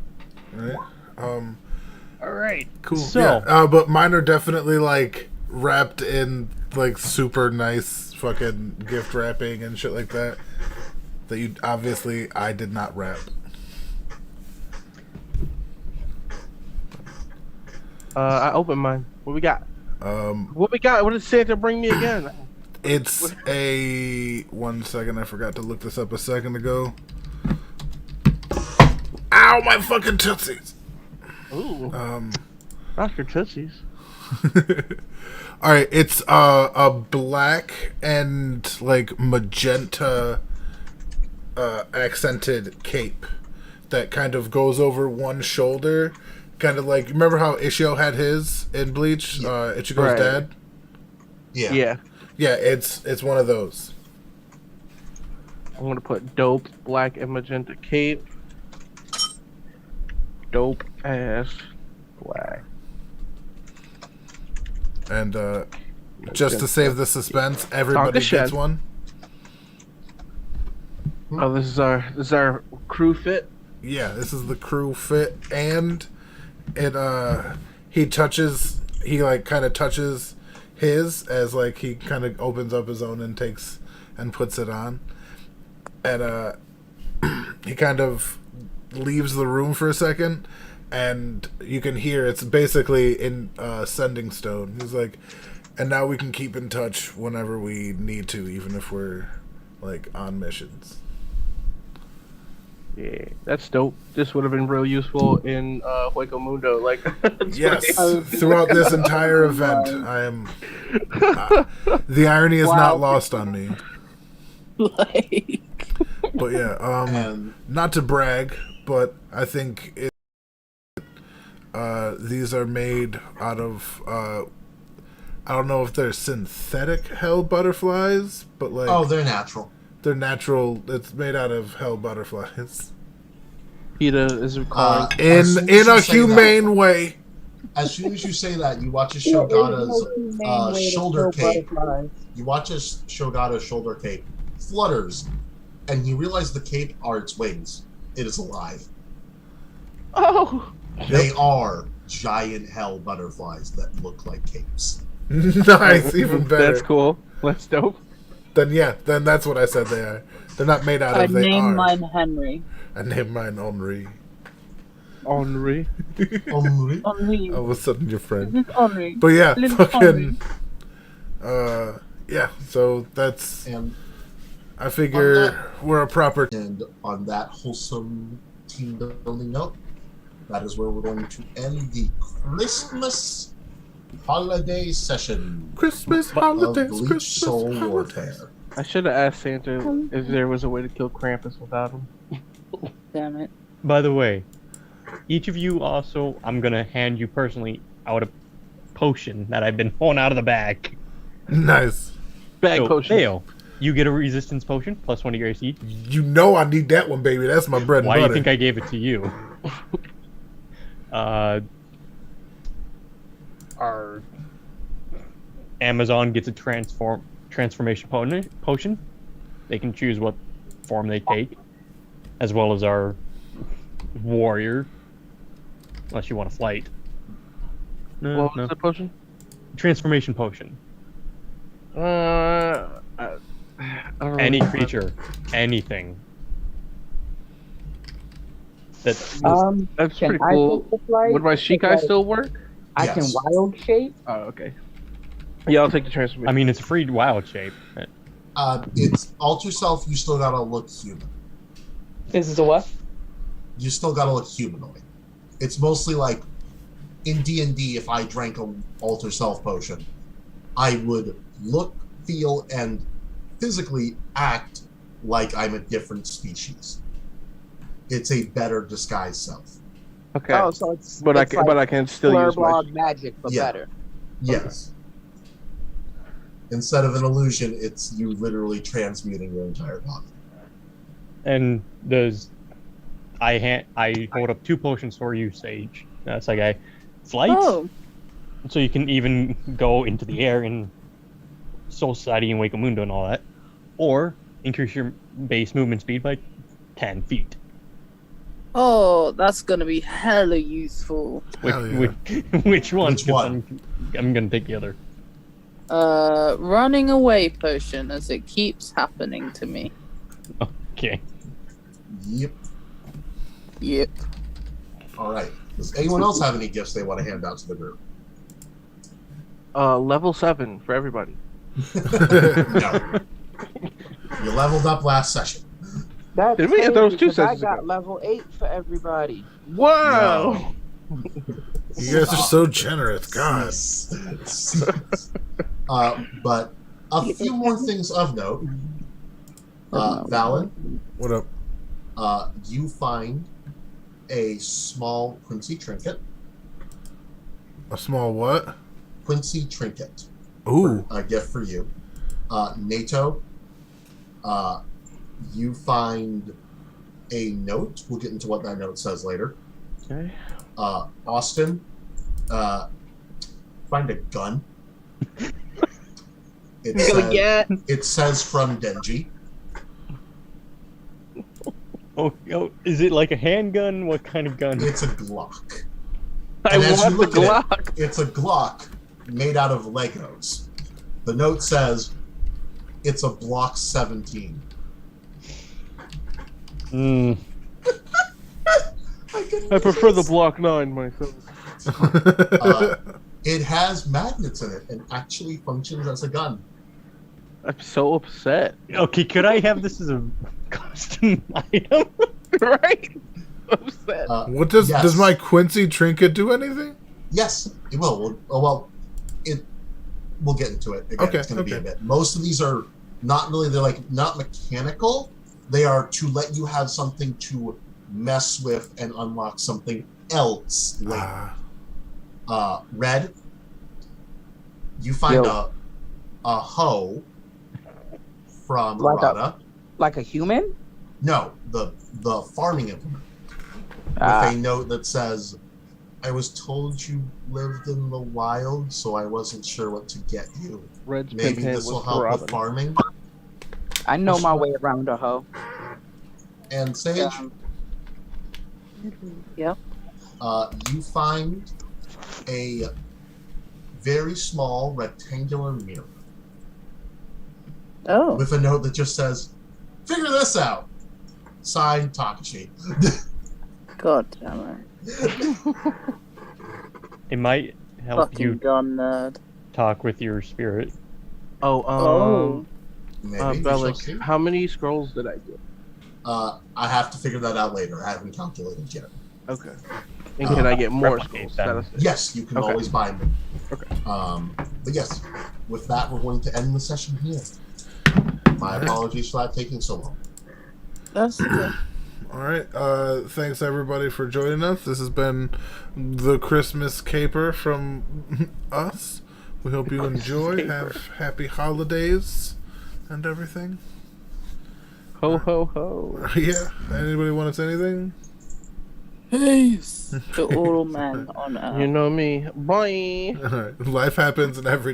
Right. All right, Cool. So, Yeah. But mine are definitely like wrapped in like super nice fucking gift wrapping and shit like that. That you obviously I did not wrap. I opened mine. What we got? What we got? What did Santa bring me again? It's a 1 second. I forgot to look this up a second ago. Ow, my fucking tootsies! Ooh. Not your tootsies. All right, it's a black and like magenta accented cape that kind of goes over one shoulder, kind of like remember how Ishio had his in Bleach, Ichigo's Right. dad. Yeah. Yeah, it's one of those. I'm gonna put dope black and magenta cape. Dope ass black. And just to save the suspense, everybody Tonka gets shed. one. Oh, this is our crew fit. Yeah, this is the crew fit, and it he like kind of touches his as like he kind of opens up his own and takes and puts it on, and he kind of leaves the room for a second, and you can hear it's basically in sending stone. He's like, and now we can keep in touch whenever we need to, even if we're like on missions. Yeah, that's dope. This would have been real useful in Heuco Mundo. Like, Yes, throughout this entire event, I am. The irony is not lost on me. Like, But yeah, not to brag, but I think these are made out of. I don't know if they're synthetic hell butterflies, but like. Oh, they're natural. They're natural. It's made out of hell butterflies. PETA is calling. In a humane way. As soon as you say that, you watch a Shogata's shoulder cape. You watch a Shogata's shoulder cape flutters, and you realize the cape are its wings. It is alive. Oh. Yep. They are giant hell butterflies that look like capes. Nice, even better. That's cool. That's dope. Then that's what I said they are. They're not made out I of, they named are. mine Henry. I named mine Henri. Henri. Henri? Henri. All of a sudden your friend. This is Henri. But yeah, Little fucking... yeah, so that's... And I figure we're a proper... And on that wholesome team building note, that is where we're going to end the Christmas holiday session. Christmas of holidays, Bleach Christmas Soul holidays. Warfare. I should have asked Santa if there was a way to kill Krampus without him. Damn it. by the way, each of you also, I'm gonna hand you personally out a potion that I've been pulling out of the bag. Nice. Bag potion. Dale, you get a resistance potion, plus 1 to your AC. You know I need that one, baby. That's my bread and Why do butter. you think I gave it to you? Our Amazon gets a transformation potion. They can choose what form they take, as well as our warrior, unless you want to fight. No, What was the potion? Transformation potion. I don't know. Any creature, anything. That's That's Can pretty I cool. take the flight? Would my Shikai Like, still work? I can Yes. wild shape. Oh, okay. Yeah, I'll take the transformation. I mean, it's a free wild shape. It's alter self. You still gotta look human. This is a what? You still gotta look humanoid. It's mostly like in D&D. If I drank a alter self potion, I would look, feel, and physically act like I'm a different species. It's a better disguise self. Okay. Oh, so it's But it's I can still use my. blurblog magic, but Yeah. better. Yes. Instead of an illusion, it's you literally transmuting your entire body. And I hold up 2 potions for you, Sage. That's like a flight, Oh, so you can even go into the air in Soul Society and Heuco Mundo and all that, or increase your base movement speed by 10 feet. oh, that's gonna be hella useful. Hell yeah. Which one? Which 'Cause one? I'm gonna take the other. Running away potion, as it keeps happening to me. Okay. Yep. Yep. All right. Does anyone else have any gifts they want to hand out to the group? Level 7 for everybody. No. You leveled up last session. That's Did we get those 2 because I sessions got ago? level 8 for everybody. Wow. You guys are so generous. God. But a few more things of note. Valen, What up? you find a small Quincy trinket. A small what? Quincy trinket. Ooh. A gift for you. NATO, you find a note. We'll get into what that note says later. Okay. Austin, find a gun. It says from Denji. Oh, is it like a handgun? What kind of gun? It's a Glock. I And as you want the look at Glock. It's a Glock made out of Legos. The note says it's a Block 17. Mm. I prefer the Block 9 myself. It has magnets in it and actually functions as a gun. I'm so upset. Okay, could I have this as a custom item? Right? Upset. What does Yes. does my Quincy trinket do anything? Yes, it will. We'll get into it. Again, Okay, it's going to be a okay. bit. Most of these are not really. They're like not mechanical. They are to let you have something to mess with and unlock something else later. Red, you find a hoe from Like Rada. Like a human? No, the farming implement. With a note that says, I was told you lived in the wild, so I wasn't sure what to get you. Red's Maybe pin this will was help Robin. with farming. I know my way around a hoe. And Sage, Yep. you find a very small rectangular mirror Oh. with a note that just says, figure this out. Signed, Takashi. God damn it. It might help Fucking you gun nerd. talk with your spirit. Oh. Maybe, we shall Bellic, see. how many scrolls did I get? I have to figure that out later. I haven't calculated yet. Okay. And can I get more replicate scrolls? them. That is- Yes, you can Okay. always buy them. Okay. But yes, with that, we're going to end the session here. My apologies for that taking so long. That's good. All right. Thanks everybody for joining us. This has been the Christmas caper from us. We hope you enjoy. Caper. Have happy holidays and everything. Ho ho ho. Yeah. Anybody want to say anything? Peace to all men on earth. You know me. Bye. All right. Life happens in every